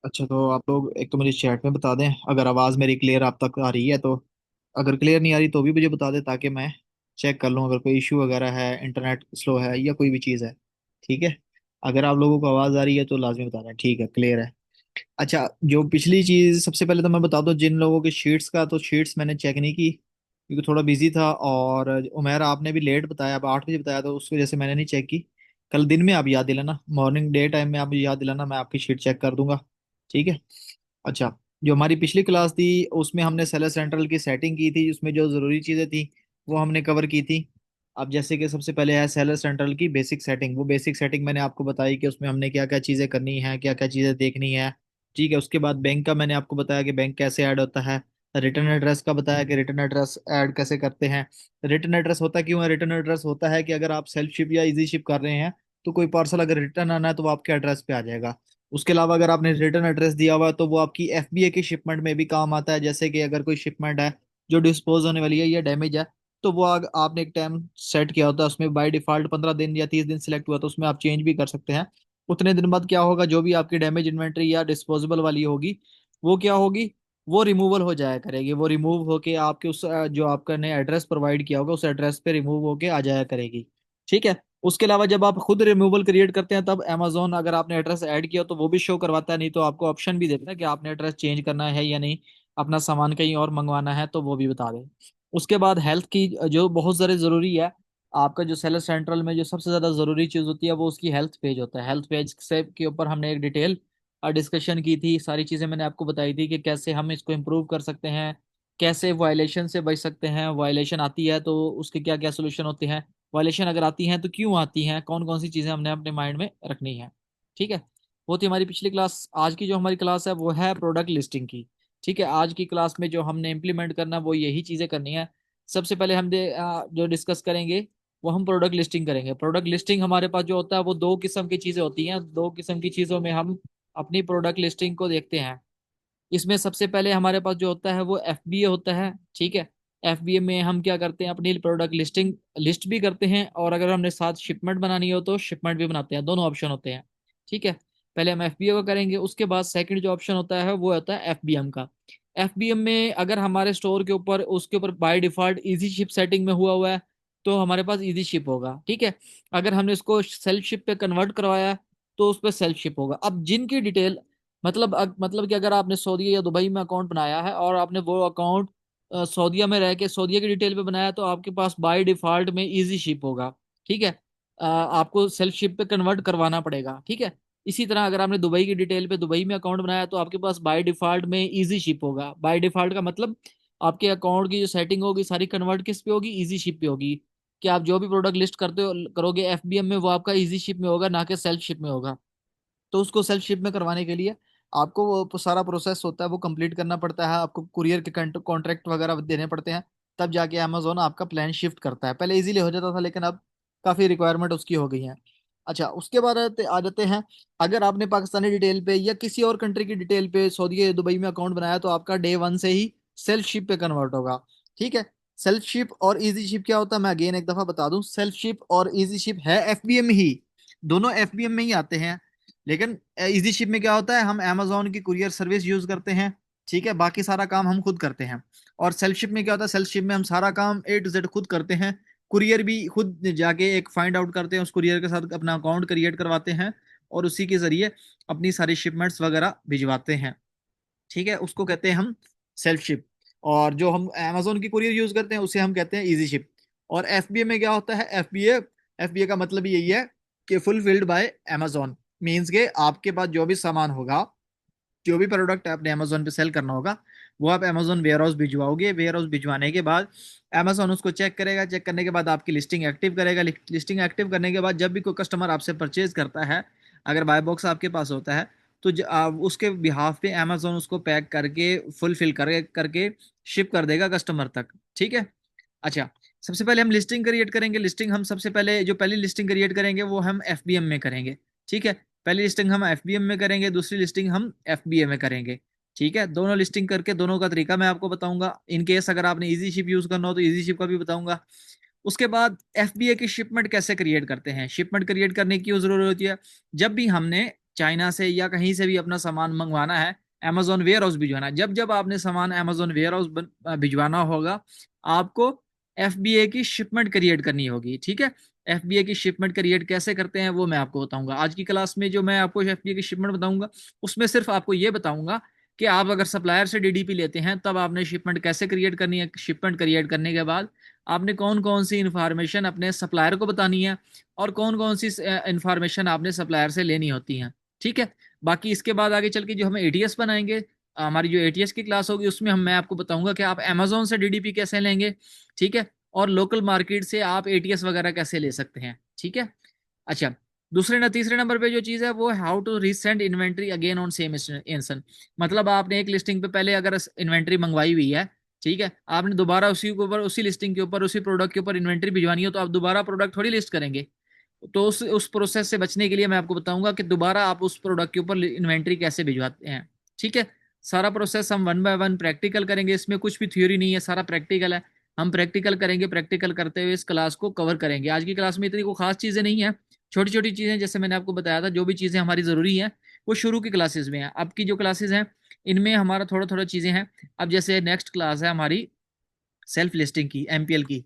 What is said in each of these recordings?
अच्छा, तो आप लोग एक तो मुझे चैट में बता दें अगर आवाज़ मेरी क्लियर आप तक आ रही है तो। अगर क्लियर नहीं आ रही तो भी मुझे बता दें ताकि मैं चेक कर लूँ अगर कोई इशू वगैरह है, इंटरनेट स्लो है या कोई भी चीज़ है। ठीक है। अगर आप लोगों को आवाज़ आ रही है तो लाजमी बता दें, ठीक है, क्लियर है। अच्छा, जो पिछली चीज़ सबसे पहले तो मैं बता दूं जिन लोगों के शीट्स का, तो शीट्स मैंने चेक नहीं की क्योंकि थोड़ा बिजी था। और उमेर आपने भी लेट बताया, अब 8 बजे बताया, तो उस वजह से मैंने नहीं चेक की। कल दिन में आप याद दिलाना, मॉर्निंग डे टाइम में आप मुझे याद दिलाना, मैं आपकी शीट चेक कर दूंगा। ठीक है। अच्छा, जो हमारी पिछली क्लास थी उसमें हमने सेलर सेंट्रल की सेटिंग की थी, जिसमें जो ज़रूरी चीज़ें थी वो हमने कवर की थी। अब जैसे कि सबसे पहले है सेलर सेंट्रल की बेसिक सेटिंग। वो बेसिक सेटिंग मैंने आपको बताई कि उसमें हमने क्या क्या चीज़ें करनी है, क्या क्या चीज़ें देखनी है। ठीक है। उसके बाद बैंक का मैंने आपको बताया कि बैंक कैसे ऐड होता है। रिटर्न एड्रेस का बताया कि रिटर्न एड्रेस ऐड कैसे करते हैं। रिटर्न एड्रेस होता क्यों है? रिटर्न एड्रेस होता है कि अगर आप सेल्फ शिप या इजी शिप कर रहे हैं तो कोई पार्सल अगर रिटर्न आना है तो वो आपके एड्रेस पे आ जाएगा। उसके अलावा अगर आपने रिटर्न एड्रेस दिया हुआ है तो वो आपकी एफबीए की शिपमेंट में भी काम आता है। जैसे कि अगर कोई शिपमेंट है जो डिस्पोज होने वाली है या डैमेज है, तो वो आपने एक टाइम सेट किया होता है, उसमें बाय डिफॉल्ट 15 दिन या 30 दिन सिलेक्ट हुआ तो उसमें आप चेंज भी कर सकते हैं। उतने दिन बाद क्या होगा, जो भी आपकी डैमेज इन्वेंट्री या डिस्पोजेबल वाली होगी वो क्या होगी, वो रिमूवल हो जाया करेगी। वो रिमूव होके आपके उस जो आपका ने एड्रेस प्रोवाइड किया होगा उस एड्रेस पे रिमूव होके आ जाया करेगी। ठीक है। उसके अलावा जब आप खुद रिमूवल क्रिएट करते हैं तब अमेजोन अगर आपने एड्रेस ऐड किया तो वो भी शो करवाता है, नहीं तो आपको ऑप्शन भी देता है कि आपने एड्रेस चेंज करना है या नहीं, अपना सामान कहीं और मंगवाना है तो वो भी बता दें। उसके बाद हेल्थ की जो बहुत ज़्यादा ज़रूरी है, आपका जो सेलर सेंट्रल में जो सबसे ज़्यादा ज़रूरी चीज़ होती है वो उसकी हेल्थ पेज होता है। हेल्थ पेज से के ऊपर हमने एक डिटेल डिस्कशन की थी, सारी चीज़ें मैंने आपको बताई थी कि कैसे हम इसको इम्प्रूव कर सकते हैं, कैसे वायलेशन से बच सकते हैं, वायलेशन आती है तो उसके क्या क्या सोल्यूशन होते हैं, वायलेशन अगर आती हैं तो क्यों आती हैं, कौन कौन सी चीज़ें हमने अपने माइंड में रखनी है। ठीक है। वो थी हमारी पिछली क्लास। आज की जो हमारी क्लास है वो है प्रोडक्ट लिस्टिंग की। ठीक है। आज की क्लास में जो हमने इम्प्लीमेंट करना वो यही चीज़ें करनी है। सबसे पहले हम जो डिस्कस करेंगे वो हम प्रोडक्ट लिस्टिंग करेंगे। प्रोडक्ट लिस्टिंग हमारे पास जो होता है वो दो किस्म की चीज़ें होती हैं। दो किस्म की चीज़ों में हम अपनी प्रोडक्ट लिस्टिंग को देखते हैं। इसमें सबसे पहले हमारे पास जो होता है वो एफबीए होता है। ठीक है। एफबीए में हम क्या करते हैं, अपनी प्रोडक्ट लिस्टिंग लिस्ट भी करते हैं, और अगर हमने साथ शिपमेंट बनानी हो तो शिपमेंट भी बनाते हैं, दोनों ऑप्शन होते हैं। ठीक है। पहले हम एफबीए को करेंगे, उसके बाद सेकंड जो ऑप्शन होता है वो होता है एफबीएम का। एफबीएम में अगर हमारे स्टोर के ऊपर उसके ऊपर by default easy ship setting में हुआ हुआ है तो हमारे पास इजी शिप होगा। ठीक है। अगर हमने इसको सेल्फ शिप पे कन्वर्ट करवाया है तो उस पर सेल्फ शिप होगा। अब जिनकी डिटेल मतलब कि अगर आपने सऊदी या दुबई में अकाउंट बनाया है और आपने वो अकाउंट सऊदीया में रह के सऊदीया की डिटेल पे बनाया तो आपके पास बाय डिफॉल्ट में इजी शिप होगा। ठीक है। आपको सेल्फ शिप पे कन्वर्ट करवाना पड़ेगा। ठीक है। इसी तरह अगर आपने दुबई की डिटेल पे दुबई में अकाउंट बनाया तो आपके पास बाय डिफॉल्ट में इजी शिप होगा। बाय डिफॉल्ट का मतलब आपके अकाउंट की जो सेटिंग होगी सारी कन्वर्ट किस पे होगी, इजी शिप पे होगी। कि आप जो भी प्रोडक्ट लिस्ट करते हो करोगे एफबीएम में वो आपका इजी शिप में होगा, ना कि सेल्फ शिप में होगा। तो उसको सेल्फ शिप में करवाने के लिए आपको वो सारा प्रोसेस होता है वो कंप्लीट करना पड़ता है। आपको कुरियर के कॉन्ट्रैक्ट वगैरह देने पड़ते हैं, तब जाके अमेजोन आपका प्लान शिफ्ट करता है। पहले इजीली हो जाता था लेकिन अब काफ़ी रिक्वायरमेंट उसकी हो गई है। अच्छा, उसके बाद आ जाते हैं, अगर आपने पाकिस्तानी डिटेल पे या किसी और कंट्री की डिटेल पे सऊदी या दुबई में अकाउंट बनाया तो आपका डे वन से ही सेल्फ शिप पे कन्वर्ट होगा। ठीक है। सेल्फ शिप और इजी शिप क्या होता है मैं अगेन एक दफा बता दूं, सेल्फ शिप और इजी शिप है एफबीएम ही, दोनों एफबीएम में ही आते हैं। लेकिन इजी शिप में क्या होता है, हम अमेजोन की कुरियर सर्विस यूज करते हैं। ठीक है। बाकी सारा काम हम खुद करते हैं। और सेल्फ शिप में क्या होता है, सेल्फ शिप में हम सारा काम ए टू जेड खुद करते हैं। कुरियर भी खुद जाके एक फाइंड आउट करते हैं, उस कुरियर के साथ अपना अकाउंट क्रिएट करवाते हैं और उसी के जरिए अपनी सारी शिपमेंट्स वगैरह भिजवाते हैं। ठीक है। उसको कहते हैं हम सेल्फ शिप। और जो हम अमेजोन की कुरियर यूज करते हैं उसे हम कहते हैं इजी शिप। और एफबीए में क्या होता है, एफबीए एफबीए का मतलब यही है कि फुलफिल्ड बाय अमेजोन। मीन्स के आपके पास जो भी सामान होगा, जो भी प्रोडक्ट आपने अमेजोन पे सेल करना होगा वो आप अमेजोन वेयर हाउस भिजवाओगे। वेयर हाउस भिजवाने के बाद अमेजोन उसको चेक करेगा, चेक करने के बाद आपकी लिस्टिंग एक्टिव करेगा। लिस्टिंग एक्टिव करने के बाद जब भी कोई कस्टमर आपसे परचेज करता है, अगर बाय बॉक्स आपके पास होता है तो उसके बिहाफ पे अमेजोन उसको पैक करके फुलफिल करके करके शिप कर देगा कस्टमर तक। ठीक है। अच्छा, सबसे पहले हम लिस्टिंग क्रिएट करेंगे। लिस्टिंग हम सबसे पहले जो पहली लिस्टिंग क्रिएट करेंगे वो हम एफबीएम में करेंगे। ठीक है। पहली लिस्टिंग हम एफबीएम में करेंगे, दूसरी लिस्टिंग हम एफबीए में करेंगे। ठीक है। दोनों लिस्टिंग करके दोनों का तरीका मैं आपको बताऊंगा। इन केस अगर आपने इजी शिप यूज करना हो तो इजी शिप का भी बताऊंगा। उसके बाद एफबीए की शिपमेंट कैसे क्रिएट करते हैं। शिपमेंट क्रिएट करने की क्यों जरूरत होती है, जब भी हमने चाइना से या कहीं से भी अपना सामान मंगवाना है, अमेजोन वेयर हाउस भिजवाना है, जब जब आपने सामान अमेजोन वेयर हाउस भिजवाना होगा, आपको एफबीए की शिपमेंट क्रिएट करनी होगी। ठीक है, एफबीए की शिपमेंट क्रिएट कैसे करते हैं वो मैं आपको बताऊंगा आज की क्लास में। जो मैं आपको एफबीए की शिपमेंट बताऊंगा उसमें सिर्फ आपको ये बताऊंगा कि आप अगर सप्लायर से डीडीपी लेते हैं तब आपने शिपमेंट कैसे क्रिएट करनी है। शिपमेंट क्रिएट करने के बाद आपने कौन कौन सी इंफॉर्मेशन अपने सप्लायर को बतानी है और कौन कौन सी इंफॉर्मेशन आपने सप्लायर से लेनी होती है। ठीक है, बाकी इसके बाद आगे चल के जो हम एटीएस बनाएंगे, हमारी जो एटीएस की क्लास होगी उसमें मैं आपको बताऊंगा कि आप अमेजोन से डीडीपी कैसे लेंगे। ठीक है, और लोकल मार्केट से आप एटीएस वगैरह कैसे ले सकते हैं। ठीक है, अच्छा, तीसरे नंबर पे जो चीज है वो how to resend inventory again on same instance. मतलब आपने एक लिस्टिंग पे पहले अगर इन्वेंट्री मंगवाई हुई है, ठीक है, आपने दोबारा उसी के ऊपर, उसी लिस्टिंग के ऊपर, उसी प्रोडक्ट के ऊपर इन्वेंट्री भिजवानी हो तो आप दोबारा प्रोडक्ट थोड़ी लिस्ट करेंगे। तो उस प्रोसेस से बचने के लिए मैं आपको बताऊंगा कि दोबारा आप उस प्रोडक्ट के ऊपर इन्वेंट्री कैसे भिजवाते हैं। ठीक है, सारा प्रोसेस हम वन बाय वन प्रैक्टिकल करेंगे, इसमें कुछ भी थ्योरी नहीं है, सारा प्रैक्टिकल है। हम प्रैक्टिकल करेंगे, प्रैक्टिकल करते हुए इस क्लास को कवर करेंगे। आज की क्लास में इतनी कोई खास चीजें नहीं है, छोटी छोटी चीजें जैसे मैंने आपको बताया था, जो भी चीजें हमारी जरूरी हैं वो शुरू की क्लासेस में है। अब की जो क्लासेस हैं इनमें हमारा थोड़ा थोड़ा चीजें हैं। अब जैसे नेक्स्ट क्लास है हमारी सेल्फ लिस्टिंग की, एमपीएल की,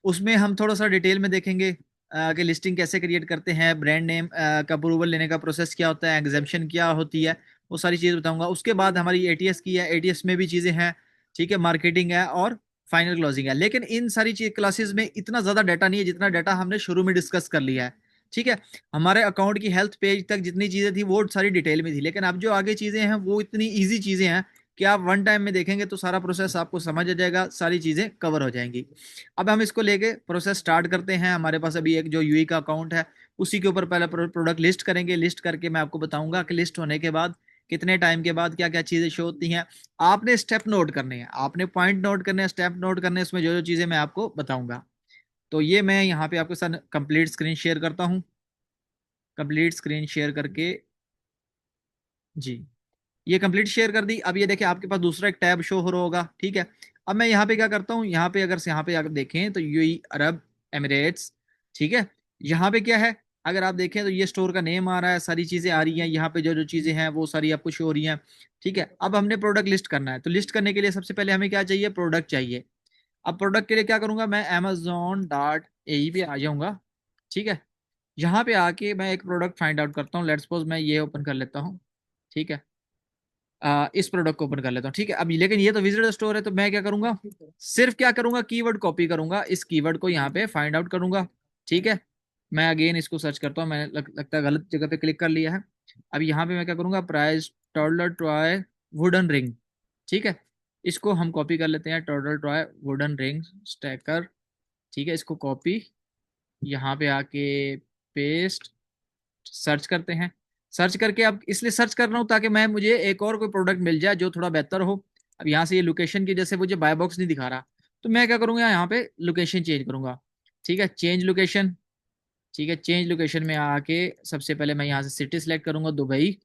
उसमें हम थोड़ा सा डिटेल में देखेंगे कि लिस्टिंग कैसे क्रिएट करते हैं, ब्रांड नेम का अप्रूवल लेने का प्रोसेस क्या होता है, एग्जाम्पशन क्या होती है, वो सारी चीज़ बताऊंगा। उसके बाद हमारी एटीएस की है, एटीएस में भी चीज़ें हैं। ठीक है, मार्केटिंग है और फाइनल क्लोजिंग है। लेकिन इन सारी चीज क्लासेस में इतना ज़्यादा डाटा नहीं है जितना डाटा हमने शुरू में डिस्कस कर लिया है। ठीक है, हमारे अकाउंट की हेल्थ पेज तक जितनी चीज़ें थी वो सारी डिटेल में थी, लेकिन अब जो आगे चीज़ें हैं वो इतनी ईजी चीज़ें हैं कि आप वन टाइम में देखेंगे तो सारा प्रोसेस आपको समझ आ जाएगा, सारी चीज़ें कवर हो जाएंगी। अब हम इसको लेके प्रोसेस स्टार्ट करते हैं। हमारे पास अभी एक जो यूई का अकाउंट है उसी के ऊपर पहले प्रोडक्ट लिस्ट करेंगे। लिस्ट करके मैं आपको बताऊंगा कि लिस्ट होने के बाद कितने टाइम के बाद क्या क्या चीज़ें शो होती हैं। आपने स्टेप नोट करने हैं, आपने पॉइंट नोट करने हैं, स्टेप नोट करने हैं, इसमें जो जो चीज़ें मैं आपको बताऊंगा। तो ये मैं यहाँ पे आपके साथ कंप्लीट स्क्रीन शेयर करता हूँ। कंप्लीट स्क्रीन शेयर करके, जी, ये कंप्लीट शेयर कर दी। अब ये देखिए आपके पास दूसरा एक टैब शो हो रहा होगा। ठीक है, अब मैं यहाँ पे क्या करता हूँ, यहाँ पे अगर से यहाँ पे अगर देखें तो यूएई अरब एमिरेट्स। ठीक है, यहाँ पे क्या है, अगर आप देखें तो ये स्टोर का नेम आ रहा है, सारी चीजें आ रही हैं यहाँ पे, जो जो चीजें हैं वो सारी आपको शो हो रही हैं। ठीक है, अब हमने प्रोडक्ट लिस्ट करना है, तो लिस्ट करने के लिए सबसे पहले हमें क्या चाहिए, प्रोडक्ट चाहिए। अब प्रोडक्ट के लिए क्या करूंगा, मैं amazon.ae पे आ जाऊंगा। ठीक है, यहाँ पे आके मैं एक प्रोडक्ट फाइंड आउट करता हूँ। लेट्स सपोज मैं ये ओपन कर लेता हूँ। ठीक है, इस प्रोडक्ट को ओपन कर लेता हूँ। ठीक है, अब लेकिन ये तो विजिटर स्टोर है, तो मैं क्या करूंगा, सिर्फ क्या करूंगा, कीवर्ड कॉपी करूंगा, इस कीवर्ड को यहाँ पे फाइंड आउट करूंगा। ठीक है, मैं अगेन इसको सर्च करता हूँ, मैंने लगता है गलत जगह पे क्लिक कर लिया है। अब यहाँ पे मैं क्या करूंगा, price toddler toy wooden ring. ठीक है, इसको हम कॉपी कर लेते हैं, toddler toy wooden ring stacker. ठीक है, इसको कॉपी, यहाँ पे आके पेस्ट, सर्च करते हैं। सर्च करके, अब इसलिए सर्च कर रहा हूँ ताकि मैं, मुझे एक और कोई प्रोडक्ट मिल जाए जो थोड़ा बेहतर हो। अब यहाँ से ये लोकेशन की जैसे मुझे बाय बॉक्स नहीं दिखा रहा, तो मैं क्या करूँगा, यहाँ पे लोकेशन चेंज करूंगा। ठीक है, चेंज लोकेशन। ठीक है, चेंज लोकेशन में आके सबसे पहले मैं यहाँ से सिटी सेलेक्ट करूंगा, दुबई।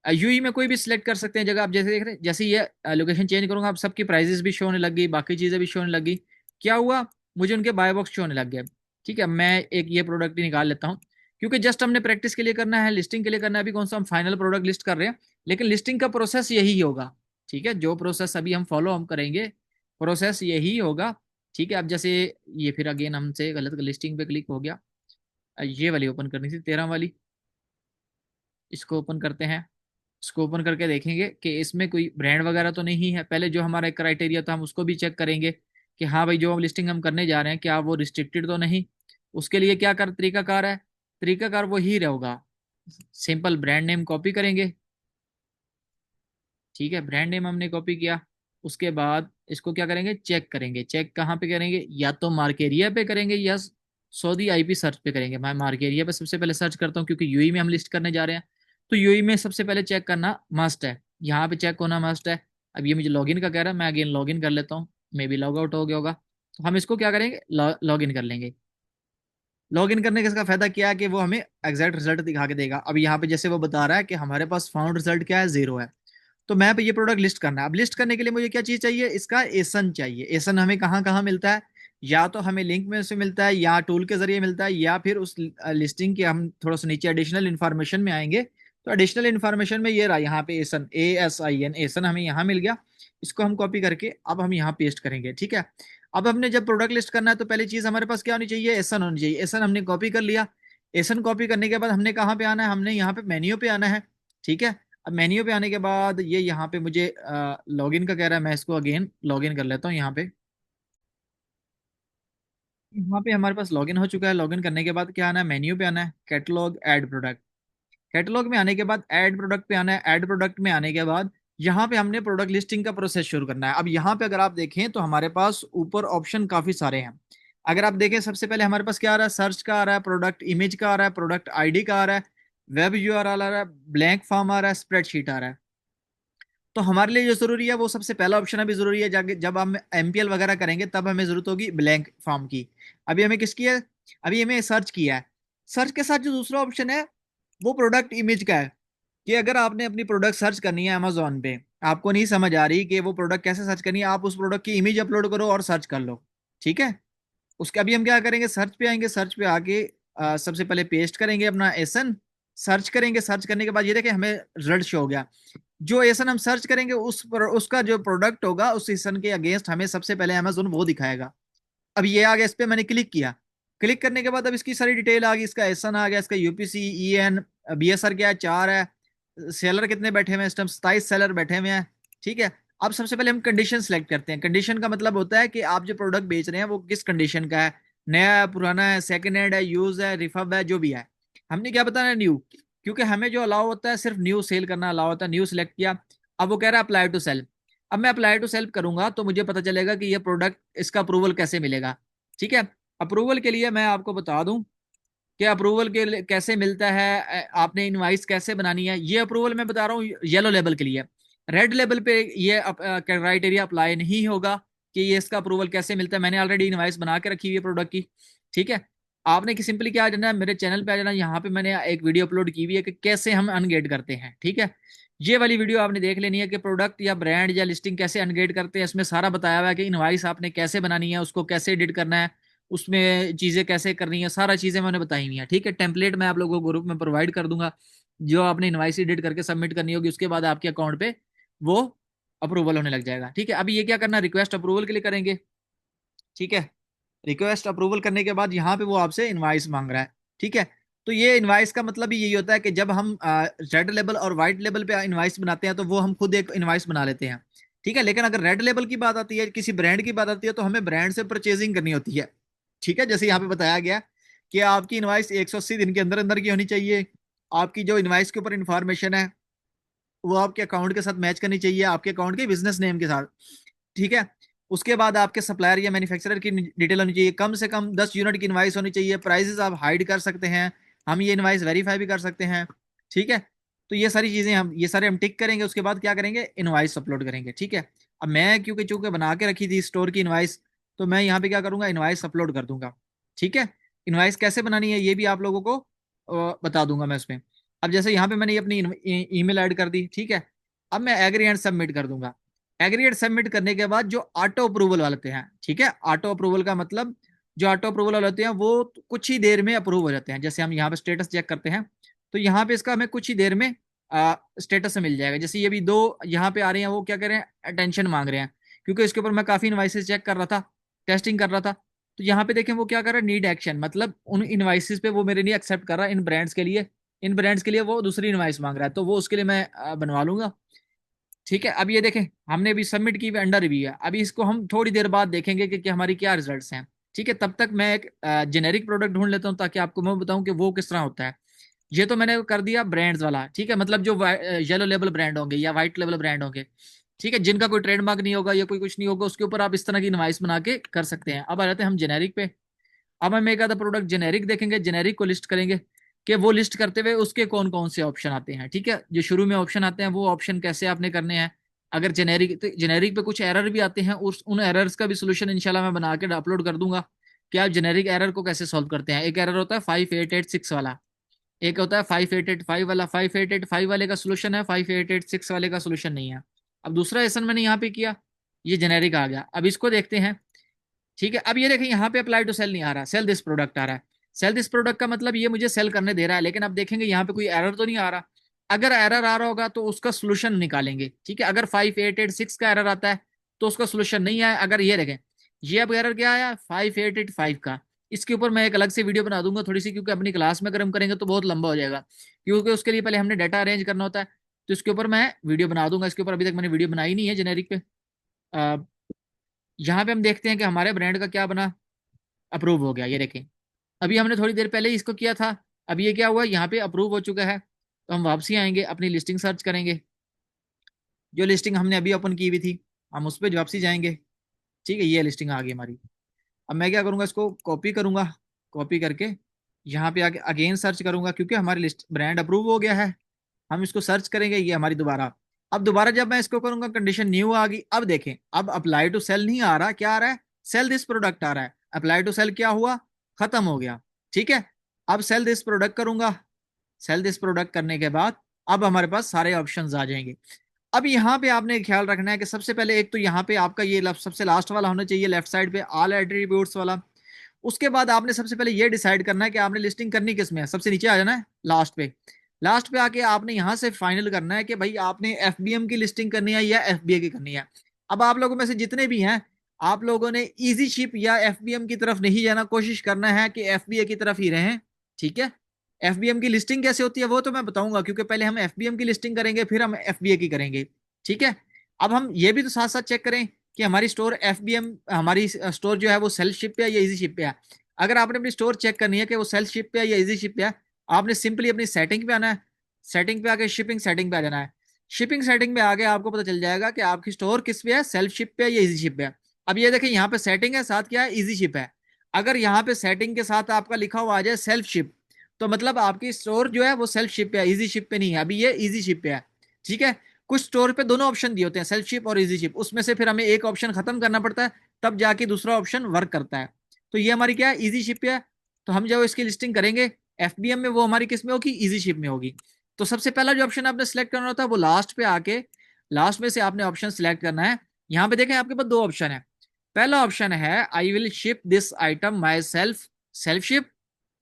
यूई में कोई भी सिलेक्ट कर सकते हैं जगह। आप जैसे देख रहे हैं, जैसे ये लोकेशन चेंज करूंगा, अब सबकी प्राइजेस भी शो होने लग गई, बाकी चीजें भी शो होने लग गई। क्या हुआ, मुझे उनके बाय बॉक्स शो होने लग गए। ठीक है, मैं एक ये प्रोडक्ट ही निकाल लेता हूँ, क्योंकि जस्ट हमने प्रैक्टिस के लिए करना है, लिस्टिंग के लिए करना है। अभी कौन सा हम फाइनल प्रोडक्ट लिस्ट कर रहे हैं, लेकिन लिस्टिंग का प्रोसेस यही होगा। ठीक है, जो प्रोसेस अभी हम करेंगे, प्रोसेस यही होगा। ठीक है, अब जैसे ये फिर अगेन हमसे गलत लिस्टिंग पे क्लिक हो गया, ये वाली ओपन करनी थी, 13 वाली। इसको ओपन करते हैं। इसको ओपन करके देखेंगे कि इसमें कोई ब्रांड वगैरह तो नहीं है। पहले जो हमारा क्राइटेरिया था हम उसको भी चेक करेंगे कि हाँ भाई, जो हम लिस्टिंग हम करने जा रहे हैं क्या वो रिस्ट्रिक्टेड तो नहीं। उसके लिए क्या कर तरीकाकार है, तरीकाकार वो ही रहेगा, सिंपल ब्रांड नेम कॉपी करेंगे। ठीक है, ब्रांड नेम हमने कॉपी किया। उसके बाद इसको क्या करेंगे, चेक करेंगे। चेक कहाँ पे करेंगे, या तो मार्केरिया पे करेंगे या सऊदी आईपी सर्च पे करेंगे। मैं मार्केरिया पे सबसे पहले सर्च करता हूँ क्योंकि यूई में हम लिस्ट करने जा रहे हैं, तो यूई में सबसे पहले चेक करना मस्ट है, यहाँ पे चेक होना मस्ट है। अब ये मुझे लॉगिन का कह रहा है, मैं अगेन लॉगिन कर लेता हूँ, मे बी लॉग आउट हो गया होगा, तो हम इसको क्या करेंगे, लॉगिन कर लेंगे। लॉगिन करने का इसका फायदा क्या है कि वो हमें एग्जैक्ट रिजल्ट दिखा के देगा। अब यहाँ पे जैसे वो बता रहा है कि हमारे पास फाउंड रिजल्ट क्या है, 0 है। तो मैं ये प्रोडक्ट लिस्ट करना है। अब लिस्ट करने के लिए मुझे क्या चीज चाहिए, इसका एसन चाहिए। एसन हमें कहाँ कहाँ मिलता है, या तो हमें लिंक में से मिलता है, या टूल के जरिए मिलता है, या फिर उस लिस्टिंग के हम थोड़ा सा नीचे एडिशनल इन्फॉर्मेशन में आएंगे तो एडिशनल इन्फॉर्मेशन में ये रहा यहाँ पे एसन, ASIN, एसन हमें यहाँ मिल गया। इसको हम कॉपी करके अब हम यहाँ पेस्ट करेंगे, ठीक है। अब हमने जब प्रोडक्ट लिस्ट करना है तो पहली चीज हमारे पास क्या होनी चाहिए, एसन होनी चाहिए। एसन हमने कॉपी कर लिया। एसन कॉपी करने के बाद हमने कहाँ पे आना है, हमने यहाँ पे मेन्यू पे आना है, ठीक है। अब मेन्यू पे आने के बाद ये यहाँ पे मुझे लॉगिन का कह रहा है, मैं इसको अगेन लॉगिन कर लेता हूँ यहाँ पे। यहाँ पे हमारे पास लॉगिन हो चुका है। लॉगिन करने के बाद क्या आना है, मेन्यू पे आना है, कैटलॉग ऐड प्रोडक्ट। कैटलॉग में आने के बाद ऐड प्रोडक्ट पे आना है। ऐड प्रोडक्ट में आने के बाद यहाँ पे हमने प्रोडक्ट लिस्टिंग का प्रोसेस शुरू करना है। अब यहाँ पे अगर आप देखें तो हमारे पास ऊपर ऑप्शन काफी सारे हैं। अगर आप देखें सबसे पहले हमारे पास क्या आ रहा है, सर्च का आ रहा है, प्रोडक्ट इमेज का आ रहा है, प्रोडक्ट आईडी का आ रहा है, वेब यूआरएल आ रहा है, ब्लैंक फॉर्म आ रहा है, स्प्रेडशीट आ रहा है। तो हमारे लिए जो जरूरी है वो सबसे पहला ऑप्शन अभी जरूरी है, जाके जब हम MPL वगैरह करेंगे तब हमें जरूरत होगी ब्लैंक फॉर्म की। अभी हमें किसकी है, अभी हमें सर्च किया है। सर्च के साथ जो दूसरा ऑप्शन है वो प्रोडक्ट इमेज का है, कि अगर आपने अपनी प्रोडक्ट सर्च करनी है अमेजोन पे, आपको नहीं समझ आ रही कि वो प्रोडक्ट कैसे सर्च करनी है, आप उस प्रोडक्ट की इमेज अपलोड करो और सर्च कर लो, ठीक है। उसके अभी हम क्या करेंगे, सर्च पे आएंगे। सर्च पे आके सबसे पहले पेस्ट करेंगे अपना एसन, सर्च करेंगे। सर्च करने के बाद ये देखें हमें रिजल्ट शो हो गया। जो एसन हम सर्च करेंगे उसका जो प्रोडक्ट होगा उस एसन के अगेंस्ट हमें सबसे पहले अमेजोन वो दिखाएगा। अब ये आ गया, इस पे मैंने क्लिक किया। क्लिक करने के बाद अब इसकी सारी डिटेल आ गई, इसका एसन आ गया, इसका UPC, EN, BSR क्या है, 4 है। सेलर कितने बैठे हुए हैं इस टाइम, 27 सेलर बैठे हुए हैं, ठीक है। अब सबसे पहले हम कंडीशन सेलेक्ट करते हैं। कंडीशन का मतलब होता है कि आप जो प्रोडक्ट बेच रहे हैं वो किस कंडीशन का है, नया है, पुराना है, सेकंड हैंड है, यूज है, रिफर्ब है, जो भी है। हमने क्या बताना है, न्यू, क्योंकि हमें जो अलाउ होता है सिर्फ न्यू सेल करना अलाउ होता है। न्यू सेलेक्ट किया। अब वो कह रहा है अप्लाई टू सेल। अब मैं अप्लाई टू सेल करूंगा तो मुझे पता चलेगा कि ये प्रोडक्ट, इसका अप्रूवल कैसे मिलेगा, ठीक है। अप्रूवल के लिए मैं आपको बता दूं कि अप्रूवल के कैसे मिलता है, आपने इनवाइस कैसे बनानी है। ये अप्रूवल मैं बता रहा हूँ येलो लेवल के लिए। रेड लेवल पे ये क्राइटेरिया अप्लाई नहीं होगा कि ये इसका अप्रूवल कैसे मिलता है। मैंने ऑलरेडी इनवाइस बना के रखी हुई है प्रोडक्ट की, ठीक है। आपने कि सिंपली क्या आ जाना है, मेरे चैनल पे आ जाना। यहाँ पे मैंने एक वीडियो अपलोड की हुई है कि कैसे हम अनगेट करते हैं, ठीक है। ये वाली वीडियो आपने देख लेनी है कि प्रोडक्ट या ब्रांड या लिस्टिंग कैसे अनगेट करते हैं। इसमें सारा बताया हुआ है कि इनवाइस आपने कैसे बनानी है, उसको कैसे एडिट करना है, उसमें चीजें कैसे करनी है, सारा चीजें मैंने बताई हुई हैं, ठीक है। टेम्पलेट मैं आप लोगों को ग्रुप में प्रोवाइड कर दूंगा। जो आपने इनवाइस एडिट करके सबमिट करनी होगी उसके बाद आपके अकाउंट पे वो अप्रूवल होने लग जाएगा, ठीक है। अभी ये क्या करना है, रिक्वेस्ट अप्रूवल के लिए करेंगे, ठीक है। रिक्वेस्ट अप्रूवल करने के बाद यहाँ पे वो आपसे इनवाइस मांग रहा है, ठीक है। तो ये इनवाइस का मतलब ही यही होता है कि जब हम रेड लेबल और व्हाइट लेबल पे इनवाइस बनाते हैं तो वो हम खुद एक इनवाइस बना लेते हैं, ठीक है। लेकिन अगर रेड लेबल की बात आती है, किसी ब्रांड की बात आती है, तो हमें ब्रांड से परचेजिंग करनी होती है, ठीक है। जैसे यहाँ पे बताया गया कि आपकी इनवाइस 180 दिन के अंदर अंदर की होनी चाहिए। आपकी जो इनवाइस के ऊपर इंफॉर्मेशन है वो आपके अकाउंट के साथ मैच करनी चाहिए, आपके अकाउंट के बिजनेस नेम के साथ, ठीक है। उसके बाद आपके सप्लायर या मैन्युफैक्चरर की डिटेल होनी चाहिए। कम से कम 10 यूनिट की इनवाइस होनी चाहिए। प्राइसेस आप हाइड कर सकते हैं, हम ये इनवाइस वेरीफाई भी कर सकते हैं, ठीक है। तो ये सारी चीजें हम, ये सारे हम टिक करेंगे। उसके बाद क्या करेंगे, इनवाइस अपलोड करेंगे, ठीक है। अब मैं क्योंकि चूंकि बना के रखी थी स्टोर की इनवाइस, तो मैं यहाँ पे क्या करूंगा, इनवाइस अपलोड कर दूंगा, ठीक है। इनवाइस कैसे बनानी है ये भी आप लोगों को बता दूंगा मैं उसमें। अब जैसे यहाँ पे मैंने ये अपनी ईमेल ऐड कर दी, ठीक है। अब मैं एग्री एंड सबमिट कर दूंगा। एग्रीगेट सबमिट करने के बाद जो ऑटो अप्रूवल वाले होते हैं, ठीक है। ऑटो अप्रूवल का मतलब, जो ऑटो अप्रूवल वाले होते हैं वो कुछ ही देर में अप्रूव हो जाते हैं। जैसे हम यहाँ पे स्टेटस चेक करते हैं तो यहाँ पे इसका हमें कुछ ही देर में स्टेटस मिल जाएगा। जैसे ये भी दो यहाँ पे आ रहे हैं, वो क्या कर रहे हैं, अटेंशन मांग रहे हैं, क्योंकि इसके ऊपर मैं काफी इनवाइसेस चेक कर रहा था, टेस्टिंग कर रहा था। तो यहाँ पे देखें वो क्या कर रहा है, नीड एक्शन, मतलब उन इनवाइसेस पे वो मेरे नहीं एक्सेप्ट कर रहा। इन ब्रांड्स के लिए, इन ब्रांड्स के लिए वो दूसरी इनवाइस मांग रहा है, तो वो उसके लिए मैं बनवा लूंगा, ठीक है। अब ये देखें हमने अभी सबमिट की हुई अंडर रिव्यू है। अभी इसको हम थोड़ी देर बाद देखेंगे कि हमारी क्या रिजल्ट्स हैं, ठीक है। तब तक मैं एक जेनेरिक प्रोडक्ट ढूंढ लेता हूँ ताकि आपको मैं बताऊं कि वो किस तरह होता है। ये तो मैंने कर दिया ब्रांड्स वाला, ठीक है, मतलब जो येलो लेबल ब्रांड होंगे या व्हाइट लेबल ब्रांड होंगे, ठीक है, जिनका कोई ट्रेडमार्क नहीं होगा या कोई कुछ नहीं होगा, उसके ऊपर आप इस तरह की इनवाइस बना के कर सकते हैं। अब आ जाते हैं हम जेनेरिक पे। अब हम एक आधा प्रोडक्ट जेनेरिक देखेंगे, जेनेरिक को लिस्ट करेंगे कि वो लिस्ट करते हुए उसके कौन कौन से ऑप्शन आते हैं, ठीक है। जो शुरू में ऑप्शन आते हैं वो ऑप्शन कैसे आपने करने हैं। अगर जेनेरिक, तो जेनेरिक पे कुछ एरर भी आते हैं, उन एरर्स का भी सोल्यूशन इंशाल्लाह मैं बना के अपलोड कर दूंगा कि आप जेनेरिक एरर को कैसे सॉल्व करते हैं। एक एरर होता है 5886 वाला, एक होता है 5885 वाला। 5885 वाले का सोल्यूशन है, 5886 वाले का सोल्यूशन नहीं है। अब दूसरा एसन मैंने यहाँ पे किया, ये जेनेरिक आ गया। अब इसको देखते हैं, ठीक है। अब ये देखें यहाँ पे अप्लाई टू सेल नहीं आ रहा, सेल दिस प्रोडक्ट आ रहा है। सेल दिस प्रोडक्ट का मतलब ये मुझे सेल करने दे रहा है, लेकिन अब देखेंगे यहाँ पे कोई एरर तो नहीं आ रहा। अगर एरर आ रहा होगा तो उसका सोल्यूशन निकालेंगे, ठीक है। अगर 5886 का एरर आता है तो उसका सोल्यूशन नहीं आया। अगर ये देखें, ये अब एरर क्या आया 5885 का, इसके ऊपर मैं एक अलग से वीडियो बना दूंगा थोड़ी सी, क्योंकि अपनी क्लास में अगर हम करेंगे तो बहुत लंबा हो जाएगा, क्योंकि उसके लिए पहले हमने डाटा अरेंज करना होता है। तो इसके ऊपर मैं वीडियो बना दूंगा, इसके ऊपर अभी तक मैंने वीडियो बनाई नहीं है जेनेरिक पे। यहाँ पे हम देखते हैं कि हमारे ब्रांड का क्या बना, अप्रूव हो गया, ये देखें। अभी हमने थोड़ी देर पहले ही इसको किया था, अब ये क्या हुआ, यहाँ पे अप्रूव हो चुका है। तो हम वापसी आएंगे, अपनी लिस्टिंग सर्च करेंगे, जो लिस्टिंग हमने अभी ओपन की हुई थी हम उस पर वापसी जाएंगे। ठीक है, ये लिस्टिंग आ गई हमारी। अब मैं क्या करूंगा, इसको कॉपी करूंगा, कॉपी करके यहाँ पे आके अगेन सर्च करूंगा, क्योंकि हमारी लिस्ट ब्रांड अप्रूव हो गया है। हम इसको सर्च करेंगे, ये हमारी दोबारा। अब दोबारा जब मैं इसको करूंगा, कंडीशन न्यू आ गई। अब देखें, अब अप्लाई टू सेल नहीं आ रहा, क्या आ रहा है, सेल दिस प्रोडक्ट आ रहा है। अप्लाई टू सेल क्या हुआ, खत्म हो गया। ठीक है, अब सेल दिस प्रोडक्ट करूंगा। सेल दिस प्रोडक्ट करने के बाद अब हमारे पास सारे ऑप्शंस आ जाएंगे। अब यहाँ पे आपने ख्याल रखना है कि सबसे पहले एक तो यहाँ पे आपका ये सबसे लास्ट वाला होना चाहिए, लेफ्ट साइड पे ऑल एट्रीब्यूट्स वाला। उसके बाद आपने सबसे पहले ये डिसाइड करना है कि आपने लिस्टिंग करनी किस में है, सबसे नीचे आ जाना है लास्ट पे। लास्ट पे आके आपने यहाँ से फाइनल करना है कि भाई आपने एफबीएम की लिस्टिंग करनी है या एफबीए की करनी है। अब आप लोगों में से जितने भी हैं, आप लोगों ने इजी शिप या एफबीएम की तरफ नहीं जाना, कोशिश करना है कि एफबीए की तरफ ही रहें। ठीक है, एफबीएम की लिस्टिंग कैसे होती है वो तो मैं बताऊंगा, क्योंकि पहले हम एफबीएम की लिस्टिंग करेंगे फिर हम एफबीए की करेंगे। ठीक है, अब हम ये भी तो साथ साथ चेक करें कि हमारी स्टोर एफबीएम, हमारी स्टोर जो है वो सेल्फ शिप पे है या इजी शिप पे है। अगर आपने अपनी स्टोर चेक करनी है कि वो सेल्फ शिप पे है या इजी शिप पे है, आपने सिंपली अपनी सेटिंग पे आना है। सेटिंग पे आके शिपिंग सेटिंग पे आ जाना है। शिपिंग सेटिंग पे आके आपको पता चल जाएगा कि आपकी स्टोर किस पे है, सेल्फ शिप पे है या इजी शिप पे है। अब ये देखिए, यहाँ पे सेटिंग है, साथ क्या है, इजी शिप है। अगर यहाँ पे सेटिंग के साथ आपका लिखा हुआ आ जाए सेल्फ शिप, तो मतलब आपकी स्टोर जो है वो सेल्फ शिप पे है, इजी शिप पे नहीं है। अभी ये इजी शिप पे है। ठीक है, कुछ स्टोर पे दोनों ऑप्शन दिए होते हैं, सेल्फ शिप और इजी शिप, उसमें से फिर हमें एक ऑप्शन खत्म करना पड़ता है, तब जाके दूसरा ऑप्शन वर्क करता है। तो ये हमारी क्या है, इजी शिप पे है। तो हम जब इसकी लिस्टिंग करेंगे एफबीएम में, वो हमारी किस में होगी, इजी शिप में होगी। तो सबसे पहला जो ऑप्शन आपने सेलेक्ट करना होता है वो लास्ट पे आके, लास्ट में से आपने ऑप्शन सेलेक्ट करना है। यहाँ पे देखें आपके पास दो ऑप्शन है। पहला ऑप्शन है I will ship this item myself, self ship,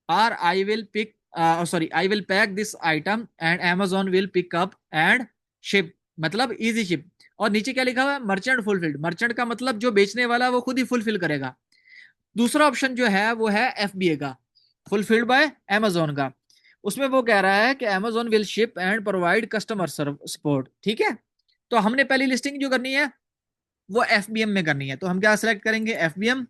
और I will pick, sorry, I will pack this item and Amazon will pick up and ship, मतलब इजी शिप। और नीचे क्या लिखा हुआ है, मर्चेंट फुलफिल्ड। मर्चेंट का मतलब जो बेचने वाला है वो खुद ही फुलफिल करेगा। दूसरा ऑप्शन जो है वो है एफबीए का, फुलफिल्ड बाय Amazon का। उसमें वो कह रहा है कि Amazon will ship and provide customer support. ठीक है, तो हमने पहली लिस्टिंग जो करनी है वो एफबीएम में करनी है, तो हम क्या सिलेक्ट करेंगे, एफबीएम।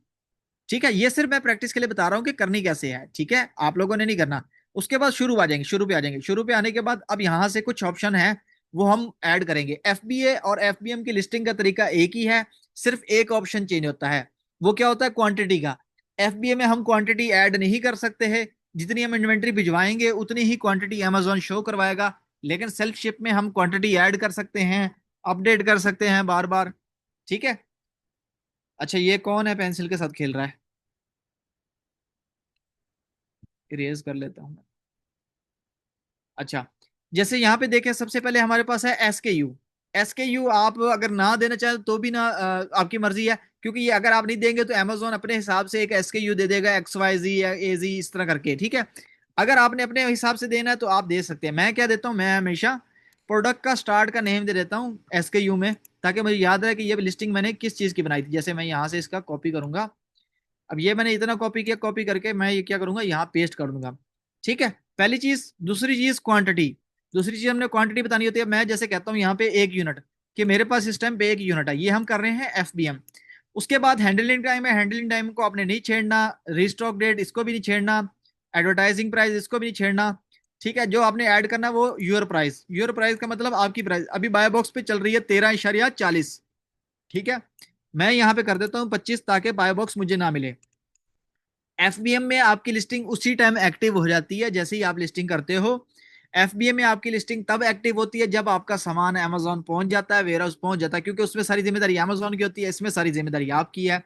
ठीक है, ये सिर्फ मैं प्रैक्टिस के लिए बता रहा हूँ कि करनी कैसे है, ठीक है, आप लोगों ने नहीं करना। उसके बाद शुरू आ जाएंगे, शुरू पे आ जाएंगे। शुरू पे आने के बाद अब यहाँ से कुछ ऑप्शन है वो हम ऐड करेंगे। एफबीए और एफबीएम की लिस्टिंग का तरीका एक ही है, सिर्फ एक ऑप्शन चेंज होता है। वो क्या होता है, क्वांटिटी का। एफबीए में हम क्वांटिटी ऐड नहीं कर सकते हैं, जितनी हम इन्वेंट्री भिजवाएंगे उतनी ही क्वांटिटी अमेजोन शो करवाएगा। लेकिन सेल्फ शिप में हम क्वांटिटी ऐड कर सकते हैं, अपडेट कर सकते हैं बार बार। ठीक है, अच्छा ये कौन है पेंसिल के साथ खेल रहा है, इरेज कर लेता हूँ। अच्छा, जैसे यहाँ पे देखें सबसे पहले हमारे पास है SKU। SKU आप अगर ना देना चाहें तो भी ना, आपकी मर्जी है, क्योंकि ये अगर आप नहीं देंगे तो Amazon अपने हिसाब से एक SKU दे देगा, XYZ या AZ इस तरह करके। ठीक है, अगर आपने अपने हिसाब से देना है तो आप दे सकते हैं। मैं क्या देता हूँ, मैं हमेशा प्रोडक्ट का स्टार्ट का नेम दे देता हूँ SKU में, ताकि मुझे याद रहे कि ये लिस्टिंग मैंने किस चीज़ की बनाई थी। जैसे मैं यहाँ से इसका कॉपी करूंगा, अब ये मैंने इतना कॉपी किया, कॉपी करके मैं ये क्या करूंगा, यहाँ पेस्ट कर दूंगा। ठीक है, पहली चीज। दूसरी चीज क्वांटिटी, दूसरी चीज हमने क्वांटिटी बतानी होती है। मैं जैसे कहता हूँ यहाँ पे 1 यूनिट, कि मेरे पास इस टाइम पे 1 यूनिट है, ये हम कर रहे हैं एफबीएम। उसके बाद हैंडलिंग टाइम है, हैंडलिंग टाइम को आपने नहीं छेड़ना, रिस्टॉक डेट इसको भी नहीं छेड़ना, एडवर्टाइजिंग प्राइस इसको भी नहीं छेड़ना। ठीक है, जो आपने ऐड करना है वो योर प्राइस। योर प्राइस का मतलब आपकी प्राइस अभी बाय बॉक्स पे चल रही है 13.40। ठीक है, मैं यहाँ पे कर देता हूँ 25, ताकि बाय बॉक्स मुझे ना मिले। एफबीएम में आपकी लिस्टिंग उसी टाइम एक्टिव हो जाती है जैसे ही आप लिस्टिंग करते हो। एफबीएम में आपकी लिस्टिंग तब एक्टिव होती है जब आपका सामान अमेजोन पहुंच जाता है, वेयर हाउस पहुंच जाता है, क्योंकि उसमें सारी जिम्मेदारी अमेजोन की होती है, इसमें सारी जिम्मेदारी आपकी है।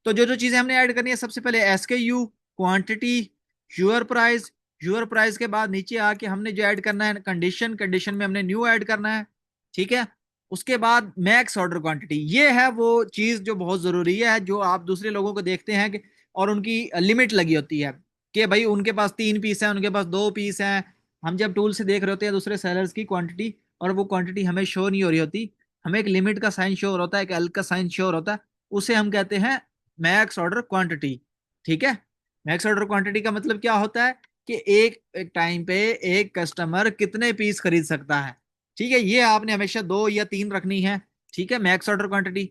तो जो जो चीजें हमने ऐड करनी है, सबसे पहले SKU, quantity, your price. Your price के बाद नीचे आके हमने जो ऐड करना है कंडीशन, कंडीशन में हमने न्यू ऐड करना है। ठीक है, उसके बाद मैक्स ऑर्डर क्वांटिटी, ये है वो चीज जो बहुत जरूरी है, जो आप दूसरे लोगों को देखते हैं कि और उनकी लिमिट लगी होती है कि भाई उनके पास 3 पीस है, उनके पास 2 पीस हैं, हम जब टूल से देख रहे होते हैं दूसरे सेलर्स की क्वांटिटी, और वो क्वांटिटी हमें शो नहीं हो रही होती, हमें एक लिमिट का साइन शो हो रहा होता है, एक एल का साइन शो हो रहा होता है, उसे हम कहते हैं मैक्स ऑर्डर क्वांटिटी। ठीक है। मैक्स ऑर्डर क्वांटिटी का मतलब क्या होता है कि एक टाइम पे एक कस्टमर कितने पीस खरीद सकता है। ठीक है, ये आपने हमेशा 2 या 3 रखनी है। ठीक है, मैक्स ऑर्डर क्वांटिटी।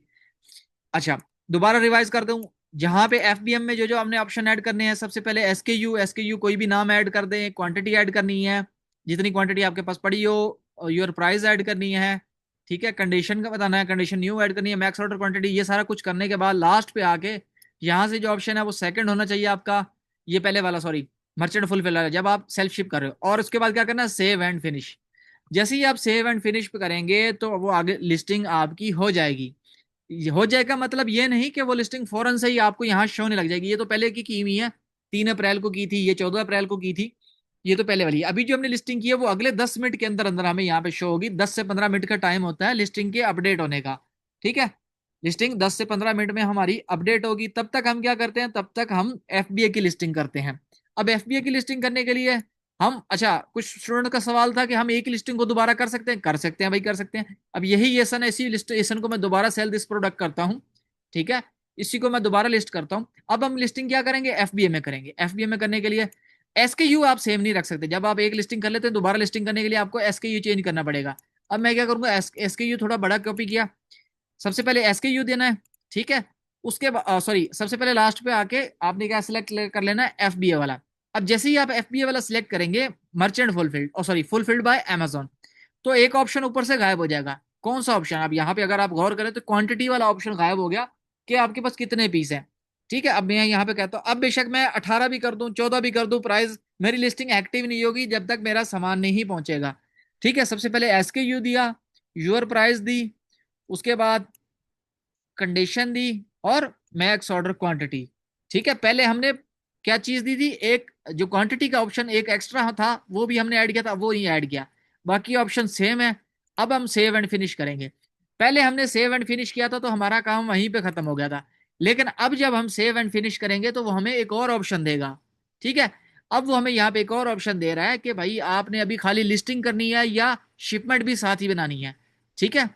अच्छा, दोबारा रिवाइज कर दूं। जहां पे एफबीएम में जो जो हमने ऑप्शन ऐड करने हैं, सबसे पहले एसकेयू कोई भी नाम ऐड कर दें, क्वांटिटी ऐड करनी है जितनी क्वांटिटी आपके पास पड़ी हो, योर प्राइस ऐड करनी है। ठीक है, कंडीशन का बताना है, कंडीशन न्यू ऐड करनी है, मैक्स ऑर्डर क्वांटिटी, ये सारा कुछ करने के बाद लास्ट पे आके यहाँ से जो ऑप्शन है वो सेकंड होना चाहिए आपका, ये पहले वाला सॉरी, मर्चेंट फुलफिल वाला, जब आप सेल्फ शिप कर रहे हो। और उसके बाद क्या करना है, सेव एंड फिनिश। जैसे ही आप सेव एंड फिनिश पे करेंगे तो वो आगे लिस्टिंग आपकी हो जाएगी। हो जाएगा मतलब ये नहीं कि वो लिस्टिंग फौरन से ही आपको यहाँ शो होने लग जाएगी, ये तो पहले की हुई है। 3 अप्रैल को की थी, ये 14 अप्रैल को की थी, ये तो पहले वाली है। अभी जो हमने लिस्टिंग की है वो अगले 10 मिनट के अंदर अंदर हमें यहाँ पे शो होगी। 10 से 15 मिनट का टाइम होता है लिस्टिंग के अपडेट होने का। ठीक है, लिस्टिंग 10 से 15 मिनट में हमारी अपडेट होगी। तब तक हम क्या करते हैं, तब तक हम एफबीए की लिस्टिंग करते हैं। अब एफबीए की लिस्टिंग करने के लिए हम, अच्छा कुछ स्टूडेंट का सवाल था कि हम एक लिस्टिंग को दोबारा कर सकते हैं भाई, कर सकते हैं। अब यही ये सन, इसी लिस्ट एसन को मैं दोबारा सेल दिस प्रोडक्ट करता हूँ। ठीक है, इसी को मैं दोबारा लिस्ट करता हूँ। अब हम लिस्टिंग क्या करेंगे, एफबीए में करेंगे। एफबीए में करने के लिए एसकेयू आप सेम नहीं रख सकते। जब आप एक लिस्टिंग कर लेते हैं, दोबारा लिस्टिंग करने के लिए आपको एसकेयू चेंज करना पड़ेगा। अब मैं क्या करूंगा, एसकेयू थोड़ा बड़ा कॉपी किया, सबसे पहले एसकेयू देना है। ठीक है, उसके बाद सॉरी, सबसे पहले लास्ट पे आके आपने क्या सिलेक्ट कर लेना है, एफबीए वाला। अब जैसे ही आप एफबीए वाला सिलेक्ट करेंगे, मर्चेंट फुलफिल्ड और सॉरी फुलफिल्ड बाय अमेजोन, तो एक ऑप्शन ऊपर से गायब हो जाएगा। कौन सा ऑप्शन, अब यहाँ पे अगर आप गौर करें तो क्वांटिटी वाला ऑप्शन गायब हो गया कि आपके पास कितने पीस है। ठीक है, अब मैं यहाँ पे कहता हूँ, अब बेशक मैं 18 भी कर दूं, 14 भी कर दूं, प्राइस मेरी लिस्टिंग एक्टिव नहीं होगी जब तक मेरा सामान नहीं पहुंचेगा। ठीक है, सबसे पहले एसकेयू दिया, यूर प्राइस दी, उसके बाद कंडीशन दी, और मैक्स ऑर्डर क्वांटिटी। ठीक है, पहले हमने क्या चीज दी थी, एक जो क्वांटिटी का ऑप्शन एक एक्स्ट्रा था वो भी हमने ऐड किया था, वो ही ऐड किया। बाकी ऑप्शन सेम है। अब हम सेव एंड फिनिश करेंगे। पहले हमने सेव एंड फिनिश किया था तो हमारा काम वहीं पे खत्म हो गया था। लेकिन अब जब हम सेव एंड फिनिश करेंगे तो वो हमें एक और ऑप्शन देगा। ठीक है, अब वो हमें यहाँ पे एक और ऑप्शन दे रहा है कि भाई आपने अभी खाली लिस्टिंग करनी है या शिपमेंट भी साथ ही बनानी है। ठीक है,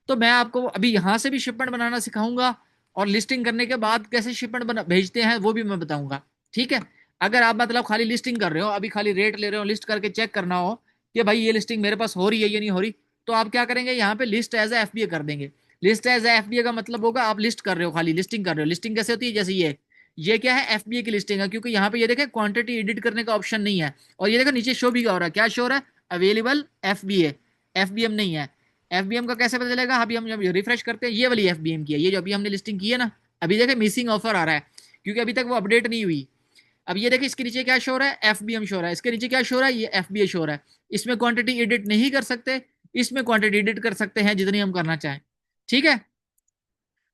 तो मैं आपको अभी यहाँ से भी शिपमेंट बनाना सिखाऊंगा, और लिस्टिंग करने के बाद कैसे शिपमेंट भेजते हैं वो भी मैं बताऊंगा। ठीक है, अगर आप मतलब खाली लिस्टिंग कर रहे हो, अभी खाली रेट ले रहे हो, लिस्ट करके चेक करना हो कि भाई ये लिस्टिंग मेरे पास हो रही है या नहीं हो रही, तो आप क्या करेंगे, यहाँ पे लिस्ट एज ए एफबीए कर देंगे। लिस्ट एज ए एफबीए का मतलब होगा आप लिस्ट कर रहे हो, खाली लिस्टिंग कर रहे हो। लिस्टिंग कैसे होती है, जैसे ये क्या है, एफबीए की लिस्टिंग है, क्योंकि यहाँ पे ये देखें क्वांटिटी एडिट करने का ऑप्शन नहीं है। और ये देखो नीचे शो भी हो रहा है, क्या शो हो रहा है, अवेलेबल एफबीए, एफबीएम नहीं है। एफबीएम का कैसे पता चलेगा, अभी हम जब रिफ्रेश करते हैं, ये वाली एफबीएम की है, ये जो अभी हमने लिस्टिंग की है ना, अभी देखे मिसिंग ऑफर आ रहा है क्योंकि अभी तक वो अपडेट नहीं हुई। अब ये देखिए इसके नीचे क्या शो रहा है, एफबीएम शो रहा है, इसके नीचे क्या शो रहा है, ये एफबीए शो रहा है। इसमें क्वांटिटी एडिट नहीं कर सकते, इसमें क्वांटिटी एडिट कर सकते हैं जितनी हम करना चाहें। ठीक है,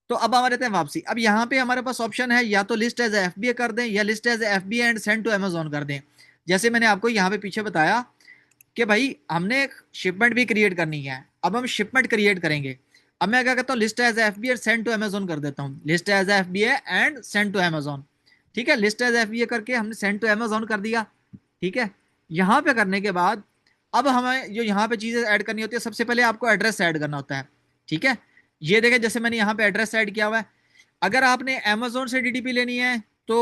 तो अब हमारे हैं वापसी। अब यहाँ पे हमारे पास ऑप्शन है, या तो लिस्ट एज एफबीए कर दें या list as FBA and send to Amazon कर दें। जैसे मैंने आपको यहाँ पे पीछे बताया कि भाई हमने शिपमेंट भी क्रिएट करनी है, अब हम शिपमेंट क्रिएट करेंगे। अब मैं क्या करता हूँ, list as F B and send to Amazon कर देता हूँ, list as F B and send to Amazon. ठीक है, लिस्ट एज एफ बी करके हमने सेंड टू अमेजोन कर दिया। ठीक है, यहाँ पे करने के बाद अब हमें जो यहाँ पे चीजें ऐड करनी होती है, सबसे पहले आपको एड्रेस ऐड करना होता है। ठीक है, ये देखें जैसे मैंने यहाँ पे एड्रेस ऐड किया हुआ है। अगर आपने अमेजोन से डीडीपी लेनी है तो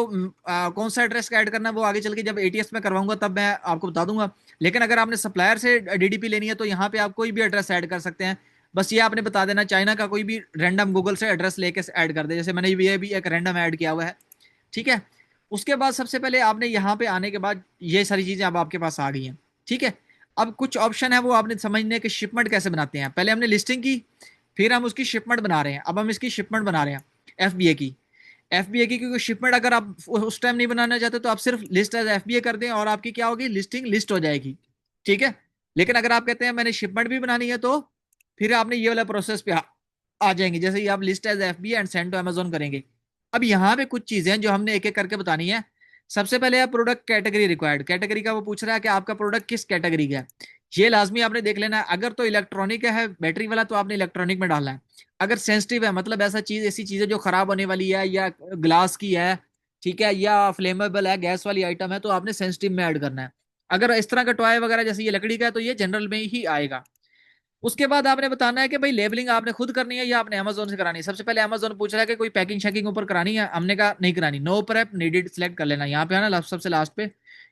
कौन सा एड्रेस का ऐड करना है वो आगे चल के जब एटीएस में करवाऊंगा तब मैं आपको बता दूंगा। लेकिन अगर आपने सप्लायर से डीडीपी लेनी है तो यहाँ पे आप कोई भी एड्रेस ऐड कर सकते हैं। बस ये आपने बता देना, चाइना का कोई भी रैंडम गूगल से एड्रेस लेके ऐड कर दे, जैसे मैंने ये भी एक रैंडम ऐड किया हुआ है। ठीक है, उसके बाद सबसे पहले आपने यहाँ पे आने के बाद ये सारी चीजें अब आपके पास आ गई हैं। ठीक है, अब कुछ ऑप्शन है वो आपने समझने के, शिपमेंट कैसे बनाते हैं। पहले हमने लिस्टिंग की, फिर हम उसकी शिपमेंट बना रहे हैं, अब हम इसकी शिपमेंट बना रहे हैं एफबीए की। एफबीए की क्योंकि शिपमेंट अगर आप उस टाइम नहीं बनाना चाहते तो आप सिर्फ लिस्ट एज एफबीए कर दें और आपकी क्या होगी, लिस्टिंग लिस्ट हो जाएगी। ठीक है, लेकिन अगर आप कहते हैं मैंने शिपमेंट भी बनानी है तो फिर आपने ये वाला प्रोसेस पे आ जाएंगे, जैसे ही आप list as FBA and send to Amazon करेंगे। अब यहाँ पे कुछ चीजें जो हमने एक एक करके बतानी है। सबसे पहले है प्रोडक्ट कैटेगरी रिक्वायर्ड, कैटेगरी का वो पूछ रहा है कि आपका प्रोडक्ट किस कैटेगरी का है। ये लाजमी आपने देख लेना है, अगर तो इलेक्ट्रॉनिक है बैटरी वाला तो आपने इलेक्ट्रॉनिक में डालना है। अगर सेंसिटिव है मतलब ऐसा चीज, ऐसी चीजें जो खराब होने वाली है या ग्लास की है, ठीक है, या फ्लेमेबल है, गैस वाली आइटम है, तो आपने सेंसिटिव में ऐड करना है। अगर इस तरह का टॉय वगैरह जैसे ये लकड़ी का है तो ये जनरल में ही आएगा। उसके बाद आपने बताना है कि भाई लेबलिंग आपने खुद करनी है या आपने अमेजोन से करानी है। सबसे पहले अमेजोन पूछ रहा है कि कोई पैकिंग शैकिंग ऊपर करानी है, हमने कहा नहीं करानी, नो प्रेप नीडेड सिलेक्ट कर लेना यहाँ पे है ना, सबसे लास्ट पे,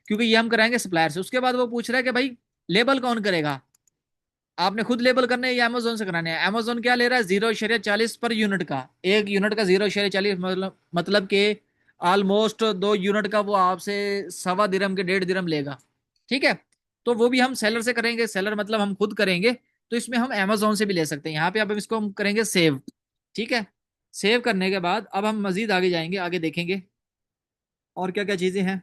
क्योंकि ये हम कराएंगे सप्लायर से। उसके बाद वो पूछ रहा है कि भाई लेबल कौन करेगा, आपने खुद लेबल करने हैं या अमेजोन से कराने हैं। अमेजोन क्या ले रहा है, 0.40 पर यूनिट का, एक यूनिट का 0.40, मतलब कि ऑलमोस्ट 2 यूनिट का वो आपसे 1.25 दिरहम के 1.5 दिरहम लेगा। ठीक है, तो वो भी हम सेलर से करेंगे, सेलर मतलब हम खुद करेंगे, तो इसमें हम अमेजोन से भी ले सकते हैं। यहाँ पे अब इसको हम करेंगे सेव। ठीक है, सेव करने के बाद अब हम मजीद आगे जाएंगे, आगे देखेंगे और क्या क्या चीजें हैं।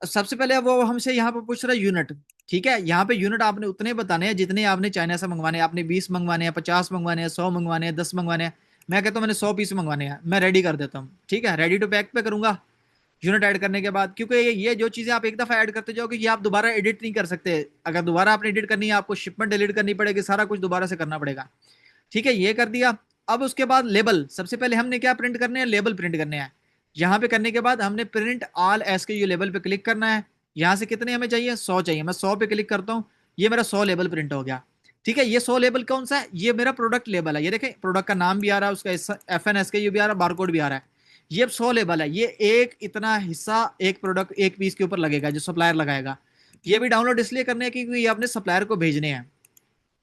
सबसे पहले वो हमसे यहाँ पे पूछ रहा है यूनिट। ठीक है, यहाँ पे यूनिट आपने उतने बताने हैं जितने आपने चाइना से मंगवाने हैं। आपने 20 मंगवाने हैं, 50 मंगवाने हैं, 100 मंगवाने हैं, 10 मंगवाने हैं। मैं कहता हूँ मैंने 100 पीस मंगवाने हैं, मैं रेडी कर देता हूँ। ठीक है, रेडी टू पैक पे करूंगा यूनिट ऐड करने के बाद, क्योंकि ये जो चीजें आप एक दफा ऐड करते जाओगे ये आप दोबारा एडिट नहीं कर सकते। अगर दोबारा आपने एडिट करनी है आपको शिपमेंट डिलीट करनी पड़ेगी, सारा कुछ दोबारा से करना पड़ेगा। ठीक है, ये कर दिया। अब उसके बाद लेबल, सबसे पहले हमने क्या प्रिंट करने हैं, लेबल प्रिंट करने हैं। यहाँ पे करने के बाद हमने प्रिंट ऑल SKU लेबल पे क्लिक करना है। यहाँ से कितने हमें चाहिए, 100 चाहिए, मैं 100 पे क्लिक करता हूँ, ये मेरा 100 लेबल प्रिंट हो गया। ठीक है, ये 100 लेबल कौन सा है, ये मेरा प्रोडक्ट लेबल है। ये देखें प्रोडक्ट का नाम भी आ रहा है, उसका FN SKU भी आ रहा है, बारकोड भी आ रहा है। ये अब 100 लेबल है, ये एक इतना हिस्सा एक प्रोडक्ट एक पीस के ऊपर लगेगा जो सप्लायर लगाएगा। ये भी डाउनलोड इसलिए करने हैं क्योंकि ये अपने सप्लायर को भेजने हैं।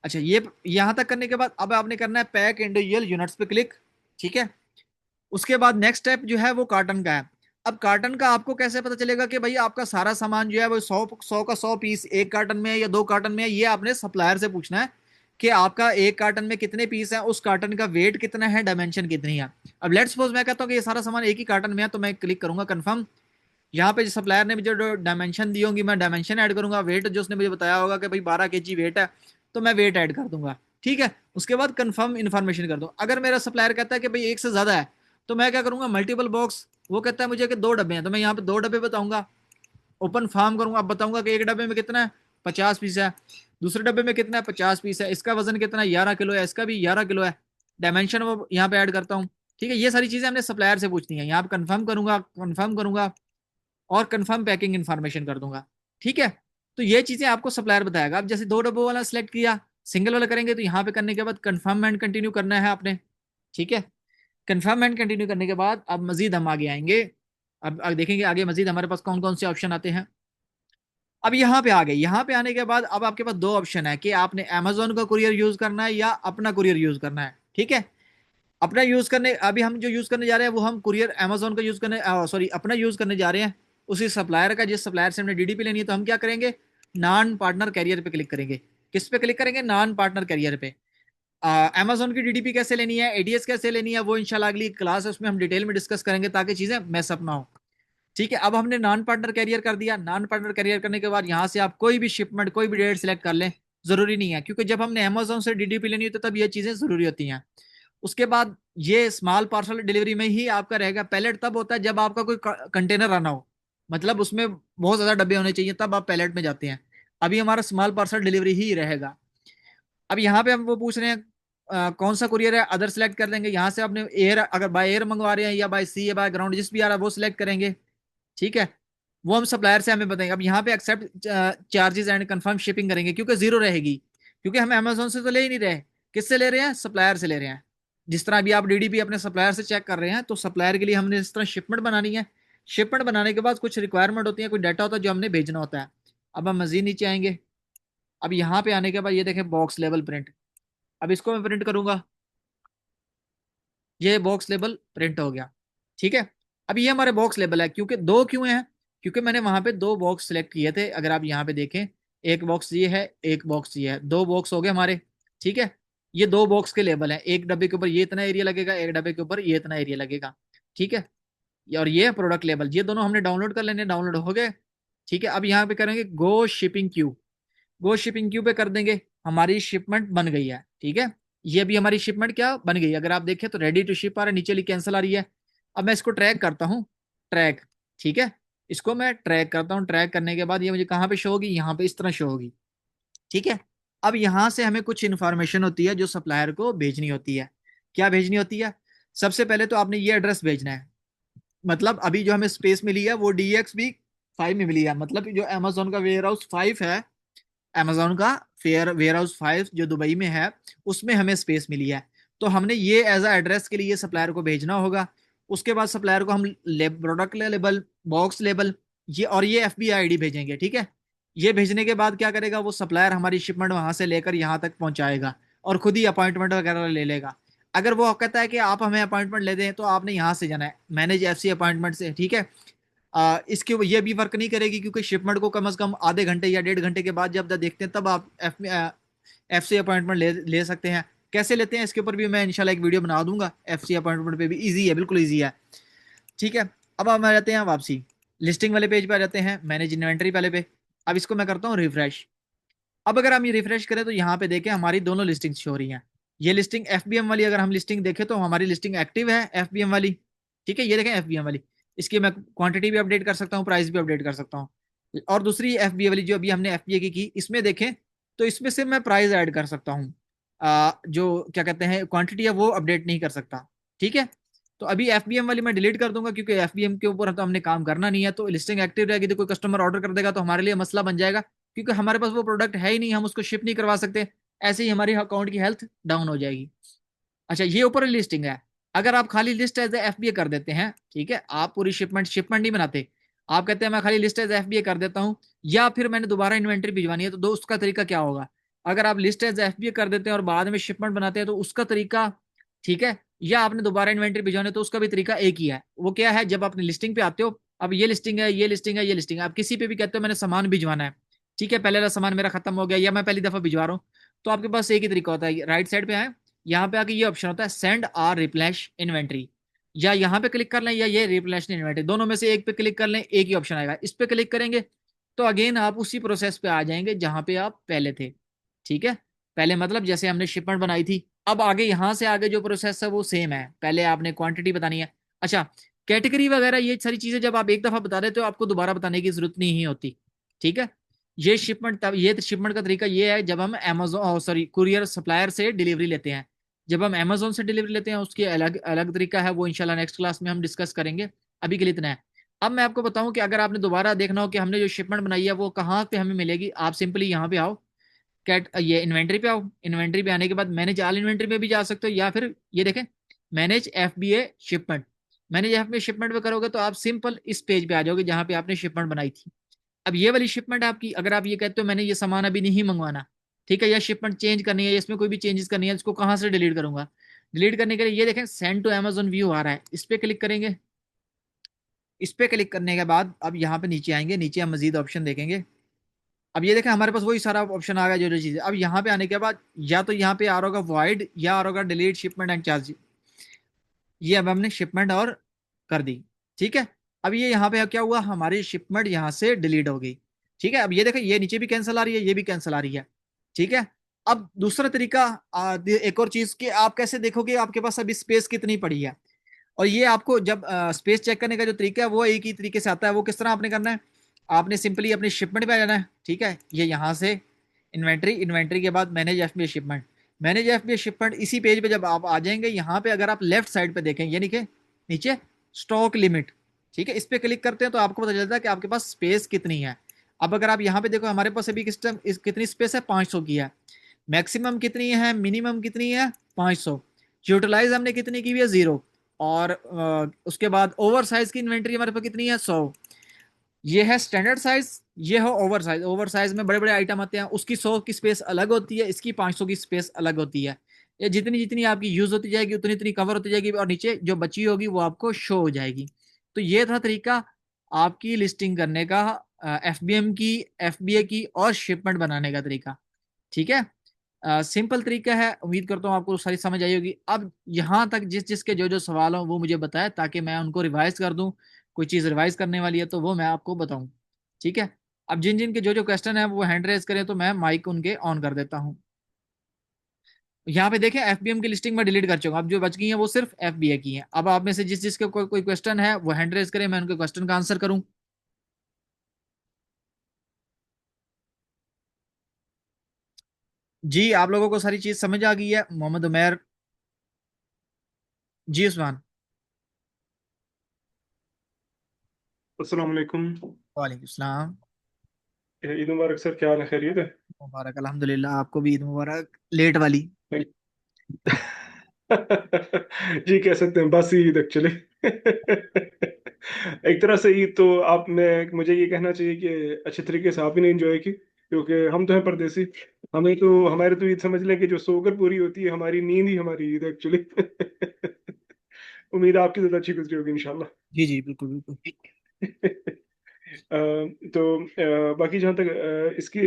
अच्छा, ये यहां तक करने के बाद अब आपने करना है पैक इंडिविजुअल यूनिट्स पे क्लिक। ठीक है, उसके बाद नेक्स्ट स्टेप जो है वो कार्टन का है। अब कार्टन का आपको कैसे पता चलेगा कि भाई आपका सारा सामान जो है वो 100 का 100 पीस एक कार्टन में है या 2 कार्टन में है, ये आपने सप्लायर से पूछना है कि आपका एक कार्टन में कितने पीस है, उस कार्टन का वेट कितना है, डायमेंशन कितनी है। अब लेट्स सपोज मैं कहता हूँ कि ये सारा सामान एक ही कार्टन में है, तो मैं क्लिक करूंगा कंफर्म। यहाँ पे सप्लायर ने मुझे जो डायमेंशन दी होंगी मैं डायमेंशन ऐड करूंगा, वेट जो उसने मुझे बताया होगा कि भाई 12 kg वेट है, तो मैं वेट ऐड कर दूंगा। ठीक है, उसके बाद कंफर्म इन्फॉर्मेशन कर दूं। अगर मेरा सप्लायर कहता है कि भाई एक से ज्यादा है, तो मैं क्या करूंगा, मल्टीपल बॉक्स, वो कहता है मुझे कि 2 डब्बे हैं, तो मैं यहाँ पे 2 डब्बे बताऊंगा, ओपन फार्म करूंगा, अब बताऊंगा कि एक डब्बे में कितना है, 50 पीस है, दूसरे डब्बे में कितना है, 50 पीस है, इसका वजन कितना है, 11 किलो है, इसका भी 11 किलो है, डायमेंशन वो यहाँ पे ऐड करता हूँ। ठीक है, ये सारी चीजें हमने सप्लायर से पूछनी है। यहाँ पे कंफर्म करूंगा, कंफर्म करूंगा और कंफर्म पैकिंग इन्फॉर्मेशन कर दूंगा। ठीक है, तो ये चीजें आपको सप्लायर बताएगा। अब जैसे 2 डब्बों वाला सिलेक्ट किया, सिंगल वाला करेंगे तो यहाँ पे करने के बाद कंफर्म एंड कंटिन्यू करना है आपने। ठीक है, कंफर्म एंड कंटिन्यू करने के बाद अब मजीद हम आगे आएंगे। अब देखेंगे आगे मजीद हमारे पास कौन कौन से ऑप्शन आते हैं। अब यहाँ पे आ गए, यहाँ पे आने के बाद अब आपके पास 2 ऑप्शन है कि आपने अमेजोन का कुरियर यूज करना है या अपना कुरियर यूज करना है। ठीक है, अपना यूज करने, अभी हम जो यूज करने जा रहे हैं वो हम कुरियर अमेजोन का यूज करने, सॉरी अपना यूज करने जा रहे हैं उसी सप्लायर का, जिस सप्लायर से हमने DDP लेनी है। तो हम क्या करेंगे, नॉन पार्टनर कैरियर पे क्लिक करेंगे। किस पे क्लिक करेंगे, नॉन पार्टनर कैरियर पे। अमेजोन की DDP कैसे लेनी है, ADS कैसे लेनी है, वो इंशाल्लाह अगली क्लास है उसमें हम डिटेल में डिस्कस करेंगे ताकि चीजें मैसअप ना हो। ठीक है, अब हमने नॉन पार्टनर कैरियर कर दिया। नॉन पार्टनर कैरियर करने के बाद यहाँ से आप कोई भी शिपमेंट कोई भी डेट सेलेक्ट कर लें, जरूरी नहीं है, क्योंकि जब हमने अमेजोन से DDP लेनी होती है तब ये चीजें जरूरी होती हैं। उसके बाद ये स्मॉल पार्सल डिलीवरी में ही आपका रहेगा। पैलेट तब होता है जब आपका कोई कंटेनर आना हो, मतलब उसमें बहुत ज्यादा डब्बे होने चाहिए, तब आप पैलेट में जाते हैं। अभी हमारा स्मॉल पार्सल डिलीवरी ही रहेगा। अब यहाँ पे हम वो पूछ रहे हैं कौन सा कुरियर है, अदर सेलेक्ट कर देंगे। यहाँ से आपने एयर, अगर बाय एयर मंगवा रहे हैं या बाय सी या बाय ग्राउंड, जिस भी आ रहा है वो सिलेक्ट करेंगे। ठीक है, वो हम सप्लायर से हमें बताएंगे। अब यहाँ पे accept charges and confirm shipping करेंगे क्योंकि जीरो रहेगी, क्योंकि हम अमेजोन से तो ले ही नहीं रहे, किससे ले रहे हैं, सप्लायर से ले रहे हैं। जिस तरह अभी आप DDP अपने सप्लायर से चेक कर रहे हैं, तो सप्लायर के लिए हमने इस तरह शिपमेंट बनानी है। शिपमेंट बनाने के बाद कुछ रिक्वायरमेंट होती है, कोई डाटा होता है जो हमने भेजना होता है। अब हम मजीद नीचे आएंगे। अब यहाँ पे आने के बाद ये देखें बॉक्स लेवल प्रिंट, अब इसको मैं प्रिंट करूंगा, ये बॉक्स लेबल प्रिंट हो गया। ठीक है, अब ये हमारे बॉक्स लेबल है, क्योंकि दो क्यों है, क्योंकि मैंने वहां पे 2 बॉक्स सेलेक्ट किए थे। अगर आप यहाँ पे देखें, एक बॉक्स ये है, एक बॉक्स ये है, 2 बॉक्स हो गए हमारे। ठीक है, ये 2 बॉक्स के लेबल है, एक डब्बे के ऊपर ये इतना एरिया लगेगा, एक डब्बे के ऊपर ये इतना एरिया लगेगा। ठीक है, और ये प्रोडक्ट लेबल, ये दोनों हमने डाउनलोड कर लेने, डाउनलोड हो गए। ठीक है, अब यहाँ पे करेंगे गो शिपिंग क्यू, गो शिपिंग क्यू पे कर देंगे, हमारी शिपमेंट बन गई है। ठीक है, ये भी हमारी शिपमेंट क्या बन गई है, अगर आप देखें तो रेडी टू शिप आ रहा है, नीचे कैंसिल आ रही है। अब मैं इसको ट्रैक करता हूँ, ट्रैक। ठीक है, इसको मैं ट्रैक करता हूँ, ट्रैक करने के बाद ये मुझे कहाँ पे शो होगी, यहाँ पे इस तरह शो होगी। ठीक है, अब यहाँ से हमें कुछ इन्फॉर्मेशन होती है जो सप्लायर को भेजनी होती है। क्या भेजनी होती है, सबसे पहले तो आपने ये एड्रेस भेजना है, मतलब अभी जो हमें स्पेस मिली है वो DXB 5 में मिली है, मतलब जो अमेजोन का वेयर हाउस 5 है, अमेजोन का फेयर वेयर हाउस 5 जो दुबई में है, उसमें हमें स्पेस मिली है। तो हमने ये एज अ एड्रेस के लिए सप्लायर को भेजना होगा। उसके बाद सप्लायर को हम प्रोडक्ट लेबल, बॉक्स लेबल, ये एफबीआई आईडी भेजेंगे, ठीक है। ये भेजने के बाद क्या करेगा, वो सप्लायर हमारी शिपमेंट वहां से लेकर यहाँ तक पहुंचाएगा और खुद ही अपॉइंटमेंट वगैरह ले लेगा। अगर वो कहता है कि आप हमें अपॉइंटमेंट ले दें, तो आपने यहाँ से जाना है मैनेज एफसी अपॉइंटमेंट से, ठीक है। इसके ये भी वर्क नहीं करेगी, क्योंकि शिपमेंट को कम से कम आधे घंटे या 1.5 घंटे के बाद जब देखते हैं, तब आप एफ सी अपॉइंटमेंट ले सकते हैं। कैसे लेते हैं इसके ऊपर भी मैं इंशाल्लाह एक वीडियो बना दूंगा। एफ सी अपॉइंटमेंट पे भी इजी है, बिल्कुल इजी है, ठीक है। अब हम आ जाते हैं वापसी, लिस्टिंग वाले पेज पे आ जाते हैं, मैनेज इन्वेंटरी पहले पे। अब इसको मैं करता हूँ रिफ्रेश। अब अगर हम ये रिफ्रेश करें तो यहाँ पे देखें हमारी दोनों लिस्टिंग शो हो रही हैं। ये लिस्टिंग एफबीएम वाली अगर हम लिस्टिंग देखें तो हमारी लिस्टिंग एक्टिव है एफबीएम वाली, ठीक है। ये देखें एफबीएम वाली, इसकी मैं क्वांटिटी भी अपडेट कर सकता हूँ, प्राइस भी अपडेट कर सकता हूँ। और दूसरी एफबीए वाली जो अभी हमने एफबीए की इसमें देखें, तो इसमें से मैं प्राइस ऐड कर सकता हूँ। जो क्या कहते हैं क्वांटिटी है वो अपडेट नहीं कर सकता, ठीक है। तो अभी एफबीएम वाली मैं डिलीट कर दूंगा, क्योंकि एफबीएम के ऊपर तो हमने काम करना नहीं है। तो लिस्टिंग एक्टिव रहेगी, तो कोई कस्टमर ऑर्डर कर देगा तो हमारे लिए मसला बन जाएगा, क्योंकि हमारे पास वो प्रोडक्ट है ही नहीं, हम उसको शिप नहीं करवा सकते। ऐसे ही हमारी अकाउंट की हेल्थ डाउन हो जाएगी। अच्छा, ये ऊपर लिस्टिंग है। अगर आप खाली लिस्ट एज एफबीए कर देते हैं, ठीक है, आप पूरी शिपमेंट शिपमेंट नहीं बनाते, आप कहते हैं मैं खाली लिस्ट एज एफबीए कर देता हूं, या फिर मैंने दोबारा इन्वेंट्री भिजवानी है, तो दो उसका तरीका क्या होगा। अगर आप लिस्ट एज एफबीए कर देते हैं और बाद में शिपमेंट बनाते हैं, तो उसका तरीका ठीक है। या आपने दोबारा इन्वेंट्री भिजवानी है, तो उसका भी तरीका एक ही है। वो क्या है, जब अपनी लिस्टिंग पे आते हो, अब ये लिस्टिंग है, ये लिस्टिंग है, ये लिस्टिंग है, आप किसी पे भी कहते हो मैंने सामान भिजवाना है, ठीक है, पहले वाला सामान मेरा खत्म हो गया या मैं पहली दफा भिजवा रहा हूँ, तो आपके पास एक ही तरीका होता है, राइट साइड पे आए, यहाँ पे आके ये ऑप्शन होता है सेंड आर रिप्लेश इन्वेंट्री, या यहाँ पे क्लिक कर लें या ये रिप्लेश इन्वेंट्री, दोनों में से एक पे क्लिक कर लें, एक ही ऑप्शन आएगा। इस पे क्लिक करेंगे तो अगेन आप उसी प्रोसेस पे आ जाएंगे जहां पे आप पहले थे, ठीक है। पहले मतलब जैसे हमने शिपमेंट बनाई थी, अब आगे यहाँ से आगे जो प्रोसेस है वो सेम है, पहले आपने क्वांटिटी बतानी है। अच्छा, कैटेगरी वगैरह ये सारी चीजें जब आप एक दफा बता देते हो, आपको दोबारा बताने की जरूरत नहीं ही होती, ठीक है। ये शिपमेंट तब ये शिपमेंट का तरीका ये है जब हम अमेजोन सॉरी कुरियर सप्लायर से डिलीवरी लेते हैं। जब हम अमेजोन से डिलीवरी लेते हैं उसकी अलग अलग तरीका है, वो इंशाल्लाह नेक्स्ट क्लास में हम डिस्कस करेंगे। अभी के लिए इतना है। अब मैं आपको बताऊं कि अगर आपने दोबारा देखना हो कि हमने जो शिपमेंट बनाई है वो कहाँ पे हमें मिलेगी, आप सिंपली यहाँ पे आओ, कैट ये इन्वेंट्री पे आओ। इन्वेंट्री पे आने के बाद मैनेज ऑल इन्वेंट्री पे भी जा सकते हो, या फिर ये देखें manage FBA shipment. Manage FBA shipment पे करोगे तो आप सिंपल इस पेज पे आ जाओगे जहाँ पे आपने शिपमेंट बनाई थी। अब ये वाली शिपमेंट आपकी, अगर आप ये कहते हो मैंने ये सामान अभी नहीं मंगवाना, ठीक है, या शिपमेंट चेंज करनी है, इसमें कोई भी चेंजेस करनी है, इसको कहाँ से डिलीट करूंगा। डिलीट करने के लिए ये देखें सेंड टू अमेजोन व्यू आ रहा है, इस पे क्लिक करेंगे। इस पे क्लिक करने के बाद अब यहाँ पे नीचे आएंगे, नीचे हम मजीद ऑप्शन देखेंगे। अब ये देखें हमारे पास वही सारा ऑप्शन आ गया जो जो चीज़ है। अब यहाँ पे आने के बाद या तो यहाँ पे आ रहा होगा वॉइड या आ रहा होगा डिलीट शिपमेंट एंड चार्ज, ये अब हमने शिपमेंट और कर दी, ठीक है। अब ये यहाँ पे क्या हुआ, हमारी शिपमेंट यहाँ से डिलीट हो गई, ठीक है। अब ये देखें ये नीचे भी कैंसिल आ रही है, ये भी कैंसिल आ रही है, ठीक है। अब दूसरा तरीका, एक और चीज कि आप कैसे देखोगे आपके पास अभी स्पेस कितनी पड़ी है। और ये आपको जब स्पेस चेक करने का जो तरीका है वो एक ही तरीके से आता है। वो किस तरह आपने करना है, आपने सिंपली अपनी शिपमेंट पे आ जाना है, ठीक है। ये यहाँ से इन्वेंट्री, इन्वेंट्री के बाद manage FBA shipment, manage FBA shipment, इसी पेज पे जब आप आ जाएंगे यहाँ पे अगर आप लेफ्ट साइड पे देखें यानी कि नीचे स्टॉक लिमिट, ठीक है, इस पे क्लिक करते हैं तो आपको पता चलता है कि आपके पास स्पेस कितनी है। अब अगर आप यहाँ पे देखो हमारे पास अभी कितनी स्पेस है, 500 की है। मैक्सिमम कितनी है, मिनिमम कितनी है, 500। यूटिलाइज हमने कितनी की हुई है, 0। और उसके बाद ओवर साइज की इन्वेंट्री हमारे पास कितनी है, 100। ये है स्टैंडर्ड साइज, ये है ओवर साइज। ओवर साइज में बड़े बड़े आइटम आते हैं, उसकी 100 की स्पेस अलग होती है, इसकी 500 की स्पेस अलग होती है। ये जितनी जितनी आपकी यूज होती जाएगी उतनी उतनी कवर होती जाएगी, और नीचे जो बची होगी वो आपको शो हो जाएगी। तो ये था तरीका आपकी लिस्टिंग करने का, एफबीएम की, एफबीए की और शिपमेंट बनाने का तरीका, ठीक है। सिंपल तरीका है, उम्मीद करता हूँ आपको सारी समझ आई होगी। अब यहाँ तक जिस जिसके जो जो सवाल हो वो मुझे बताए, ताकि मैं उनको रिवाइज कर दूँ। कोई चीज़ रिवाइज करने वाली है तो वो मैं आपको बताऊँ, ठीक है। अब जिन जिन के जो जो क्वेश्चन है वो हैंड रेज करें तो मैं माइक उनके ऑन कर देता हूँ। यहाँ पे देखें एफबीएम की लिस्टिंग में डिलीट कर चुका, अब जो बच गई है वो सिर्फ एफबीए की है। अब आप में से जिस जिसके कोई क्वेश्चन है वो हैंड रेज करें, मैं उनके क्वेश्चन का आंसर करूँ। जी, आप लोगों को सारी चीज समझ आ गई है, मोहम्मद उमेर। जी उस्मान। अस्सलाम वालेकुम। वालेकुम सलाम। ईद मुबारक सर, क्या हाल है, खैरियत है? मुबारक, अल्हम्दुलिल्लाह, आपको भी ईद मुबारक, लेट वाली। जी कह सकते हैं, बस ईद एक्चुअली। एक तरह से ईद तो आपने, मुझे ये कहना चाहिए कि अच्छे तरीके से आप ही ने एंजॉय की, क्योंकि हम तो हैं परदेसी। हमारे तो ईद समझ लें कि जो सोकर पूरी होती है, हमारी नींद ही हमारी ईद एक्चुअली। उम्मीद है आपकी ज्यादा अच्छी गुजरी होगी इंशाल्लाह। जी जी, बिल्कुल बिल्कुल। बाकी जहाँ तक इसकी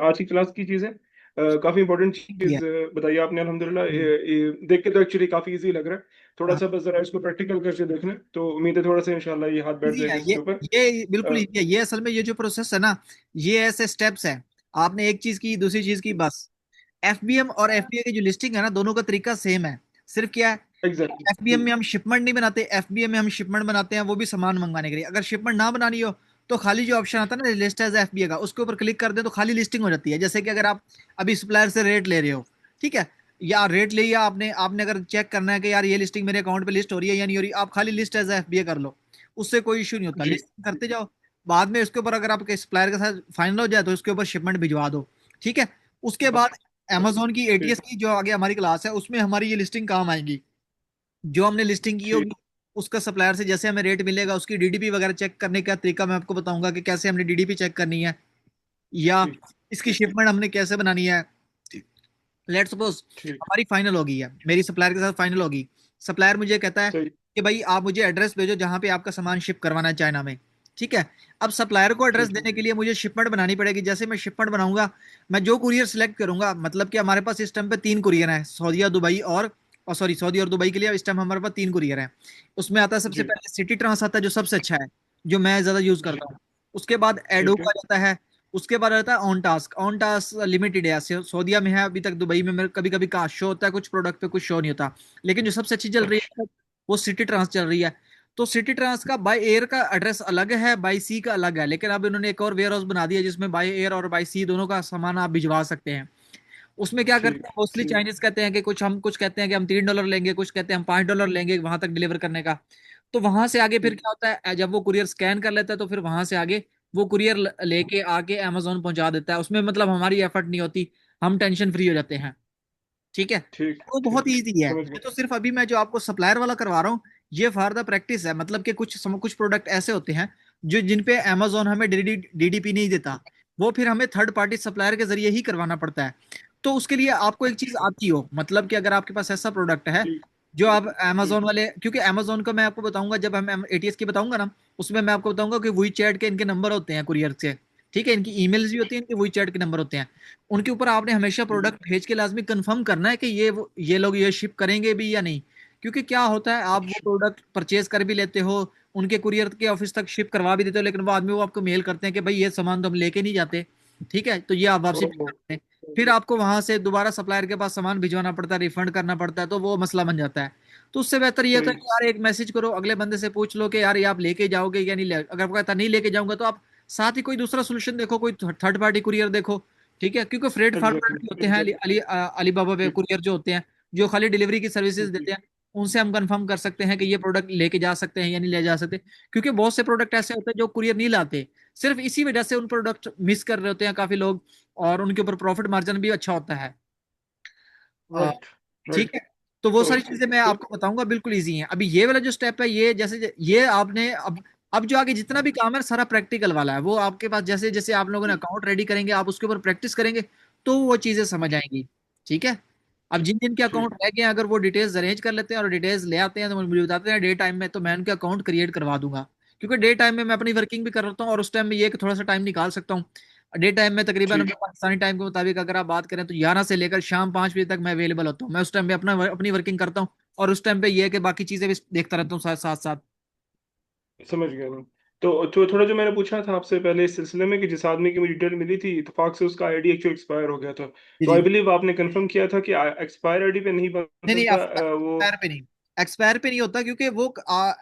आज की क्लास की चीज़ है, काफ़ी इंपॉर्टेंट किया। चीज़ बताई आपने अल्हम्दुलिल्लाह। जी ये देख के तो एक्चुअली काफ़ी इजी लग रहा है। थोड़ा हाँ, सा बस जरा इसको प्रैक्टिकल करके देखना, तो उम्मीद है थोड़ा सा इंशाल्लाह ये हाथ बैठ इजी जाएगा है इसके ऊपर। ये बिल्कुल अ, इजी है। ये असल में ये जो प्रोसेस है ना, ये ऐसे स्टेप्स है। आपने एक चीज की, दूसरी चीज की, बस। एफबीएम और एफबीए की जो लिस्टिंग है ना, दोनों का तरीका सेम है। सिर्फ क्या है, एफबीएम एग्जैक्टली। में हम शिपमेंट नहीं बनाते, एफबीएम में हम शिपमेंट बनाते हैं, वो भी सामान मंगवाने के लिए। अगर शिपमेंट ना बनानी हो तो खाली जो ऑप्शन आता है ना, लिस्ट एज एफबीए का, उसके ऊपर क्लिक कर दें तो खाली लिस्टिंग हो जाती है। जैसे कि अगर आप अभी सप्लायर से रेट ले रहे हो, ठीक है, या रेट ले लिया आपने आपने अगर चेक करना है कि यार ये लिस्टिंग मेरे अकाउंट पे लिस्ट हो रही है या नहीं हो रही, आप खाली लिस्ट एज एफबीए कर लो, उससे कोई इशू नहीं होता। जी लिस्टिंग करते जाओ, बाद में उसके ऊपर अगर आपके सप्लायर के साथ फाइनल हो जाए तो उसके ऊपर शिपमेंट भिजवा दो, ठीक है। उसके बाद Amazon की एटीएस ठीक की जो आगे हमारी क्लास है, उसमें हमारी ये लिस्टिंग काम आएगी। जो हमने लिस्टिंग की ठीक होगी, उसका सप्लायर से जैसे हमें रेट मिलेगा, उसकी डीडीपी वगैरह चेक करने का तरीका मैं आपको बताऊंगा कि कैसे हमने डीडीपी चेक करनी है, या ठीक इसकी शिपमेंट हमने कैसे बनानी है। लेट सपोज ठीक। हमारी फाइनल होगी है, मेरी सप्लायर के साथ फाइनल होगी। सप्लायर मुझे कहता है सही। कि भाई आप मुझे एड्रेस भेजो जहां पे आपका सामान शिप करवाना है चाइना में, ठीक है। अब सप्लायर को एड्रेस ठीक देने के लिए मुझे शिपमेंट बनानी पड़ेगी। जैसे मैं शिपमेंट बनाऊंगा, मैं जो कुरियर सिलेक्ट करूंगा, मतलब कि हमारे पास इस टाइम पे 3 कुरियर हैं, सऊदीया, दुबई और सॉरी, सऊदी और दुबई के लिए इस टाइम हमारे पास 3 कुरियर हैं। उसमें आता है सबसे जी पहले सिटी ट्रांस आता है, जो सबसे अच्छा है, जो मैं ज्यादा यूज जी। करता हूँ। उसके बाद एडो ठीक है। का जाता है। उसके बाद रहता है ऑन टास्क लिमिटेड है, सऊदीया में है अभी तक। दुबई में मेरे कभी कभी का शो होता है, कुछ प्रोडक्ट पे कुछ शो नहीं होता। लेकिन जो सबसे अच्छी चल रही अच्छा। है वो सिटी ट्रांस चल रही है। तो सिटी ट्रांस का बाय एयर का एड्रेस अलग है, बाय सी का अलग है, लेकिन अब इन्होंने एक और वेयर हाउस बना दिया जिसमें बाय एयर और बाय सी दोनों का सामान आप भिजवा सकते हैं। उसमें क्या करते ठीक हैं, मोस्टली ठीक। चाइनीज कहते हैं कि कुछ कहते हैं कि हम $3 लेंगे, कुछ कहते हैं हम $5 लेंगे वहां तक डिलीवर करने का। तो वहां से आगे फिर ठीक क्या होता है, जब वो कुरियर स्कैन कर लेता है तो फिर वहां से आगे वो कुरियर लेके आके अमेजोन पहुंचा देता है। उसमें मतलब हमारी एफर्ट नहीं होती, हम टेंशन फ्री हो जाते हैं, ठीक है। ठीक वो बहुत ठीक। इजी है। समझ ये गया। तो सिर्फ अभी मैं जो आपको सप्लायर वाला करवा रहा हूँ, ये फॉर द प्रैक्टिस है। मतलब कि कुछ प्रोडक्ट ऐसे होते हैं जो जिन पे अमेजोन हमें डीडीपी नहीं देता, वो फिर हमें थर्ड पार्टी सप्लायर के जरिए ही करवाना पड़ता है। तो उसके लिए आपको एक चीज अच्छा। आती हो, मतलब कि अगर आपके पास ऐसा प्रोडक्ट है ठीक जो आप ठीक। अमेजोन वाले, क्योंकि अमेजोन का मैं आपको बताऊंगा, जब हम एटीएस की बताऊंगा ना, उसमें मैं आपको बताऊंगा कि वही चैट के इनके नंबर होते हैं कुरियर से, ठीक है। इनकी ईमेल्स भी होती हैं, इनके वही चैट के नंबर होते हैं। उनके ऊपर आपने हमेशा ठीक प्रोडक्ट भेज के लाजमी कंफर्म करना है कि ये लोग ये शिप करेंगे भी या नहीं। क्योंकि क्या होता है, आप वो प्रोडक्ट परचेज कर भी लेते हो, उनके कुरियर के ऑफिस तक शिप करवा भी देते हो, लेकिन बाद में वो आपको मेल करते हैं कि भाई ये सामान तो हम लेके नहीं जाते, ठीक है, तो ये आप वापसी पे ओहो। करते हैं। फिर आपको वहां से दोबारा सप्लायर के पास सामान भिजवाना पड़ता है, रिफंड करना पड़ता है, तो वो मसला बन जाता है। तो उससे बेहतर ये होता है सही। कि यार एक मैसेज करो, अगले बंदे से पूछ लो कि यार ये आप लेके जाओगे या नहीं अगर वो कहता नहीं लेके जाऊंगा, तो आप साथ ही कोई दूसरा सोल्यूशन देखो, कोई थर्ड पार्टी कुरियर देखो, ठीक है। क्योंकि फ्रेट फॉरवर्ड एग्जैक्टली भी होते हैं, एग्जैक्टली। अली बाबा पे ठीक कुरियर जो होते हैं, जो खाली डिलीवरी की सर्विसेज जी। देते हैं। उनसे हम कंफर्म कर सकते हैं कि ये प्रोडक्ट लेके जा सकते हैं या नहीं ले जा सकते। क्योंकि बहुत से प्रोडक्ट ऐसे होते हैं जो कुरियर नहीं लाते, सिर्फ इसी वजह से उन प्रोडक्ट मिस कर रहे होते हैं काफी लोग, और उनके ऊपर प्रॉफिट मार्जिन भी अच्छा होता है। अ, राइट ठीक राइट। है। तो वो तो सारी चीजें मैं आपको बताऊंगा, बिल्कुल इजी है। अभी ये वाला जो स्टेप है, ये जैसे ये आपने अब जो आगे जितना भी काम है सारा प्रैक्टिकल वाला है, वो आपके पास जैसे जैसे आप लोगों ने अकाउंट रेडी करेंगे, आप उसके ऊपर प्रैक्टिस करेंगे, तो वो चीजें समझ आएंगी, ठीक है। अब जिन जिन के अकाउंट ठीक रह गए हैं, अगर वो डिटेल्स अरेंज कर लेते हैं और डिटेल्स ले आते हैं तो मुझे बताते हैं डे टाइम में, तो मैं उनके अकाउंट क्रिएट करवा दूंगा। क्योंकि डे टाइम में मैं अपनी वर्किंग भी कर रहा हूँ और उस टाइम में ये कि थोड़ा सा टाइम निकाल सकता हूँ। डे टाइम में तकरीबन ठीक। अपने पाकिस्तानी टाइम के मुताबिक अगर आप बात करें तो 11 से लेकर शाम 5 बजे तक मैं अवेलेबल होता हूँ। मैं उस टाइम पे अपनी वर्किंग करता हूँ, और उस टाइम पे ये है कि बाकी चीजें भी देखता रहता हूँ साथ साथ साथ। समझ गया मैं। तो थोड़ा जो मैंने पूछा था आपसे पहले इस सिलसिले में, कि जिस आदमी की मुझे डिटेल मिली थी, इत्तेफाक से उसका आईडी एक्चुअली एक्सपायर हो गया था। जी तो जी। आई बिलीव आपने कंफर्म किया था कि एक्सपायर आईडी पे नहीं बन नहीं नहीं, सकता वो। एक्सपायर पे नहीं। एक्सपायर पे नहीं होता, क्योंकि वो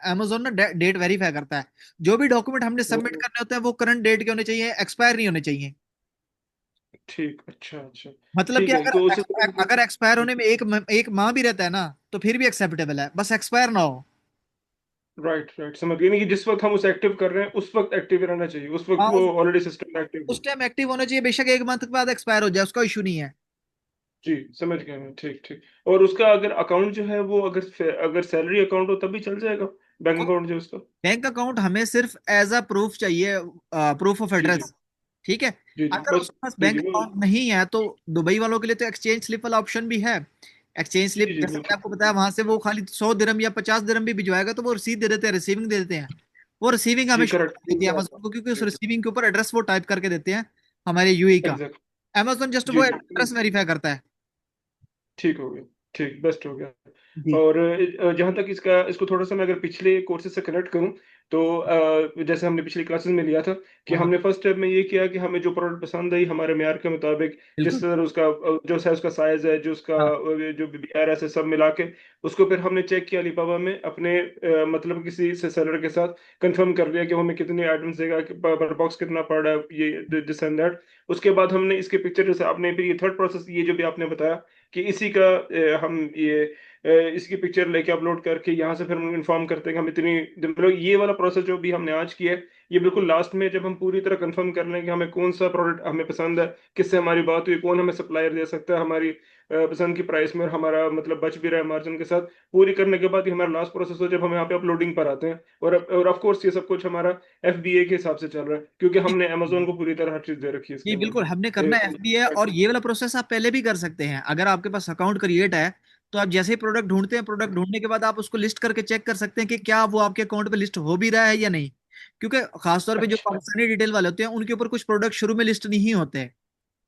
अमेजोन ना डेट वेरीफाई करता है। जो भी डॉक्यूमेंट हमने सबमिट वो करने होते हैं वो करंट डेट के होने चाहिए, एक्सपायर नहीं होने चाहिए। ठीक। अच्छा अच्छा। मतलब कि ठीक है, अगर तो उस सिलसिले में अगर एक्सपायर होने में एक माह भी रहता है ना, तो फिर भी एक्सेप्टेबल है, बस एक्सपायर ना हो। राइट राइट, समझ गए। नहीं कि जिस वक्त हम उसे एक्टिव कर रहे हैं उस वक्त एक्टिव रहना चाहिए, उस वक्त हाँ, वो ऑलरेडी सिस्टम में एक्टिव उस हो। टाइम एक्टिव होना चाहिए, बेशक 1 मंथ के बाद एक्सपायर हो जाए, उसका इशू नहीं है। जी समझ गया मैं, ठीक ठीक। और उसका अगर अकाउंट जो है वो अगर अगर सैलरी अकाउंट हो तब भी चल जाएगा, बैंक अकाउंट जो उसका? बैंक अकाउंट हमें सिर्फ एज अ प्रूफ चाहिए, प्रूफ ऑफ जी जी एड्रेस। ठीक है। जी जी, अगर बस। उसके पास जी बैंक जी वो। अकाउंट नहीं है तो दुबई वालों के लिए तो एक्सचेंज स्लिप वाला ऑप्शन भी है। एक्सचेंज जी स्लिप जी जैसे मैंने बिल्कुल। आपको बताया, वहां से वो खाली 100 दिरहम या 50 दिरहम भी भिजवाएगा तो वो रसीद दे देते हैं, रिसीविंग दे देते हैं। वो रिसीविंग हमें जी शो करेक्ट, कर देती है अमेजोन को, क्योंकि उस रिसीविंग के ऊपर एड्रेस वो टाइप करके देते हैं हमारे यूएई का। एग्जैक्ट। अमेजोन जस्ट जी वो जी एड्रेस वेरीफाई करता है। ठीक हो गया, ठीक, बेस्ट हो गया। जी। और जहाँ तक इसका, इसको थोड़ा सा मैं अगर पिछले कोर्सेज से कनेक्ट करूँ, तो जैसे हमने पिछली क्लासेस में लिया था कि हाँ हमने फर्स्ट स्टेप में ये किया कि हमें जो प्रोडक्ट पसंद आई हमारे म्यार के मुताबिक, जिस बिल्कुल। तरह उसका जो है उसका साइज है, जो उसका हाँ जो BRS है, सब मिला के उसको फिर हमने चेक किया अलीबाबा में अपने मतलब किसी से सेलर के साथ कंफर्म कर लिया कि वो हमें कितने आइटम्स देगा, पर बॉक्स कितना पड़ रहा है, ये दिस एंड दैट। उसके बाद हमने इसके पिक्चर, जैसे आपने फिर ये थर्ड प्रोसेस, ये जो भी आपने बताया कि इसी का हम ये इसकी पिक्चर लेके अपलोड करके यहाँ से फिर हम इन्फॉर्म करते हैं कि हम इतनी, मतलब ये वाला प्रोसेस जो भी हमने आज किया है, ये बिल्कुल लास्ट में जब हम पूरी तरह कंफर्म कर लें कि हमें कौन सा प्रोडक्ट हमें पसंद है, किससे हमारी बात हुई, कौन हमें सप्लायर दे सकता है हमारी पसंद की प्राइस में, और हमारा मतलब बच भी रहा है मार्जिन के साथ, पूरी करने के बाद ही हमारा लास्ट प्रोसेस हो जब हम यहाँ पे अपलोडिंग पर आते हैं। और ऑफ कोर्स ये सब कुछ हमारा FBA के हिसाब से चल रहा है, क्योंकि हमने अमेजोन को पूरी तरह हर चीज दे रखी है इसके जी बिल्कुल, हमने करना है एफबीए, और अंदर। ये वाला प्रोसेस आप पहले भी कर सकते हैं। अगर आपके पास अकाउंट क्रिएट है तो आप जैसे ही प्रोडक्ट ढूंढते हैं, प्रोडक्ट ढूंढने के बाद आप उसको लिस्ट करके चेक कर सकते हैं कि क्या वो आपके अकाउंट पे लिस्ट हो भी रहा है या नहीं। क्योंकि खासतौर पे जो अच्छा। पाकिस्तानी डिटेल वाले होते हैं उनके ऊपर कुछ प्रोडक्ट शुरू में लिस्ट नहीं होते हैं।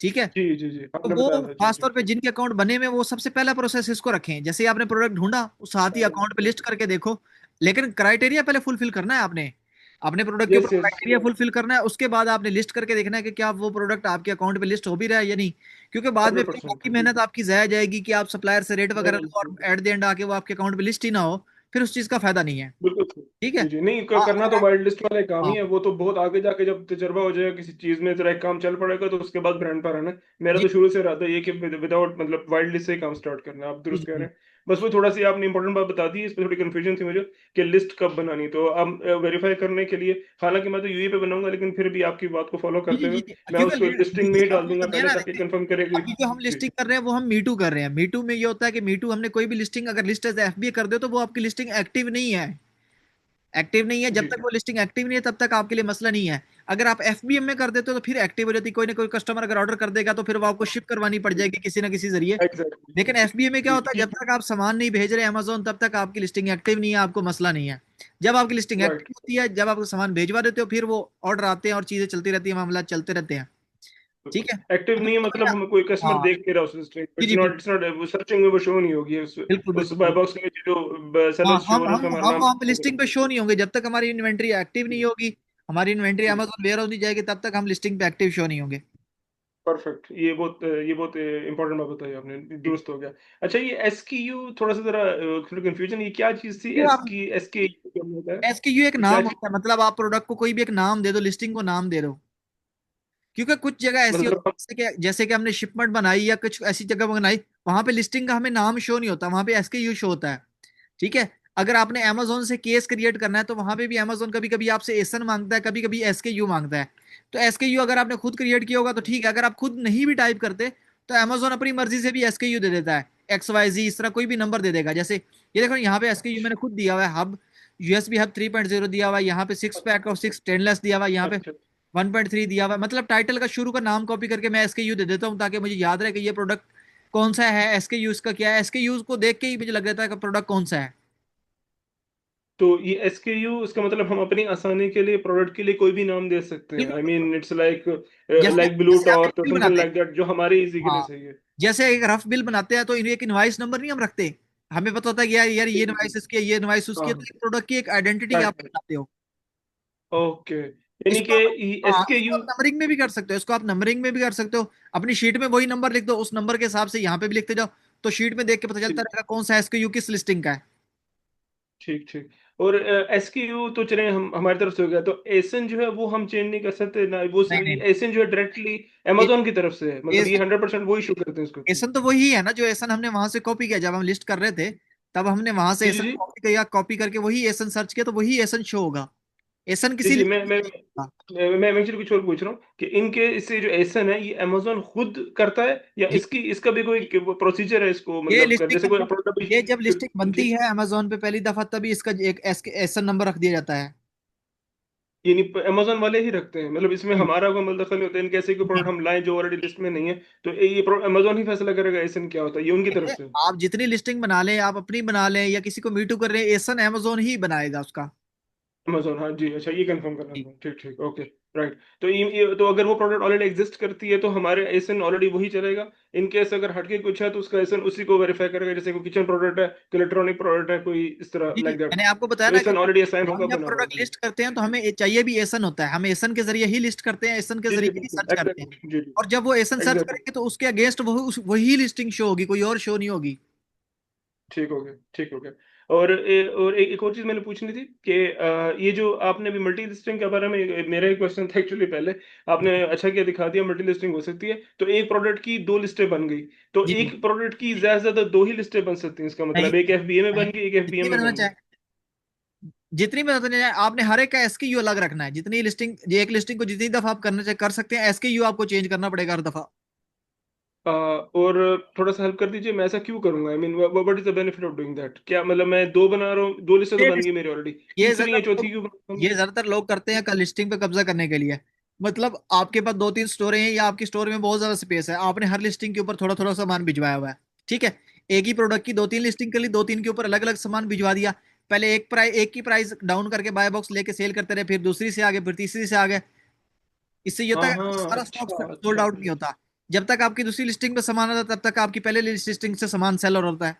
ठीक है। जी जी जी, तो आपने बताया वो था, जी जी। खासतौर पे जिनके अकाउंट बने हुए हैं, वो सबसे पहला प्रोसेस इसको रखें। जैसे ही आपने प्रोडक्ट ढूंढा, उस साथ ही अकाउंट पे लिस्ट करके देखो। लेकिन क्राइटेरिया पहले फुलफिल करना है आपने। अपने प्रोडक्ट के ऊपर यस यस। क्राइटेरिया फुलफिल करना है, उसके बाद आपने लिस्ट करके देखना है कि क्या वो प्रोडक्ट आपके अकाउंट पे लिस्ट हो भी रहा है या नहीं। क्योंकि बाद में फिर 100%। बाकी मेहनत आपकी जाया जाएगी कि आप सप्लायर से रेट वगैरह लो और एट द एंड आके वो आपके अकाउंट पे लिस्ट ही ना हो। फिर उस चीज का फायदा नहीं है। बिल्कुल सही। ठीक है। जी जी, नहीं हाँ करना अगर तो आप, वाइल्ड लिस्ट वाले काम ही हाँ है, वो तो बहुत आगे जाके जब तजर्बा हो जाएगा किसी चीज में, तेरा एक काम चल पड़ेगा तो उसके बाद ब्रांड पर आना है। मेरा जी तो शुरू से रहता है ये कि विदाउट मतलब वाइल्ड लिस्ट से ही काम स्टार्ट करना है, आप जी दुरुस्त कह जी। रहे हैं। बस वो थोड़ा सी आपने इंपॉर्टेंट बात बता दी, इस पर थोड़ी कंफ्यूजन थी मुझे कि लिस्ट कब बनानी, तो अब वेरीफाई करने के लिए, हालांकि मैं तो यूई पे बनाऊंगा, लेकिन फिर भी आपकी बात को फॉलो जी करते जी हुए जी। मैं क्योंकि उसको लिस्टिंग में ये ही डाल आपने दूंगा बताया पहले, ना, ताकि देखिए, कंफर्म करेगी। अभी जो हम जी लिस्टिंग कर रहे हैं वो हम मीटू कर रहे हैं। मीटू में ये होता है कि मीटू हमने कोई भी लिस्टिंग अगर लिस्ट एज एफबीए कर दे तो वो आपकी लिस्टिंग एक्टिव नहीं है। एक्टिव नहीं है, जब जी तक वो लिस्टिंग एक्टिव नहीं है तब तक आपके लिए मसला नहीं है। अगर आप एफबीएम में कर देते हो तो फिर एक्टिव हो जाती है। कोई ना कोई कस्टमर अगर ऑर्डर कर देगा तो फिर वो आपको शिप करवानी पड़ जाएगी किसी ना किसी जरिए। एग्जैक्टली। लेकिन एफबीए में क्या जी होता है, जी जब तक आप सामान नहीं भेज रहे अमेजोन तब तक आपकी लिस्टिंग एक्टिव नहीं है, आपको मसला नहीं है। जब आपकी लिस्टिंग राइट। एक्टिव होती है, जब आप सामान भेजवा देते हो, फिर वो ऑर्डर आते हैं और चीजें चलती रहती है, मामला चलते रहते हैं। ठीक है। एक्टिव तो नहीं है मतलब हम कोई कस्टमर हाँ देख के रहा उस स्ट्रिंग, जी जी बिल्कुल इट्स नॉट वो सर्चिंग में वो शो नहीं होगी बिल्कुल उस बिल्कुल बाय बिल्कुल। बॉक्स के नीचे जो हाँ, सेलर्स शो हो रहे हैं, उसमें हमारा हम नाम। वहाँ पे लिस्टिंग पे शो नहीं होंगे जब तक हमारी इन्वेंट्री एक्टिव नहीं होगी। हमारी इन्वेंट्री जी अमेजोन वेयर हाउस नहीं जाएगी तब तक हम लिस्टिंग पे एक्टिव शो नहीं होंगे। परफेक्ट, ये बहुत इंपॉर्टेंट बात बताई आपने, दुरुस्त हो गया। अच्छा, ये SKU थोड़ा सा जरा थोड़ा कंफ्यूजन, ये क्या चीज थी, ये एस आप की SK क्या होता है, एसक्यूयू एक ये क्या नाम चीज? होता है, मतलब आप प्रोडक्ट को कोई भी एक नाम दे दो, लिस्टिंग को नाम दे दो। क्योंकि कुछ जगह ऐसी मतलब होती है जैसे कि हमने शिपमेंट बनाई या कुछ ऐसी जगह बनाई, वहां पे लिस्टिंग का हमें नाम शो नहीं होता, वहां पे एसक्यूयू शो होता है। ठीक है। अगर आपने अमेजोन से केस क्रिएट करना है तो वहां पे भी अमेजोन कभी कभी आपसे एसन मांगता है, कभी कभी एसकेयू मांगता है। तो एसकेयू अगर आपने खुद क्रिएट किया होगा तो ठीक है, अगर आप खुद नहीं भी टाइप करते तो अमेजोन अपनी मर्जी से भी एसकेयू दे देता है। XYZ इस तरह कोई भी नंबर दे देगा। जैसे ये देखो, यहाँ पे एसकेयू मैंने खुद दिया हुआ है, हब यूएसबी हब 3.0 दिया हुआ है, यहाँ पे 6 पैक और 6 स्टेनलेस दिया हुआ है, यहाँ पे अच्छा। 1.3 दिया हुआ है। मतलब टाइटल का शुरू का नाम कॉपी करके मैं एसकेयू दे देता हूँ ताकि मुझे याद रहे कि ये प्रोडक्ट कौन सा है, एसकेयू इसका क्या है। एसकेयू को देख के ही मुझे लग जाता है कि प्रोडक्ट कौन सा है। तो ये SKU, इसका मतलब हम अपनी आसानी के लिए प्रोडक्ट के लिए कोई भी नाम दे सकते हैं, आई बिल्कुल। मीन इट्स लाइक जैसे लाइक ब्लू जैसे आप एक टॉर्च और बिल समथिंग बनाते हैं। लाइक दैट, जो हमारे इजी के लिए हाँ, सही है। जैसे एक रफ बिल बनाते हैं तो एक इनवाइस नंबर नहीं हम रखते। हमें पता होता है कि यार यार ये इनवाइस इसकी है, ये इनवाइस उसकी है, तो हाँ। एक प्रोडक्ट की एक आइडेंटिटी आप राइट। बनाते हो। ओके, यानी इसको कि आप, हाँ, एस के इसको यू। आप नंबरिंग में भी कर सकते हो, इसको आप नंबरिंग में भी कर सकते हो। अपनी शीट में वही नंबर लिख दो, उस नंबर के हिसाब से यहाँ पे भी लिखते जाओ। तो शीट में देख के पता चलता रहेगा कौन सा एसक्यूयू किस लिस्टिंग का है। ठीक ठीक। और SKU तो चले हम हमारी तरफ से हो गया, तो एसन जो है वो हम चेंज नहीं कर सकते ना, वो नहीं ये नहीं। एसन जो है डायरेक्टली ए, अमेजोन की तरफ से है, मतलब ये एसन 100% वो इशू करते हैं इसको? एसन तो वही है ना जो एसन हमने वहां से कॉपी किया जब हम लिस्ट कर रहे थे। तब हमने वहां से जी जी एसन जी कॉपी किया, कॉपी करके वही एसन सर्च किया तो वही एसन शो होगा। एसन जी किसी जी लिस्ट में नहीं होगा। मैं एक्चुअली कुछ और पूछ रहा हूँ कि इनके इससे जो एसन है ये अमेजोन खुद करता है या जी, इसकी इसका भी कोई प्रोसीजर है इसको ये मतलब कर लिस्टिंग जैसे कोई मतलब ये जब प्रोडक्ट लिस्टिंग बनती जी है अमेजोन पे पहली दफा, तभी इसका एक एसन नंबर रख दिया जाता है। यानी अमेजोन वाले ही रखते हैं मतलब इसमें जी। हमारा कोई मतलब दखल नहीं होता है इनके ऐसे कोई नहीं, प्रोडक्ट हम लाएं जो ऑलरेडी लिस्ट में नहीं है तो ये अमेजोन ही फैसला करेगा एसन क्या होता है ये उनकी तरफ देखिए, से आप जितनी लिस्टिंग बना लें, आप अपनी बना लें या किसी को मीटू कर रहे हैं, एसन अमेजोन ही बनाएगा उसका। अमेजोन हाँ जी अच्छा ये कंफर्म करना जी। था ठीक ठीक ओके राइट तो तो अगर वो प्रोडक्ट ऑलरेडी एग्जिस्ट करती है तो हमारे एसन ऑलरेडी वही चलेगा इन केस अगर हटके कुछ है तो उसका एसन उसी को वेरीफाई करेगा जैसे कोई किचन प्रोडक्ट है कोई इलेक्ट्रॉनिक प्रोडक्ट है कोई इस तरह जी, लाइक दैट मैंने आपको बताया तो ना कि एसन ऑलरेडी असाइन हम होगा जब बना हुआ प्रोडक्ट जी लिस्ट करते हैं तो हमें चाहिए भी एसन होता है, हम एसन के जरिए ही लिस्ट करते हैं, एसन के जी जी जरिए ही बिल्कुल सर्च करते हैं। एग्जैक्टली जी जी और जब वो एसन सर्च एग्जैक्टली करेंगे तो उसके अगेंस्ट वही लिस्टिंग शो होगी, कोई और शो नहीं होगी। ठीक हो गया ठीक हो गया और एक और चीज मैंने पूछनी थी कि ये जो आपने भी मल्टी लिस्टिंग के बारे में मेरा एक क्वेश्चन था एक्चुअली पहले आपने अच्छा किया दिखा दिया मल्टी लिस्टिंग हो सकती है तो एक प्रोडक्ट की दो लिस्टें बन गई तो जी। एक प्रोडक्ट की ज्यादा से ज्यादा दो ही लिस्टें बन सकती हैं इसका नहीं मतलब एक एफबीए में नहीं, बन गई एक एफबीएम जितनी में बनाना बन गई चाहे, जितनी बनाना चाहे आपने हर एक का एसकेयू अलग रखना है। जितनी लिस्टिंग, एक लिस्टिंग को जितनी दफा आप करना चाहे कर सकते हैं, एसकेयू आपको चेंज करना पड़ेगा हर दफा। और थोड़ा सा हेल्प कर दीजिए मैं ऐसा क्यों करूंगा I mean what is the benefit of doing that क्या मतलब मैं दो बना रहा हूँ दो लिस्टें तो ये बन गई मेरी ऑलरेडी ये तीसरी या ज्यादातर चौथी लोग क्यों बनाऊं ये मैं ज्यादातर लोग करते हैं का लिस्टिंग पे कब्जा करने के लिए। मतलब आपके पास दो तीन स्टोरें हैं या आपकी स्टोर में बहुत ज्यादा स्पेस है, आपने हर लिस्टिंग के ऊपर थोड़ा थोड़ा सामान भिजवाया हुआ है। ठीक है, एक ही प्रोडक्ट की दो तीन लिस्टिंग कर ली, दो तीन के ऊपर अलग अलग सामान भिजवा दिया। पहले एक की प्राइस डाउन करके बाय बॉक्स लेके सेल करते रहे, फिर दूसरी से आगे, फिर तीसरी से आगे। इससे ये होता हाँ है कि हाँ सारा स्टॉक अच्छा सोल्ड अच्छा आउट नहीं होता। जब तक आपकी दूसरी लिस्टिंग पे सामान आता है तब तक आपकी पहले लिस्टिंग से सामान सेल होता है।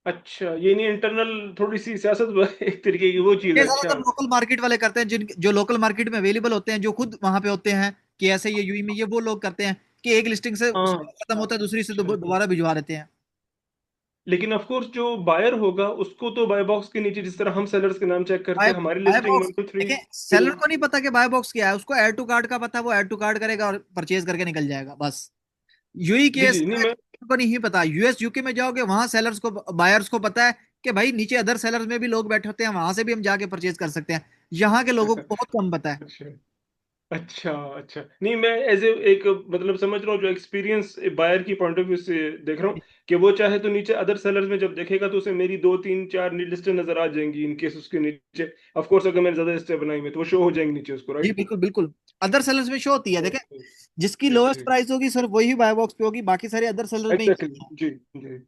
अच्छा ये नहीं इंटरनल थोड़ी सी सियासत एक तरीके की वो चीज ये है अच्छा ज्यादातर लोकल मार्केट वाले करते हैं, जिन जो लोकल मार्केट में अवेलेबल होते हैं, जो खुद वहां पे होते हैं कि ऐसे ये यूई में ये वो लोग करते हैं कि एक लिस्टिंग से हाँ खत्म होता है, दूसरी से अच्छा दोबारा भिजवा देते हैं। लेकिन ऑफ कोर्स जो बायर होगा उसको तो बाय बॉक्स के नीचे जिस तरह हम सेलर्स के नाम चेक करते बाय हैं हमारी बाय लिस्टिंग बॉक्स, 1 2 3 देखिए सेलर को नहीं पता कि बाय बॉक्स क्या है, उसको ऐड टू कार्ड का पता है, वो ऐड टू कार्ड करेगा और परचेज करके निकल जाएगा बस। यूई जी केस जी नहीं मैं को नहीं पता। यूएस यूके में जाओगे, वहां सेलर्स को, बायर्स को पता है कि भाई नीचे अदर सेलर्स में भी लोग बैठे होते हैं, वहां से भी हम जाके परचेज कर सकते हैं। यहाँ के लोगों को बहुत कम पता है। अच्छा अच्छा अच्छा नहीं मैं एज ए एक मतलब समझ रहा हूँ जो एक्सपीरियंस बायर की पॉइंट ऑफ व्यू से देख रहा हूँ कि वो चाहे तो नीचे अदर सेलर्स में जब देखेगा तो उसे मेरी दो तीन चार लिस्टें नजर आ जाएंगी इन केस उसके नीचे ऑफ कोर्स अगर मैंने ज्यादा लिस्टें बनाई हुई तो वो शो हो जाएंगी नीचे उसको जी राइट बिल्कुल बिल्कुल, अदर सेलर्स में शो होती है, देखें ओके जिसकी ठीक लोएस्ट ठीक प्राइस होगी सिर्फ वही बाय बॉक्स पे होगी, बाकी सारे अदर सेलर में ही एग्जैक्टली जी जी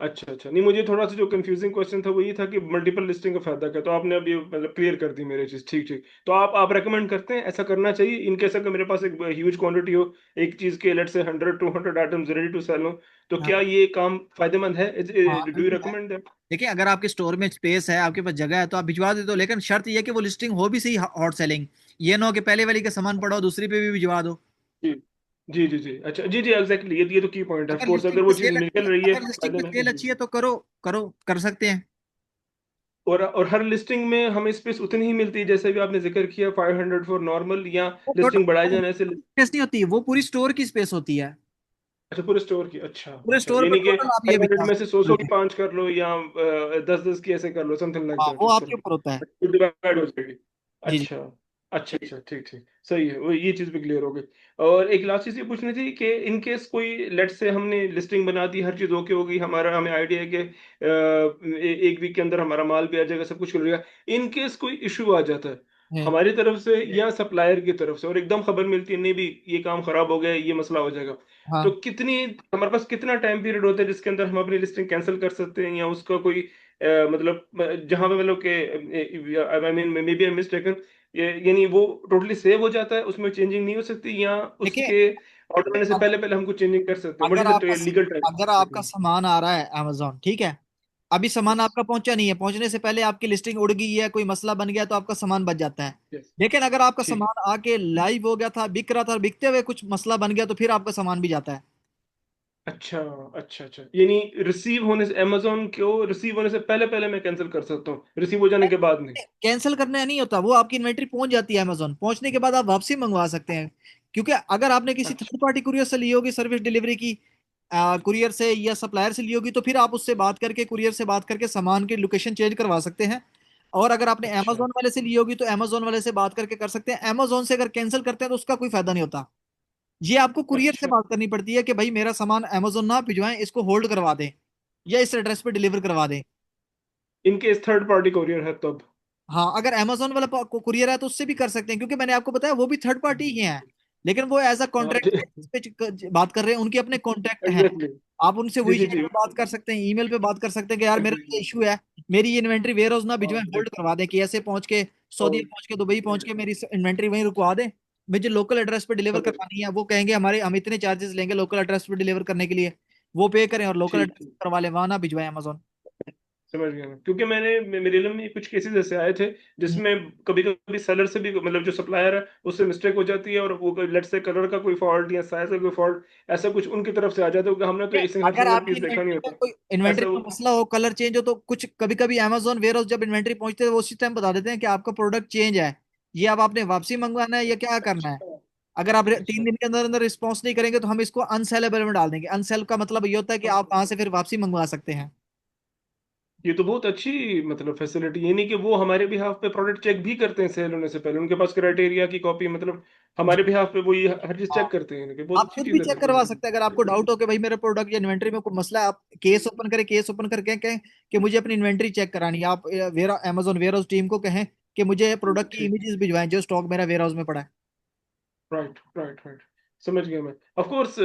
अच्छा अच्छा नहीं मुझे थोड़ा सा जो कंफ्यूजिंग क्वेश्चन था वो ये था कि मल्टीपल लिस्टिंग का फायदा क्या तो आपने अभी मतलब क्लियर कर दी मेरी चीज ठीक ठीक तो आप रेकमेंड करते हैं ऐसा करना चाहिए इन केस अगर मेरे पास एक ह्यूज क्वांटिटी हो एक चीज के लेट से 100 200 आइटम्स रेडी टू सेल हो तो हाँ क्या ये काम फायदेमंद है हाँ डू यू बिल्कुल है। रिकमेंड दैट देखिए, अगर आपके स्टोर में स्पेस है, आपके पास जगह है, तो आप भिजवा दे दो, लेकिन शर्त ये है कि वो लिस्टिंग हो भी सही हॉट सेलिंग। ये ना हो कि पहले वाली का सामान पड़ा हो दूसरी पे भी भिजवा दो। जी जी जी जी अच्छा जी जी एग्जैक्टली ये तो की पॉइंट है ऑफ अगर कोर्स लिस्टिंग अगर पे वो चीज सेल अच्छी निकल है, रही है अगर लिस्टिंग फायदे पे में सेल जी अच्छी है तो करो, करो, कर सकते हैं। और हर लिस्टिंग में हमें स्पेस उतनी ही मिलती है जैसे भी आपने जिक्र किया 500 फॉर नॉर्मल या वो लिस्टिंग बढ़ाए टोटल जाने से स्पेस नहीं होती, वो पूरी स्टोर की स्पेस होती है। अच्छा पूरे स्टोर की अच्छा पूरे अच्छा स्टोर पे यानी कि टोटल आप ये 500 भिजवा में से 100 की सकते हैं। 5 कर लो या 10 10 की ऐसे कर लो समथिंग लाइक हाँ, दैट वो इस आपके तरह ऊपर होता है। डिवाइड हो जाएगी जी जी। अच्छा अच्छा अच्छा ठीक ठीक सही है वो ये चीज भी क्लियर हो गई और एक लास्ट चीज ये पूछनी थी कि इन केस कोई लेट से हमने लिस्टिंग बना दी हर चीज ओके हो गई हमारा हमें आइडिया है कि एक वीक के अंदर हमारा माल भी आ जाएगा सब कुछ हो जाएगा इन केस कोई इशू आ जाता है है। हमारी तरफ से या सप्लायर की तरफ से और एकदम खबर मिलती है नहीं भी ये काम खराब हो गया ये मसला हो जाएगा तो हाँ, कितनी हमारे पास कितना टाइम पीरियड होता है जिसके अंदर हम अपनी लिस्टिंग कैंसिल कर सकते हैं या उसका कोई मतलब जहां पे मतलब के I mean maybe I mistaken यानी वो टोटली सेव हो जाता है उसमें चेंजिंग नहीं हो सकती या देखिए, उसके ऑर्डर करने से अगर पहले पहले हमको चेंजिंग कर सकते हैं अगर व्हाट इज आपका द लीगल अगर आपका टाइम सामान आ रहा है अमेजोन, ठीक है, अभी सामान यस आपका पहुंचा नहीं है, पहुंचने से पहले आपकी लिस्टिंग उड़ गई है, कोई मसला बन गया तो आपका सामान बच जाता है। यस लेकिन अगर आपका ठीक सामान आके लाइव हो गया था, बिक रहा था, बिकते हुए कुछ मसला बन गया तो फिर आपका सामान भी जाता है। अच्छा अच्छा अच्छा यानी रिसीव होने से अमेजोन को रिसीव होने से पहले पहले मैं कैंसिल कर सकता हूँ रिसीव हो जाने के बाद नहीं कैंसिल करना नहीं होता, वो आपकी इन्वेंट्री पहुंच जाती है अमेजोन, पहुंचने के बाद आप वापसी मंगवा सकते हैं। क्योंकि अगर आपने किसी अच्छा थर्ड पार्टी कुरियर से ली होगी सर्विस डिलीवरी की, कुरियर से या सप्लायर से ली होगी तो फिर आप उससे बात करके, कुरियर से बात करके सामान की लोकेशन चेंज करवा सकते हैं। और अगर आपने अच्छा अमेजोन वाले से ली होगी तो अमेजोन वाले से बात करके कर सकते हैं। अमेजोन से अगर कैंसिल करते हैं तो उसका कोई फायदा नहीं होता। ये आपको कुरियर से अच्छा। बात करनी पड़ती है कि भाई मेरा सामान अमेजोन ना भिजवाएं, इसको होल्ड करवा दें या इस एड्रेस पे डिलीवर करवा दें। इनके इस थर्ड पार्टी कोरियर है तब। हाँ, अगर अमेजोन वाला कुरियर है तो उससे भी कर सकते हैं, क्योंकि मैंने आपको बताया वो भी थर्ड पार्टी ही है, लेकिन वो एज अ हाँ कॉन्ट्रैक्ट जी। पे बात कर रहे हैं, उनके अपने कॉन्ट्रैक्ट हैं। एग्जैक्टली। आप उनसे जी वही जी चैट जी। पे बात कर सकते हैं, ईमेल पे बात कर सकते हैं कि यार मेरा ये एग्जैक्टली। इशू है, मेरी ये इन्वेंट्री वेयर हाउस ना भिजवाएं, हाँ जी। होल्ड करवा दें, कि ऐसे पहुंच के सऊदी और पहुंच के, दुबई पहुंच के मेरी इन्वेंट्री वहीं रुकवा दें, मुझे लोकल एड्रेस पे डिलीवर समझ। करवानी है। वो कहेंगे हमारे हम इतने चार्जेस लेंगे लोकल एड्रेस पे डिलीवर करने के लिए, वो पे करें और लोकल ठीक एड्रेस ठीक। करवा लें, वहां ना भिजवाएं अमेजोन। समझ गया मैं, क्योंकि मेरे इल्म में कुछ केसेस ऐसे आए थे जिसमें कभी कभी सेलर से भी, मतलब जो सप्लायर है उससे मिस्टेक हो जाती है, और वो लेट से कलर का कोई फॉल्ट या साइज का कोई फॉल्ट, ऐसा कुछ उनकी तरफ से आ जाता है, क्योंकि हमने तो एक सिंगल अगर सिंगल आपकी पीस देखा नहीं इन्वेंट्री में होता। कोई इन्वेंट्री ऐसा में मसला हो, कलर चेंज हो, तो कुछ कभी कभी अमेजोन वेयर हाउस जब इन्वेंट्री पहुंचते हैं वो उसी टाइम बता देते हैं कि आपका प्रोडक्ट चेंज है, ये अब आपने वापसी मंगवाना है या क्या करना है। अच्छा अगर आप तीन अच्छा। दिन के अंदर अंदर रिस्पॉन्स नहीं करेंगे तो हम इसको अनसेलेबल में डाल देंगे। अनसेल का मतलब ये होता है कि आप वहां से फिर वापसी मंगवा सकते हैं। ये तो बहुत अच्छी मतलब फैसिलिटी, ये नहीं कि वो हमारे बिहाफ पे प्रोडक्ट चेक भी करते हैं सेल होने से पहले, उनके पास क्राइटेरिया की कॉपी, मतलब जी। हमारे बिहाफ पे वो ये हर चीज हाँ, चेक करते हैं, इनके बहुत आप अच्छी खुद भी चीज है चेक फिर तो करवा ये। सकते हैं। अगर आपको डाउट हो कि भाई मेरे प्रोडक्ट या इन्वेंट्री में कोई मसला है, आप केस ओपन करें, केस ओपन करके कहें कि मुझे अपनी इन्वेंट्री चेक करानी है, आप वेरा अमेजोन वेयर हाउस टीम को कहें कि मुझे प्रोडक्ट की ठीक। इमेजेस भिजवाएं जो स्टॉक मेरा वेयर हाउस में पड़ा है। Right right right. समझ गया मैं। ऑफ कोर्स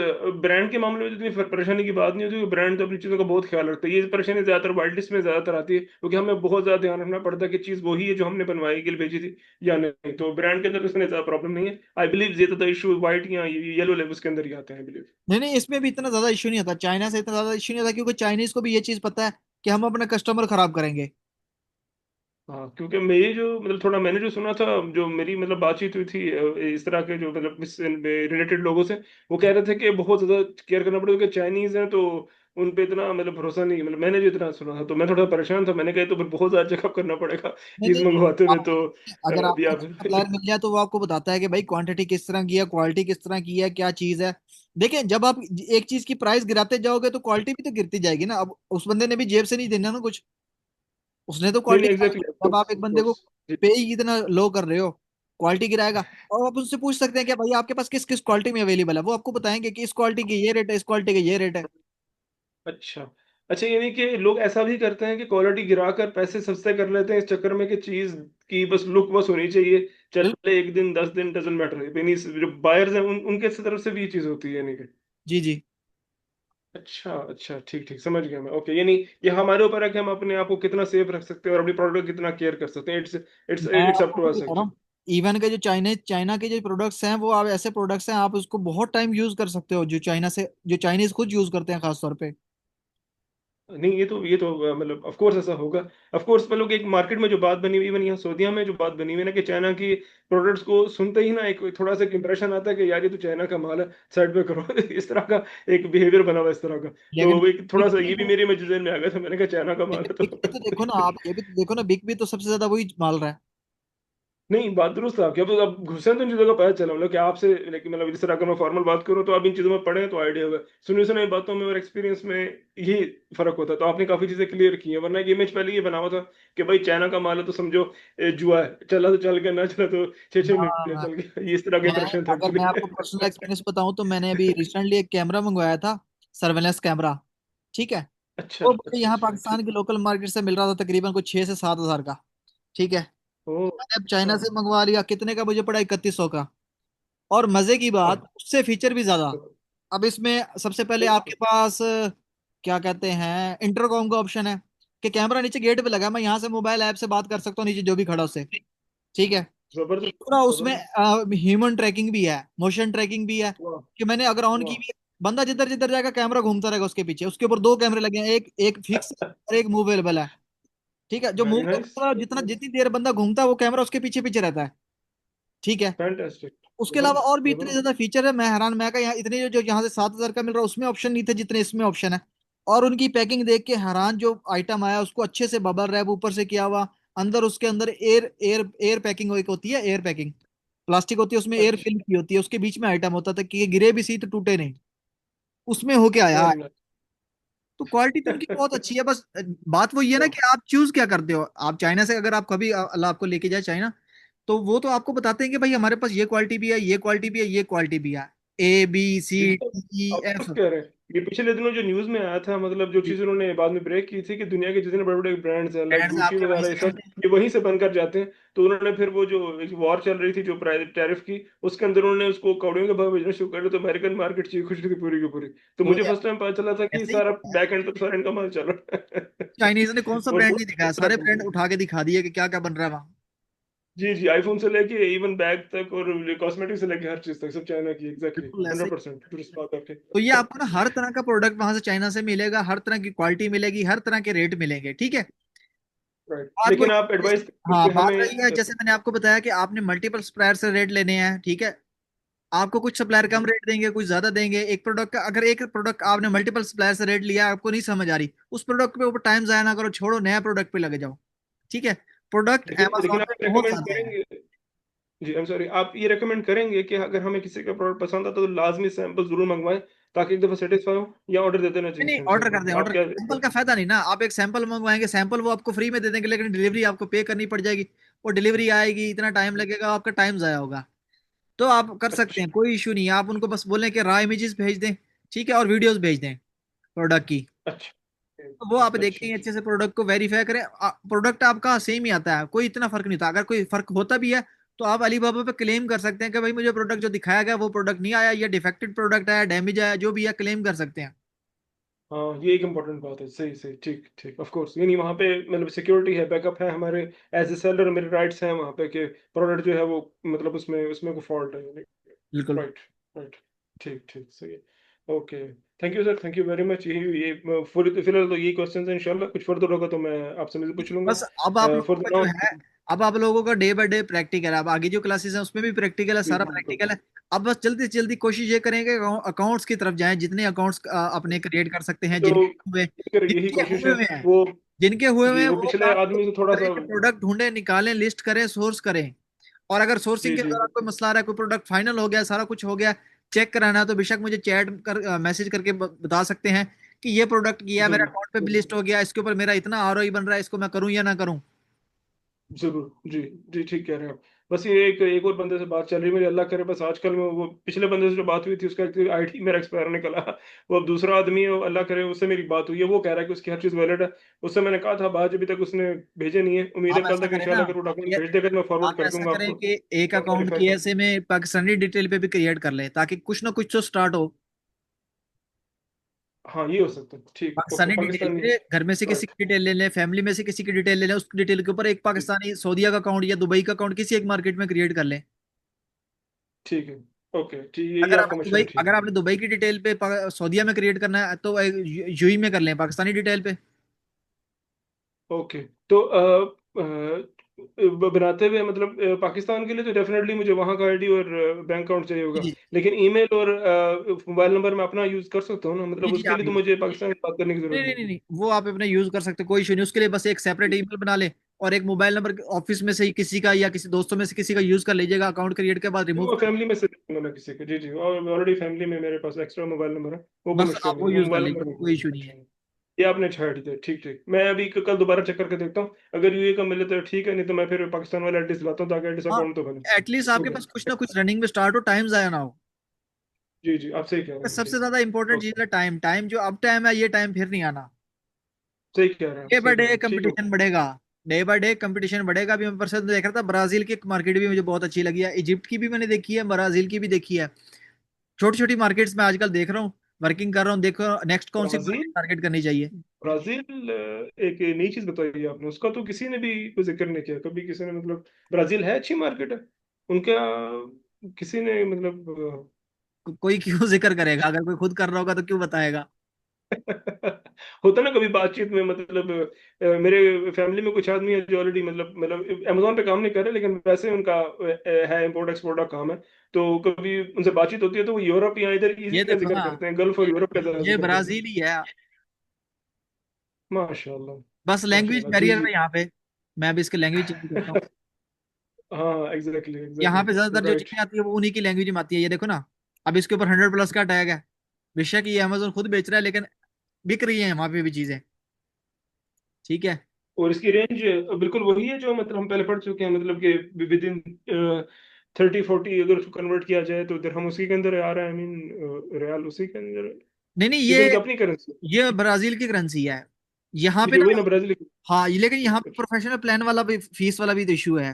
ब्रांड के मामले में तो इतनी परेशानी की बात नहीं होती, ब्रांड तो अपनी चीज़ों का बहुत ख्याल रखता है। ये परेशानी ज़्यादातर वाइट लिस्ट में ज़्यादातर आती है, क्योंकि हमें बहुत ज़्यादा ध्यान रखना पड़ता है कि चीज़ वही है जो हमने बनवाई के लिए भेजी थी या नहीं। तो ब्रांड के अंदर तो इसमें ज़्यादा प्रॉब्लम नहीं है। आई बिलीव ये तो इशू वाइट या येलो लेवल्स के अंदर ही आते हैं, आई बिलीव। नहीं नहीं, इसमें भी इतना ज्यादा इशू नहीं आता, चाइना से इतना ज्यादा इशू नहीं आता, क्योंकि चाइनीज को भी ये चीज पता है कि हम अपना कस्टमर खराब करेंगे। हाँ, क्योंकि मेरी जो मतलब थोड़ा मैंने जो सुना था, जो मेरी मतलब बातचीत हुई थी इस तरह के जो मतलब इस रिलेटेड लोगों से, वो कह रहे थे कि बहुत ज्यादा केयर करना पड़ेगा, क्योंकि चाइनीज हैं तो उन पे इतना मतलब भरोसा नहीं, मतलब मैंने जो इतना सुना था तो मैं थोड़ा परेशान था। मैंने कहा तो फिर बहुत ज्यादा चेकअप करना पड़ेगा नहीं चीज नहीं, मंगवाते हुए आप तो अगर आपको या सप्लायर फिर मिल जाए तो वो आपको बताता है कि भाई क्वांटिटी किस तरह की है, क्वालिटी किस तरह की है, क्या चीज है। देखिए, जब आप एक चीज की प्राइस गिराते जाओगे तो क्वालिटी भी तो गिरती जाएगी ना। अब उस बंदे ने भी जेब से नहीं देना ना कुछ, उसने तो नहीं क्वालिटी नहीं गिरानी एग्जैक्टली, है। ऑफ जब आप कोर्स एक ऑफ बंदे को कोर्स। जी। पे ही इतना लो कर रहे हो, क्वालिटी गिराएगा। और आप उनसे पूछ सकते हैं कि भाई आपके पास किस किस क्वालिटी में अवेलेबल है, वो आपको बताएंगे कि इस क्वालिटी की ये रेट है, इस क्वालिटी का ये रेट है। अच्छा अच्छा, यानी कि लोग ऐसा भी करते हैं कि क्वालिटी गिराकर पैसे सस्ते कर लेते हैं इस चक्कर में कि चीज की बस लुक बस होनी चाहिए, बिल्कुल। चले एक दिन 10 दिन डजेंट मैटर, यानी जो बायर्स हैं उनके तरफ से भी ये चीज होती है, यानी कि। जी जी। अच्छा अच्छा, ठीक ठीक, समझ गया मैं। ओके, यानी ये हमारे ऊपर है कि हम अपने आप को कितना सेफ रख सकते हैं और अपनी प्रोडक्ट कितना केयर कर सकते हैं। इट्स इट्स मैं इट्स अप आपको टू खुद अस बता रहा हूँ, एक्चुअली। इवन के जो चाइना के जो प्रोडक्ट्स हैं वो आप ऐसे प्रोडक्ट्स हैं, आप उसको बहुत टाइम यूज कर सकते हो, जो चाइना से, जो चाइनीज खुद यूज करते हैं खास तौर पे। नहीं, ये तो मतलब ऑफ कोर्स ऐसा होगा। ऑफ कोर्स मतलब एक मार्केट में जो बात बनी हुई, इवन यहाँ सऊदीया में जो बात बनी हुई है ना, कि चाइना की प्रोडक्ट्स को सुनते ही ना एक थोड़ा सा इंप्रेशन आता है कि यार ये तो चाइना का माल है, साइड पे करो इस तरह का एक बिहेवियर बना हुआ है इस तरह का। लेकिन तो एक थोड़ा सा ये भी मेरे में जहन में आ गया था, मैंने कहा चाइना का माल लेकिन है बिग भी तो देखो ना, आप ये भी तो देखो ना, बिग भी तो सबसे ज्यादा वही माल रहा है। नहीं, बात दुरुस्त है आपकी। अब घुसे तो इन चीज़ों का पता चला, मतलब कि आपसे, लेकिन मतलब इस तरह अगर मैं फॉर्मल बात करूँ तो आप इन चीज़ों में पढ़े हैं तो आइडिया होगा, सुनी सुनाई बातों में और एक्सपीरियंस में यही फर्क होता है। तो आपने काफी चीजें क्लियर की हैं, वरना एक इमेज पहले ये बना हुआ था कि भाई चाइना का माल है तो समझो जुआ है, चला तो चल गया, ना चला तो 6 6 महीने हाँ, चल गया, ये इस तरह का मैं इंप्रेशन था अगर मैं आपको एक्चुअली। पर्सनल एक्सपीरियंस बताऊं तो मैंने अभी रिसेंटली एक कैमरा मंगवाया था, सर्वेलेंस कैमरा। ठीक है। अच्छा वो मुझे अच्छा यहाँ अच्छा, पाकिस्तान ठीक। की लोकल मार्केट से मिल रहा था तकरीबन कुछ 6 से 7 हजार का। ठीक है। ओ मैंने अब अच्छा। चाइना से मंगवा लिया, कितने का मुझे पड़ा, 3100 का। और मजे की हाँ, बात, उससे फीचर भी ज्यादा। अब इसमें सबसे पहले आपके पास क्या कहते हैं, इंटरकॉम का ऑप्शन है, कि कैमरा नीचे गेट पे लगा है, मैं यहाँ से मोबाइल ऐप से बात कर सकता हूँ नीचे जो भी खड़ा उससे। ठीक है। जबरदस्त पूरा उसमें जबरदस्त। ह्यूमन ट्रैकिंग भी है, मोशन ट्रैकिंग भी है, वाह कि मैंने अगर ऑन की वाह। भी है, बंदा जिधर जिधर जाएगा कैमरा घूमता रहेगा उसके पीछे। उसके ऊपर दो कैमरे लगे हैं, एक एक फिक्स और एक मूवेबल है। ठीक है। जो मूव वेरी नाइस। करता है, जितना जितनी देर बंदा घूमता है वो कैमरा उसके पीछे पीछे रहता है। ठीक है। फैंटास्टिक। उसके अलावा जबरदस्त और भी इतने जबरदस्त। ज्यादा फीचर है, मैं हैरान। मैं कहा यहाँ इतने जो यहाँ से 7 हजार का मिल रहा है उसमें ऑप्शन नहीं थे जितने इसमें ऑप्शन है। और उनकी पैकिंग देख के हैरान, जो आइटम आया उसको अच्छे से बबल रैप ऊपर से किया हुआ, अंदर उसके अंदर एयर एयर एयर पैकिंग एक होती है, एयर पैकिंग प्लास्टिक होती है, उसमें एयर अच्छा फिल की होती है, उसके बीच में आइटम होता था कि ये गिरे भी सी तो टूटे नहीं। उसमें हो क्या आया है। Very nice. तो क्वालिटी तो उनकी बहुत अच्छी है, बस बात वो ये है ना कि आप चूज क्या करते हो। आप चाइना से अगर आप कभी अल्लाह आपको लेके जाए चाइना, तो वो तो आपको बताते हैं कि भाई हमारे पास ये क्वालिटी भी है, ये क्वालिटी भी है, ये क्वालिटी भी है, A B C G D आप एफ। कुछ कह रहे हैं। ये पिछले दिनों जो न्यूज में आया था, मतलब जो चीज उन्होंने बाद में ब्रेक की थी कि दुनिया के जितने बड़े बड़े ब्रांड्स हैं लाइक ब्रांड्स गुची आपके वहीं वगैरह, ये से सब बनते हैं। ये वहीं से बनकर जाते हैं। तो उन्होंने फिर वो जो वॉर चल रही थी जो टैरिफ की, उसके अंदर उन्होंने उसको कौड़ियों के भाव भेजना शुरू कर दिया, तो अमेरिकन मार्केट चीख खुश थी पूरी की पूरी। तो तो मुझे फर्स्ट टाइम पता चला था कि ऐसे ही सारा होता है। बैक एंड तो सारा इनका माल चल रहा है। चाइनीज ने कौन सा और ब्रांड नहीं दिखाया, पूरा सारे ब्रांड उठा के दिखा दिए कि क्या क्या बन रहा है वहाँ। जी जी, आईफोन से लेके इवन बैग तक और कॉस्मेटिक से लेके हर चीज तक सब चाइना की, एग्जैक्टली बिल्कुल ऐसे ही। 100% दुरुस्त बात आपकी। तो ये आपको ना हर तरह का प्रोडक्ट वहां से चाइना से मिलेगा, हर तरह की क्वालिटी मिलेगी, हर तरह के रेट मिलेंगे, ठीक है। राइट, बात वो, लेकिन आप एडवाइस हाँ कि बात हमें रही है जैसे मैंने आपको बताया कि आपने मल्टीपल सप्लायर से रेट लेने हैं, ठीक है। आपको कुछ सप्लायर कम जी रेट देंगे, कुछ ज्यादा देंगे। एक प्रोडक्ट का अगर एक प्रोडक्ट आपने मल्टीपल सप्लायर से रेट लिया, आपको नहीं समझ आ रही, उस प्रोडक्ट पे ऊपर टाइम जाया ना करो, छोड़ो नया प्रोडक्ट पे लगे जाओ, ठीक है। प्रोडक्ट लेकिन Amazon लेकिन पे आप बहुत रेकमेंड ज्यादा है। करेंगे, जी आई एम सॉरी, आप ये रेकमेंड करेंगे कि अगर हमें किसी का प्रोडक्ट पसंद आता तो लाजमी सैंपल जरूर मंगवाएं, ताकि एक दफा सेटिस्फाई हो, या ऑर्डर दे देना नहीं चाहिए नहीं, सेम ऑर्डर कर सिंपल, दें, आप ऑर्डर। क्या? सैंपल का फायदा नहीं ना, आप एक सैंपल मंगवाएंगे, सैंपल वो आपको फ्री में दे देंगे, लेकिन डिलीवरी आपको पे करनी पड़ जाएगी। वो डिलीवरी आएगी, इतना टाइम लगेगा, आपका टाइम जाया होगा। तो आप कर सकते अच्छा, हैं, कोई इशू नहीं है। आप उनको बस बोलें कि रॉ इमेजेस भेज दें, ठीक है, और वीडियोस भेज दें प्रोडक्ट की। अच्छा, तो वो आप अच्छा, देखेंगे अच्छा। अच्छे से, प्रोडक्ट को वेरीफाई करें। प्रोडक्ट आपका सेम ही आता है, कोई इतना फर्क नहीं था। अगर कोई फर्क होता भी है तो आप अलीबाबा पे क्लेम कर सकते हैं कि भाई मुझे प्रोडक्ट जो दिखाया गया वो प्रोडक्ट नहीं आया, या डिफेक्टेड प्रोडक्ट आया, डैमेज आया, जो भी है क्लेम कर सकते हैं। हाँ, ये एक इम्पोर्टेंट बात है, सही सही, ठीक ठीक, ऑफ कोर्स, यानी वहाँ पे मतलब सिक्योरिटी है, बैकअप है हमारे, एज ए सेलर मेरे राइट्स हैं वहाँ पे कि प्रोडक्ट जो है वो मतलब उसमें उसमें कोई फॉल्ट है, बिल्कुल। राइट, राइट, ठीक ठीक, सही है। Okay, thank you sir, thank you very much. ये फिलहाल तो यही क्वेश्चन है, इंशाल्लाह कुछ फर्दर होगा तो मैं आपसे मिलकर पूछ लूंगा। बस अब आप फॉर लोगों द का जो नाउ, है, अब आप लोगों का डे बाय डे प्रैक्टिकल है। अब आगे जो क्लासेस हैं उसमें भी प्रैक्टिकल है, सारा बिल्कुल, प्रैक्टिकल है। अब बस जल्दी से जल्दी कोशिश ये करेंगे अकाउंट्स की तरफ जाएं, जितने अकाउंट्स अपने क्रिएट कर सकते हैं, तो जिनके हुए, फिर यही जिनके कोशिश हुए है हुए हैं, वो। जिनके हुए हुए जी, हैं वो वो पिछले काम आदमी से थोड़ा सा। प्रोडक्ट ढूंढे, निकालें, लिस्ट करें, सोर्स करें। और अगर सोर्सिंग जी के जी, दौरान कोई मसला आ रहा है, कोई प्रोडक्ट फाइनल हो गया, सारा कुछ हो गया, चेक कराना है, तो बेशक मुझे चैट कर मैसेज करके बता सकते हैं कि ये प्रोडक्ट किया, मेरा जरूर अकाउंट पे भी जरूर लिस्ट हो गया, इसके ऊपर मेरा इतना आरओई बन रहा है, इसको मैं करूं या ना करूं। जरूर, जी जी, ठीक कह रहे हैं आप। बस ये एक एक और बंदे से बात चल रही है मेरी, अल्लाह करे बस आजकल में वो पिछले बंदे से जो बात हुई थी उसका आईडी मेरा एक्सपायर निकला। वो अब दूसरा आदमी है, वो अल्लाह करे उससे मेरी बात हुई है, वो कह रहा है कि उसकी हर चीज़ वैलिड है। उससे मैंने कहा था, बात अभी तक उसने भेजे नहीं है, उम्मीद है आप कल ऐसा तक करें ना, इंशाल्लाह अगर वो आप डॉक्यूमेंट ये भेज देगा तो मैं फॉरवर्ड आप कर ऐसा दूंगा करें आपको, कि एक और अकाउंट वेरीफाई की कर। ऐसे में पाकिस्तानी डिटेल पे भी क्रिएट कर ले, ताकि कुछ ना कुछ तो स्टार्ट हो। हाँ, ये हो सकता है, ठीक, ओके, पाकिस्तानी डिटेल पाकिस्तानी, पे घर में से किसी राइट, की डिटेल ले लें, फैमिली में से किसी की डिटेल ले लें, उस डिटेल के ऊपर एक पाकिस्तानी सऊदीया का अकाउंट या दुबई का अकाउंट किसी एक मार्केट में क्रिएट कर लें। ठीक है, ओके, ठीक, ये आपका मशवरा ठीक अगर है। आपने दुबई की डिटेल पे सऊदीया में क्रिएट करना है तो यूई में कर लें, पाकिस्तानी डिटेल पे। ओके, तो बनाते हुए मतलब पाकिस्तान के लिए तो डेफिनेटली मुझे वहाँ का आईडी और बैंक अकाउंट चाहिए जी होगा। जी लेकिन ईमेल और मोबाइल नंबर मैं अपना यूज कर सकता हूँ ना, जी मतलब जी, उसके आप लिए तो यूज, मुझे पाकिस्तान से बात करने की नहीं जरूरत नहीं नहीं। नहीं नहीं, वो आप अपना यूज कर सकते, कोई इशू नहीं। उसके लिए बस एक सेपरेट ईमेल बना ले, और एक मोबाइल नंबर ऑफिस में से ही किसी का या किसी दोस्तों में से किसी का यूज कर लीजिएगा, अकाउंट क्रिएट के बाद रिमूव वो कर। फैमिली में से दूंगा मैं किसी को, जी जी, और ऑलरेडी फैमिली में मेरे पास एक्स्ट्रा मोबाइल नंबर है, वो कोई बस मुश्किल आप नहीं वो है, वो यूज कर मोबाइल नंबर लीजिएगा, भेज कोई दूंगा, इशू नहीं अच्छा। है। ये आपने छाट दिया, ठीक ठीक, मैं अभी कल दोबारा चेक करके देखता हूँ, अगर यूए का मिले तो ठीक है, नहीं तो मैं फिर पाकिस्तान वाला एड्रेस लाता हूँ ताकि एड्रेस हाँ, अकाउंट तो बने। एटलीस्ट आपके ओके, पास कुछ ना कुछ रनिंग में स्टार्ट हो, टाइम जाया ना हो। जी जी, आप सही कह रहे हैं, सबसे ठीक, ज्यादा इंपॉर्टेंट चीज ओके, है टाइम। टाइम जो अब टाइम है, ये टाइम फिर नहीं आना। सही कह रहे हैं आप, डे बाय सही कह रहे डे हैं, ठीक है। कंपटीशन बढ़ेगा, डे बाय डे कंपटीशन बढ़ेगा। अभी मैं परसों देख रहा था, ब्राजील की मार्केट भी मुझे बहुत अच्छी लगी है, इजिप्ट की भी मैंने देखी है, ब्राजील की भी देखी है। छोटी छोटी मार्केट्स में आजकल देख रहा हूँ, वर्किंग कर रहा हूँ, देखो नेक्स्ट कौन सी मार्केट ब्राजील, टारगेट करनी चाहिए। ब्राजील एक नई चीज बताई आपने, उसका तो किसी ने भी कोई जिक्र नहीं किया कभी किसी ने, मतलब ब्राजील है, अच्छी मार्केट है उनका, किसी ने मतलब कोई क्यों जिक्र करेगा, अगर कोई खुद कर रहा होगा तो क्यों बताएगा। होता ना कभी बातचीत में, मतलब मेरे फैमिली में कुछ आदमी है जो ऑलरेडी मतलब अमेजोन पे काम नहीं कर रहे, लेकिन वैसे उनका है इम्पोर्ट एक्सपोर्ट का काम है। तो कभी उनसे बातचीत होती है तो वो यूरोप या इधर ये इजी का देखो जिक्र ना, करते हैं, गल्फ और यूरोप का ज्यादा ये जिक्र करते हैं। ब्राजील ही है। माशाल्लाह, बस लैंग्वेज माशाल्लाह, जी बैरियर जी। है यहाँ पे। मैं अभी इसके लैंग्वेज चेंज करता हूँ। हाँ, एग्जैक्टली यहाँ एग्जैक्टली, पे ज्यादातर जो राइट। चीजें आती है वो उन्हीं की लैंग्वेज में आती है, ये देखो ना। अब इसके ऊपर 100 प्लस का टैग है। बेशक ये अमेजोन खुद बेच रहा है, लेकिन बिक रही है वहां पे भी चीजें। ठीक है। और इसकी रेंज बिल्कुल वही है जो मतलब हम पहले पढ़ चुके हैं, मतलब कि विद इन 30-40 अगर उसको कन्वर्ट किया जाए तो दिरहम उसी के अंदर आ रहा है, आई मीन रियाल उसी के अंदर, नहीं नहीं, ये तो इनकी अपनी करेंसी। ये ब्राजील की करेंसी है यहाँ जी पे जी, वही ना। ना, ब्राजील की। हाँ, ये लेकिन यहाँ पे प्रोफेशनल प्लान वाला भी, फीस वाला भी तो इशू है,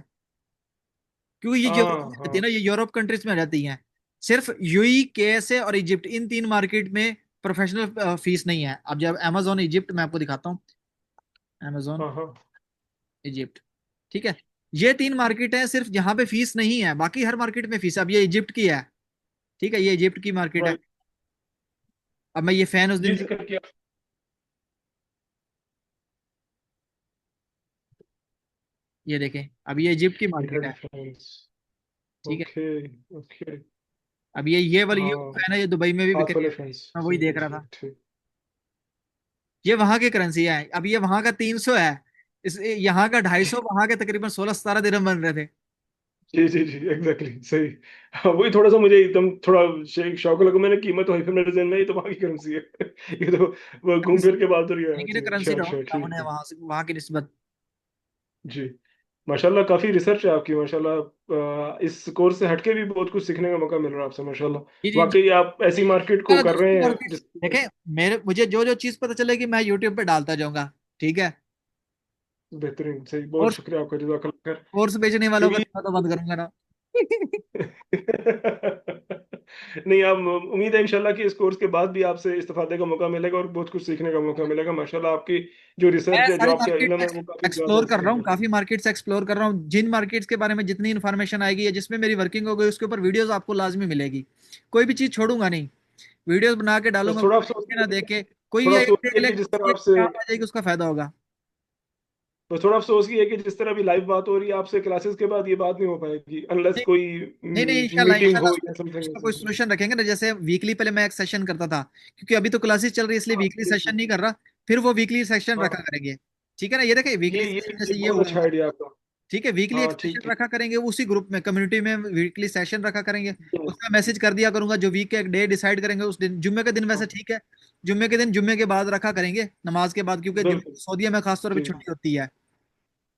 क्योंकि ये यूरोप हाँ में रहती है हाँ ना, ये यूरोप कंट्रीज में रहती हैं। सिर्फ यूई, केएसए और इजिप्ट, इन तीन मार्केट में प्रोफेशनल फीस नहीं है। अब जब अमेजोन इजिप्ट मैं आपको दिखाता हूँ, अमेजोन हाँ हाँ। इजिप्ट, ठीक है, ये तीन मार्केट है सिर्फ जहां पे फीस नहीं है, बाकी हर मार्केट में फीस है। अब ये इजिप्ट की है, ठीक है, ये इजिप्ट की मार्केट है। राइट। अब मैं ये फैन उस जी दिन जी, कर किया। ये देखें, अब ये इजिप्ट की मार्केट है। डिफरेंस। ठीक है। ओके। ओके। अब ये वाली ये हाँ, फैन है, ये दुबई में भी बिक हाथ रही वाले है। फैंस, मैं वही देख ठीक रहा था। ठीक ठीक। ये वहां की करेंसी है। अब ये वहां का 300 है, इस यहाँ का 250, वहां के तकरीबन 16-17 दिरहम बन रहे थे। जी जी जी, एग्जैक्टली सही। हाँ, वही थोड़ा सा मुझे एकदम थोड़ा शौक लगा, मैंने कीमत तो फिर मेरे जहन में, ये तो वहाँ की करेंसी है। ये तो वो घूम फिर के बात हो रही है। लेकिन अच्छा करेंसी अच्छा अच्छा, डाउन डाउन ठीक है है। वहां से, वहां की निस्बत। जी। माशाल्लाह, काफी रिसर्च है आपकी माशाल्लाह। इस कोर्स से हटके भी बहुत कुछ सीखने का मौका मिल रहा है आपसे जी माशाल्लाह। जी जी। वाकई आप ऐसी मार्केट को मेरा कर रहे दूसरी हैं मार्केट जिस। देखें, मेरे मुझे जो जो चीज पता चलेगी मैं यूट्यूब पे डालता जाऊंगा। ठीक है। बेहतरीन, सही, और बहुत शुक्रिया आपका, जज़ाकल्लाह खैर। कोर्स बेचने वालों का क्योंकि तो बंद करूंगा ना। नहीं, आप उम्मीद है इंशाल्लाह कि इस कोर्स के बाद भी आपसे इस्तेफादे का मौका मिलेगा और बहुत कुछ सीखने का मौका मिलेगा माशाल्लाह। आपकी जो मैं रिसर्च है, जो सारी आपका मार्केट इल्म है, वो काफी ज्यादा एक्सप्लोर कर इससे रहा हूँ, है। काफी मार्केट्स एक्सप्लोर कर रहा हूँ। जिन मार्केट्स के बारे में जितनी इन्फॉर्मेशन आएगी या जिसमें मेरी वर्किंग हो गई, उसके ऊपर वीडियोस आपको लाजमी मिलेगी। कोई भी चीज छोड़ूंगा नहीं, वीडियोस बना के बस डालूंगा, थोड़ा कोई अफसोस देखे ये ना है कि देखे। कोई भी थोड़ा अगर अफसोस देख ये है ले, कि जिस तरह काम आपसे आ जाएगी, उसका फायदा होगा। बस थोड़ा अफसोस ये है कि जिस तरह अभी लाइव बात हो रही है आपसे, क्लासेस के बाद ये बात नहीं हो पाएगी अनलेस नहीं कोई नहीं नहीं, इंशाल्लाह मीटिंग इंशाल्लाह हो या उसको समथिंग उसका कोई ऐसा। सोल्यूशन रखेंगे ना। जैसे वीकली पहले मैं एक सेशन करता था, क्योंकि अभी तो क्लासेस चल रही है इसलिए हाँ वीकली ठीक सेशन ठीक। नहीं कर रहा। फिर वो वीकली सेशन रखा हाँ, करेंगे। ठीक है ना, ये देखिए ये वीकली ये सेशन ये जैसे ये बहुत हुआ अच्छा है। आइडिया आपका। ठीक है, वीकली एक हाँ ठीक सेशन ठीक। रखा करेंगे उसी ग्रुप में, कम्युनिटी में वीकली सेशन रखा करेंगे। Yes, उसमें मैसेज कर दिया करूंगा, जो वीक के एक डे डिसाइड करेंगे उस दिन, जुम्मे के दिन वैसे हाँ, ठीक है, जुम्मे के दिन, जुम्मे के बाद रखा करेंगे, नमाज के बाद, क्योंकि बिल्कुल। सऊदीया में खासतौर पर जी छुट्टी होती है।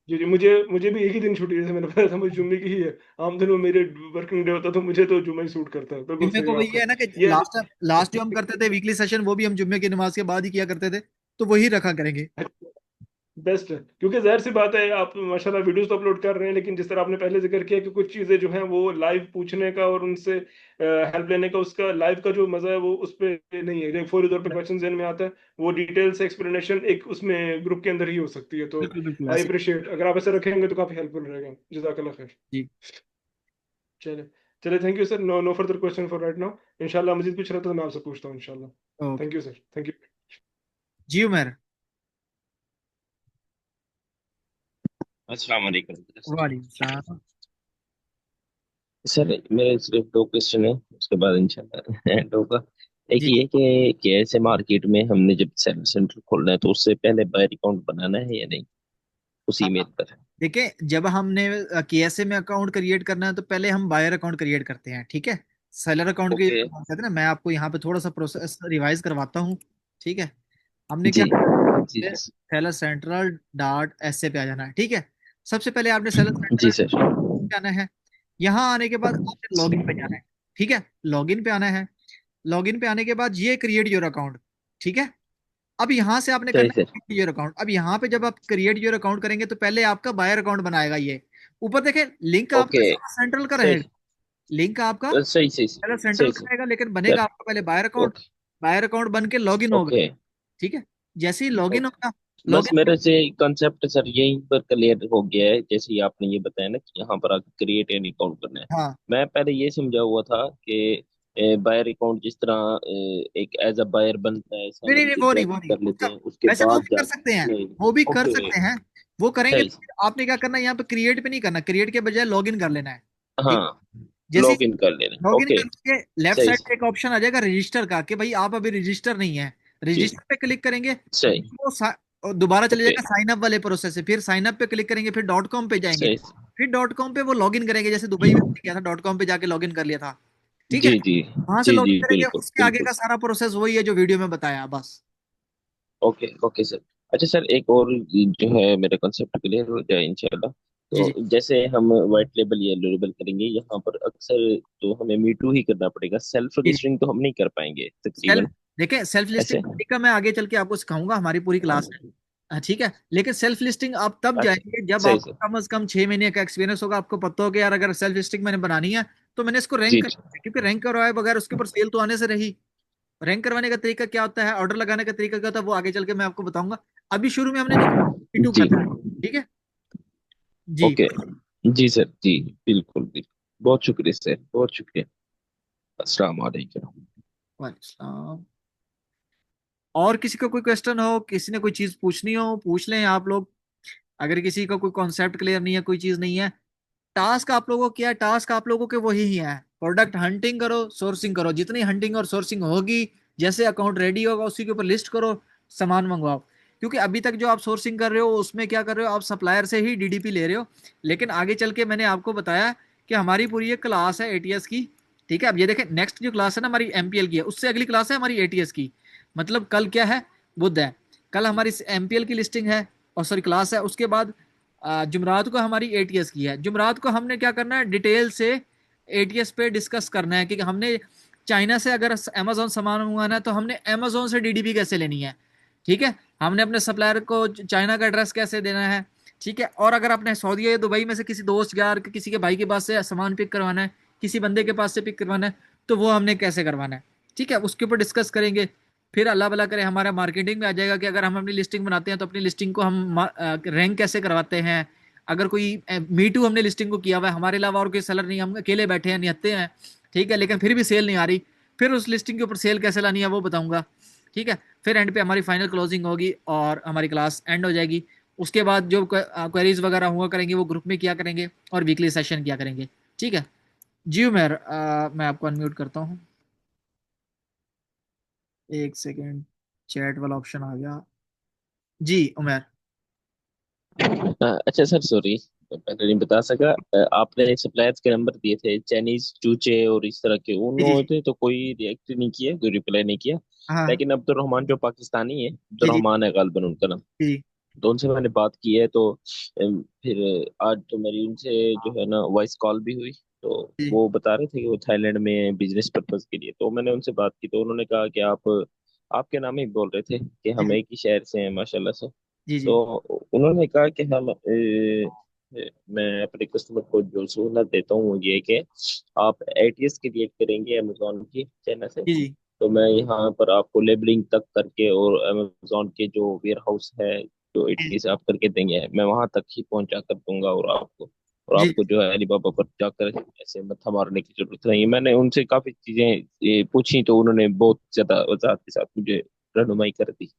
जी जी, मुझे मुझे भी एक ही दिन छुट्टी है, जैसे मैंने बताया था, मुझे जुम्मे की ही है। आम दिनों में मेरे वर्किंग डे होता, तो मुझे तो जुम्मा ही सूट करता है, बिल्कुल जुम्मे सही को वही आपका। है ना कि ये लास्ट लास्ट जो हम करते थे वीकली सेशन, वो भी हम जुम्मे की नमाज के बाद ही किया करते थे, तो वही रखा करेंगे। बेस्ट है, क्योंकि जाहिर सी बात है आप माशाल्लाह वीडियोस तो अपलोड कर रहे हैं, लेकिन जिस तरह आपने पहले जिक्र किया कि कुछ चीजें जो हैं वो लाइव पूछने का और उनसे हेल्प लेने का, उसका लाइव का जो मजा है वो उस पे नहीं है। जब फौरी तौर पे क्वेश्चन जहन में आता है, वो डिटेल से एक्सप्लेनेशन एक उसमें ग्रुप के अंदर ही हो सकती है। तो बिल्कुल बिल्कुल आई ऐसे। अप्रिशिएट, अगर आप ऐसे रखेंगे तो काफी हेल्पफुल रहेगा। जज़ाकल्लाह खैर। जी। चले चले, thank you sir. No no further question for right now. इंशाल्लाह मजीद कुछ रहता तो मैं आपसे पूछता हूँ इंशाल्लाह। Okay. Thank you sir, thank you. जी उमर। अस्सलाम वालेकुम वालेकुम सलाम। सर। मेरे सिर्फ दो क्वेश्चन है, उसके बाद इंशाल्लाह एंड होगा। एक जी। ये कि कैसे मार्केट में हमने जब सेल सेंटर खोलना है तो उससे पहले बायर अकाउंट बनाना है या नहीं, उस हाँ, ईमेल पर। देखिए जब हमने केएसए में अकाउंट क्रिएट करना है तो पहले हम बायर अकाउंट क्रिएट करते हैं। ठीक है, सेलर अकाउंट की ओके। बात करते हैं ना, मैं आपको यहाँ पे थोड़ा सा प्रोसेस रिवाइज करवाता हूँ। ठीक है, हमने क्या जी करना जी है, जी seller central dot S A पे आ जाना है। ठीक है, सबसे पहले आपने सेलर जी सेंट्रल सर। जाना है। यहाँ आने के बाद आपने लॉगिन पे जाना है। ठीक है, लॉगिन पे आना है। लॉगिन पे आने के बाद ये क्रिएट योर अकाउंट। ठीक है, अब यहाँ से आपने सही करना है सर। Create your account. अब यहाँ पे जब आप क्रिएट योर अकाउंट करेंगे तो पहले आपका बायर अकाउंट बनाएगा ये। ऊपर देखें, लिंक आपका ओके। सेंट्रल का सही। रहेगा, लिंक आपका सही सही पहले सही सेंट्रल का सही रहेगा, लेकिन बनेगा सर। आपका पहले buyer account. Okay. Buyer account बन के लॉगिन होगा। ओके। ठीक है, जैसे ही लॉगिन ओके। होगा, बस लॉगिन, मेरे से कंसेप्ट सर यहीं पर क्लियर हो गया है, जैसे ही आपने ये बताया ना कि यहाँ पर आकर क्रिएट एन अकाउंट करना है। हाँ। मैं पहले ये समझा हुआ था कि बायर अकाउंट जिस तरह एक एज अ बायर बनता है, नहीं नहीं सैलरी नहीं, की वो नहीं, वो चेकिंग नहीं कर लेते उसका, हैं, उसके वैसे वो बाद भी कर सकते हैं, जाकर नहीं। वो भी कर ओके। सकते हैं। वो करेंगे सही। तो फिर आपने क्या करना है, यहाँ पे क्रिएट पे नहीं करना, क्रिएट के बजाय लॉगिन कर लेना है। ठीक, हाँ, जैसे लॉग इन कर लेना, लॉगिन ओके। करके लेफ्ट सही साइड पे एक ऑप्शन आ जाएगा रजिस्टर का, कि भाई आप अभी रजिस्टर नहीं है। जी। रजिस्टर पे क्लिक करेंगे, सही। वो और दोबारा चले ओके। जाएगा साइन अप वाले प्रोसेस से, फिर साइन अप पे क्लिक करेंगे, फिर .com पे जाएंगे, सही। फिर .com पे वो लॉगिन करेंगे, जैसे दुबई में किया था, .com पे जाके लॉगिन कर लिया था। ठीक है, जी जी वहां से जी लॉगिन जी, करेंगे, बिल्कुल उसके आगे बिल्कुल। का सारा प्रोसेस वही है जो वीडियो में बताया बस। Okay okay sir. अच्छा सर, एक और जो है मेरा कंसेप्ट क्लियर हो जाए इंशाल्लाह। जी जी। तो जैसे हम वाइट लेबल या लेबल करेंगे यहाँ पर अक्सर तो हमें मीटू ही करना पड़ेगा, सेल्फ जी रजिस्टरिंग तो हम नहीं कर पाएंगे सेल्फ, तकरीबन। देखिए सेल्फ लिस्टिंग ऐसे। तरीका मैं आगे चल के आपको सिखाऊंगा, हमारी पूरी क्लास है। ठीक है, लेकिन सेल्फ लिस्टिंग आप तब अच्छा। जाएंगे जब सही आपको सर। कम से कम 6 महीने का एक्सपीरियंस होगा, आपको पता हो कि यार अगर सेल्फ लिस्टिंग मैंने बनानी है तो मैंने इसको रैंक जी करना जी है, क्योंकि रैंक करवाए बगैर उसके ऊपर सेल तो आने से रही। रैंक करवाने का तरीका क्या होता है, ऑर्डर लगाने का तरीका क्या होता है, वो आगे चल के मैं आपको बताऊंगा। अभी शुरू में हमने जो P2 जी। करना है। ठीक है जी। ओके। जी सर जी। बिल्कुल बिल्कुल। बहुत शुक्रिया सर, बहुत शुक्रिया। अस्सलाम वालेकुम। वालेकुम। और किसी का कोई क्वेश्चन हो, किसी ने कोई चीज पूछनी हो, पूछ लें आप लोग। अगर किसी का कोई कॉन्सेप्ट क्लियर नहीं है, कोई चीज नहीं है, टास्क आप लोगों को क्या है, टास्क आप लोगों के वही ही है, प्रोडक्ट हंटिंग करो, सोर्सिंग करो, जितनी हंटिंग और सोर्सिंग होगी, जैसे अकाउंट रेडी होगा उसी के ऊपर लिस्ट करो, सामान मंगवाओ। क्योंकि अभी तक जो आप सोर्सिंग कर रहे हो उसमें क्या कर रहे हो, आप सप्लायर से ही डीडीपी ले रहे हो। लेकिन आगे चल के मैंने आपको बताया कि हमारी पूरी एक क्लास है एटीएस की। ठीक है, अब ये देखें, नेक्स्ट जो क्लास है ना हमारी एमपीएल की है, उससे अगली क्लास है हमारी एटीएस की। मतलब कल क्या है, बुध है, कल हमारी एमपीएल की लिस्टिंग है और सॉरी क्लास है। उसके बाद जुमरात को हमारी एटीएस की है। जुमरात को हमने क्या करना है, डिटेल से एटीएस पे डिस्कस करना है कि हमने चाइना से अगर अमेजोन सामान मंगवाना है तो हमने अमेजोन से डीडीपी कैसे लेनी है। ठीक है, हमने अपने सप्लायर को चाइना का एड्रेस कैसे देना है। ठीक है, और अगर आपने सऊदी या दुबई में से किसी दोस्त यार किसी के भाई के पास से सामान पिक करवाना है, किसी बंदे के पास से पिक करवाना है, तो वो हमने कैसे करवाना है। ठीक है, उसके ऊपर डिस्कस करेंगे। फिर अल्लाह भला करे हमारा मार्केटिंग में आ जाएगा कि अगर हम अपनी लिस्टिंग बनाते हैं तो अपनी लिस्टिंग को हम रैंक कैसे करवाते हैं। अगर कोई मीटू हमने लिस्टिंग को किया हुआ है, हमारे अलावा और कोई सेलर नहीं, हम अकेले बैठे हैं निहत्ते हैं, ठीक है, लेकिन फिर भी सेल नहीं आ रही, फिर उस लिस्टिंग के ऊपर सेल कैसे लानी है वो बताऊंगा। ठीक है, फिर एंड पे हमारी फाइनल क्लोजिंग होगी और हमारी क्लास एंड हो जाएगी। उसके बाद जो क्वेरीज वगैरह हुआ करेंगे वो ग्रुप में किया करेंगे और वीकली सेशन किया करेंगे। ठीक है जी उमेर, मैं आपको अनम्यूट करता हूँ, एक सेकेंड, चैट वाला ऑप्शन आ गया। जी उमेर। अच्छा सर, सॉरी मैंने नहीं बता सका। आपने सप्लायर्स के नंबर दिए थे, चाइनीज चूचे और इस तरह के, जी जी उन्होंने तो कोई रिएक्ट नहीं किया, कोई रिप्लाई नहीं किया। हाँ। लेकिन अब्दुल रहमान जो पाकिस्तानी है, जी जी अब्दुल रहमान है गालिबन उनका नाम। जी तो उनसे मैंने बात की है, तो फिर आज तो मेरी उनसे जो है ना वॉइस कॉल भी हुई। तो जी वो बता रहे थे कि वो थाईलैंड में बिजनेस पर्पज के लिए, तो मैंने उनसे बात की तो उन्होंने कहा कि आप आपके नाम ही बोल रहे थे कि हम जी एक ही शहर से हैं माशाल्लाह से। जी जी तो उन्होंने कहा कि हम मैं अपने कस्टमर को जो सहूलत देता हूँ वो ये है कि आप एटीएस क्रिएट करेंगे अमेजोन की चाइना से, जी जी तो मैं यहाँ पर आपको लेबलिंग तक करके और अमेजोन के जो वेयर हाउस है जो जी एटीएस आप करके देंगे, मैं वहां तक ही पहुंचा कर दूंगा। और जी आपको जो है अलीबाबा पर जाकर ऐसे मत्था मारने की जरूरत नहीं है। मैंने उनसे काफी चीजें ये पूछी तो उन्होंने बहुत ज्यादा वजाहत के साथ मुझे रहनुमाई कर दी।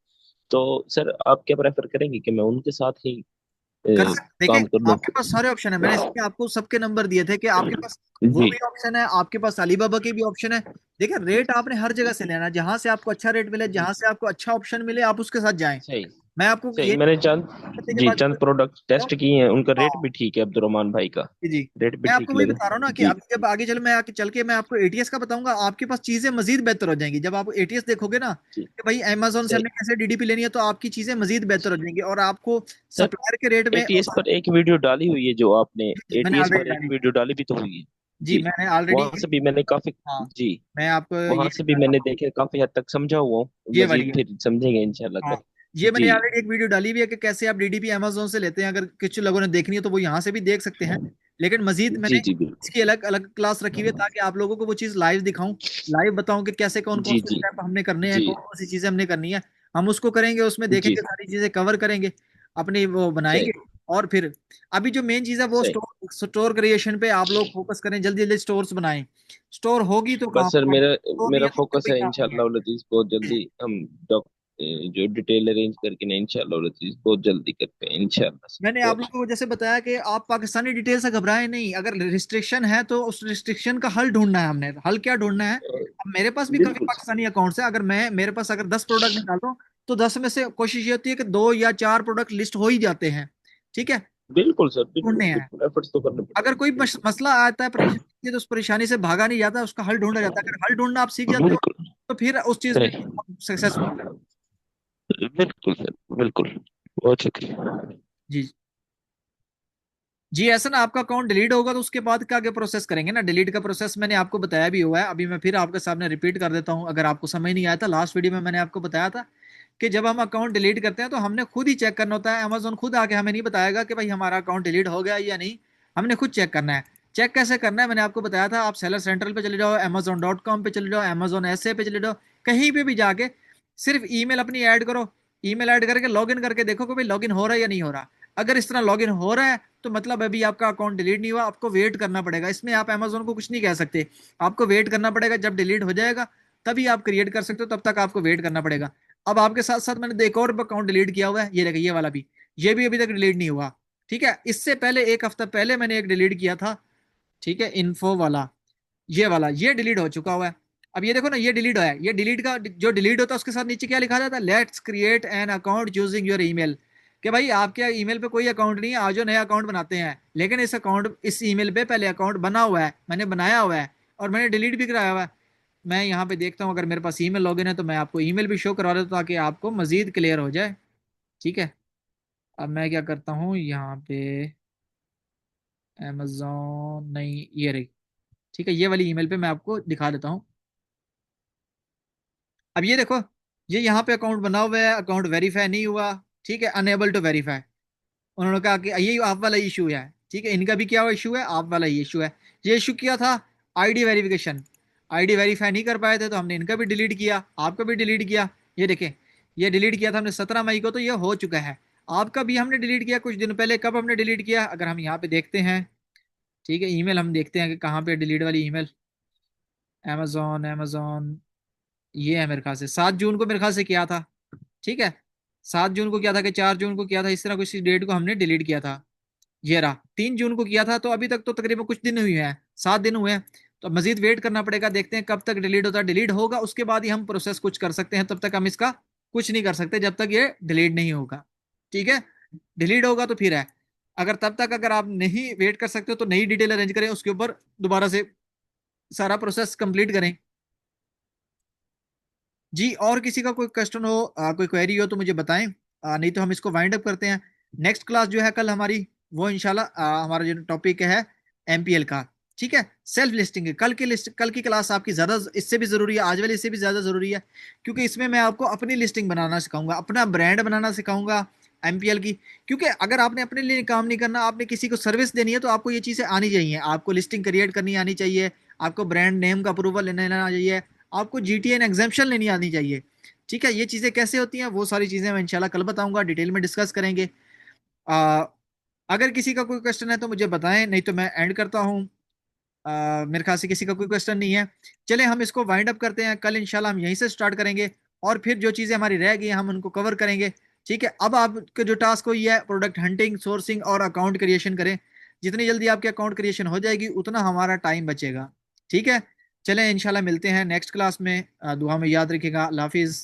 तो सर आप क्या प्रेफर करेंगे कि मैं उनके साथ ही कर सकते, देखिए काम कर लूं? आपके पास सारे ऑप्शन है, मैंने इसलिए आपको सबके नंबर दिए थे कि आपके पास वो जी। भी ऑप्शन है, आपके पास अलीबाबा के भी ऑप्शन है। देखिए रेट आपने हर जगह से लेना है, जहां से आपको अच्छा रेट मिले, जहां से आपको अच्छा ऑप्शन मिले आप उसके साथ जाएं। सही। मैं आपको सही, ये मैंने चंद करने के जी बाद चंद प्रोडक्ट टेस्ट किए हैं, उनका रेट हाँ भी ठीक है अब्दुल रहमान भाई का। जी जी। रेट भी मैं आपको ठीक वही लगा। बता रहा हूँ ना कि जी अभी जब आगे चल मैं आगे चल के मैं आपको एटीएस का बताऊंगा, आपके पास चीजें मजीद बेहतर हो जाएंगी जब आप एटीएस देखोगे ना जी। कि भाई अमेजोन से सही। हमने कैसे डीडीपी लेनी है, तो आपकी चीजें मजीद बेहतर हो जाएंगी और आपको सर सप्लायर के रेट में एटीएस पर एक वीडियो डाली हुई है जो आपने, मैंने एटीएस ऑलरेडी पर एक डाली। वीडियो डाली भी तो हुई है। जी जी। मैंने ऑलरेडी, वहां से भी मैंने काफी, हाँ जी, मैं आपको ये वहां से भी मैंने देखे काफी हद तक समझा हुआ हूँ, ये वाली मजीद है। फिर समझेंगे इंशाल्लाह हाँ, कर। ये मैंने जी ऑलरेडी एक वीडियो डाली हुई है कि कैसे आप डीडीपी अमेजोन से लेते हैं, अगर कुछ लोगों ने देखनी है तो वो यहाँ से भी देख सकते हैं। लेकिन मजीद मैंने जी जी बिल्कुल। इसकी अलग अलग क्लास रखी हुई है ताकि आप लोगों को वो चीज़ लाइव दिखाऊं, लाइव बताऊं कि कैसे कौन कौन जी से जी स्टेप हमने करने हैं, जी कौन कौन सी चीज़ें हमने करनी है। हम उसको करेंगे, उसमें जी। देखेंगे, सारी चीज़ें कवर करेंगे, अपनी वो बनाएंगे। सही। और फिर अभी जो मेन चीज़ है वो सही। स्टोर स्टोर क्रिएशन पे आप लोग फोकस करें, जल्दी जल्दी स्टोर्स बनाएं। स्टोर होगी तो काम बस सर होगा, मेरा स्टोर नहीं मेरा है तो फिर फोकस कोई है काम नहीं है। इंशाल्लाह लतीफ़, बहुत जल्दी हम डॉक जो डिटेल अरेंज करके ना इंशाल्लाह लतीफ़ बहुत जल्दी करते हैं इंशाल्लाह से। मैंने आप बहुत लोगों को जैसे बताया कि आप पाकिस्तानी डिटेल से घबराएं नहीं, अगर रिस्ट्रिक्शन है तो उस रिस्ट्रिक्शन का हल ढूंढना है, हमने हल क्या ढूंढना है। अब मेरे पास भी काफी बिल्कुल सर। पाकिस्तानी अकाउंट्स है, अगर मैं मेरे पास अगर 10 प्रोडक्ट निकाल दूं तो 10 में से कोशिश ये होती है कि 2 या 4 प्रोडक्ट लिस्ट हो ही जाते हैं। ठीक है, बिल्कुल सर, बिल्कुल ढूंढने हैं। बिल्कुल, एफर्ट्स तो करने अगर कोई पड़ेंगे। मसला आता है, परेशानी है, तो उस परेशानी से भागा नहीं जाता, उसका हल ढूंढा जाता है। अगर हल ढूंढना आप सीख जाते हो बिल्कुल तो फिर उस चीज में सही, सक्सेसफुल। बिल्कुल सर, बिल्कुल। बहुत शुक्रिया। जी जी, ऐसा ना, आपका अकाउंट डिलीट होगा तो उसके बाद क्या आगे प्रोसेस करेंगे ना, डिलीट का प्रोसेस मैंने आपको बताया भी हुआ है। अभी मैं फिर आपके सामने रिपीट कर देता हूँ, अगर आपको समझ नहीं आया था। लास्ट वीडियो में मैंने आपको बताया था कि जब हम अकाउंट डिलीट करते हैं तो हमने खुद ही चेक करना होता है। अमेजोन खुद आके हमें नहीं बताएगा कि भाई हमारा अकाउंट डिलीट हो गया या नहीं, हमने खुद चेक करना है। चेक कैसे करना है मैंने आपको बताया था। आप सेलर सेंट्रल पे चले जाओ, Amazon.com पे चले जाओ, Amazon ऐसे पे चले जाओ, कहीं पे भी जाके सिर्फ ईमेल अपनी ऐड करो। ईमेल ऐड करके लॉगिन करके देखो कि भाई लॉगिन हो रहा है या नहीं हो रहा। अगर इस तरह लॉगिन हो रहा है तो मतलब अभी आपका अकाउंट डिलीट नहीं हुआ, आपको वेट करना पड़ेगा। इसमें आप Amazon को कुछ नहीं कह सकते, आपको वेट करना पड़ेगा। जब डिलीट हो जाएगा तभी आप क्रिएट कर सकते हो, तब तक आपको वेट करना पड़ेगा। अब आपके साथ साथ मैंने एक और अकाउंट डिलीट किया हुआ है, ये देखिए, ये वाला भी, ये भी अभी तक डिलीट नहीं हुआ। ठीक है, इससे पहले एक हफ्ता पहले मैंने एक डिलीट किया था, ठीक है, इन्फो वाला, ये वाला, ये डिलीट हो चुका हुआ है। अब ये देखो ना, ये डिलीट हुआ है। ये डिलीट का जो डिलीट होता है उसके साथ नीचे क्या लिखा जाता है, let's create an account using your email. कि भाई आपके ईमेल पे कोई अकाउंट नहीं है, आज जो नया अकाउंट बनाते हैं। लेकिन इस अकाउंट, इस ईमेल पे पहले अकाउंट बना हुआ है, मैंने बनाया हुआ है और मैंने डिलीट भी कराया हुआ है। मैं यहाँ पे देखता हूँ, अगर मेरे पास ईमेल लॉगिन है तो मैं आपको ईमेल भी शो करवा देता हूँ ताकि आपको मजीद क्लियर हो जाए। ठीक है, अब मैं क्या करता हूँ यहाँ पे, अमेजोन नहीं, ये रही। ठीक है, ये वाली ईमेल पे मैं आपको दिखा देता हूँ। अब ये देखो, ये यहाँ पे अकाउंट बना हुआ है, अकाउंट वेरीफाई नहीं हुआ। ठीक है, अनेबल टू वेरीफाई। उन्होंने कहा कि ये आप वाला इशू है। ठीक है, इनका भी क्या हुआ इशू है, आप वाला ही इशू है। ये इशू किया था आईडी वेरिफिकेशन, आईडी वेरीफाई नहीं कर पाए थे तो हमने इनका भी डिलीट किया, आपका भी डिलीट किया। ये देखें, ये डिलीट किया था हमने 17 मई को, तो ये हो चुका है। आपका भी हमने डिलीट किया कुछ दिन पहले। कब हमने डिलीट किया, अगर हम यहाँ पे देखते हैं, ठीक है, ईमेल हम देखते हैं कि कहाँ पे डिलीट वाली ईमेल। अमेजोन, अमेजोन, ये है मेरे ख्याल से 7 जून को मेरे ख्याल से किया था। ठीक है, 7 जून को किया था कि 4 जून को किया था, इस तरह कुछ डेट को हमने डिलीट किया था। ये रहा, 3 जून को किया था। तो अभी तक तो तकरीबन कुछ दिन हुए हैं, 7 दिन हुए हैं। तो मजीद वेट करना पड़ेगा, देखते हैं कब तक डिलीट होता है। डिलीट होगा उसके बाद ही हम प्रोसेस कुछ कर सकते हैं, तब तक हम इसका कुछ नहीं कर सकते जब तक ये डिलीट नहीं होगा। ठीक है, डिलीट होगा तो फिर है। अगर तब तक अगर आप नहीं वेट कर सकते हो तो नई डिटेल अरेंज करें, उसके ऊपर दोबारा से सारा प्रोसेस कंप्लीट करें। जी, और किसी का कोई क्वेश्चन हो, कोई क्वेरी हो तो मुझे बताएं, नहीं तो हम इसको वाइंड अप करते हैं। नेक्स्ट क्लास जो है कल हमारी, वो इंशाल्लाह हमारा जो टॉपिक है एमपीएल का। ठीक है, सेल्फ लिस्टिंग है कल की लिस्ट। कल की क्लास आपकी ज्यादा, इससे भी जरूरी है, आज वाली इससे भी ज्यादा जरूरी है, क्योंकि इसमें मैं आपको अपनी लिस्टिंग बनाना सिखाऊंगा, अपना ब्रांड बनाना सिखाऊंगा एमपीएल की। क्योंकि अगर आपने अपने लिए काम नहीं करना, आपने किसी को सर्विस देनी है, तो आपको ये चीजें आनी चाहिए। आपको लिस्टिंग क्रिएट करनी आनी चाहिए, आपको ब्रांड नेम का अप्रूवल लेना आना चाहिए, आपको जीटीएन एग्जाम्पशन लेनी आनी चाहिए। ठीक है, ये चीज़ें कैसे होती हैं, वो सारी चीज़ें मैं इंशाल्लाह कल बताऊंगा, डिटेल में डिस्कस करेंगे। आ, अगर किसी का कोई क्वेश्चन है तो मुझे बताएं, नहीं तो मैं एंड करता हूँ। मेरे ख्याल से किसी का कोई क्वेश्चन नहीं है। चले हम इसको वाइंड अप करते हैं, कल इंशाल्लाह हम यहीं से स्टार्ट करेंगे और फिर जो चीज़ें हमारी रह गई हम उनको कवर करेंगे। ठीक है, अब आपके जो टास्क हुई है, प्रोडक्ट हंटिंग, सोर्सिंग और अकाउंट क्रिएशन करें। जितनी जल्दी आपकी अकाउंट क्रिएशन हो जाएगी उतना हमारा टाइम बचेगा। ठीक है, चलें इंशाल्लाह मिलते हैं नेक्स्ट क्लास में। दुआ में याद रखिएगा। अल्लाह हाफिज़।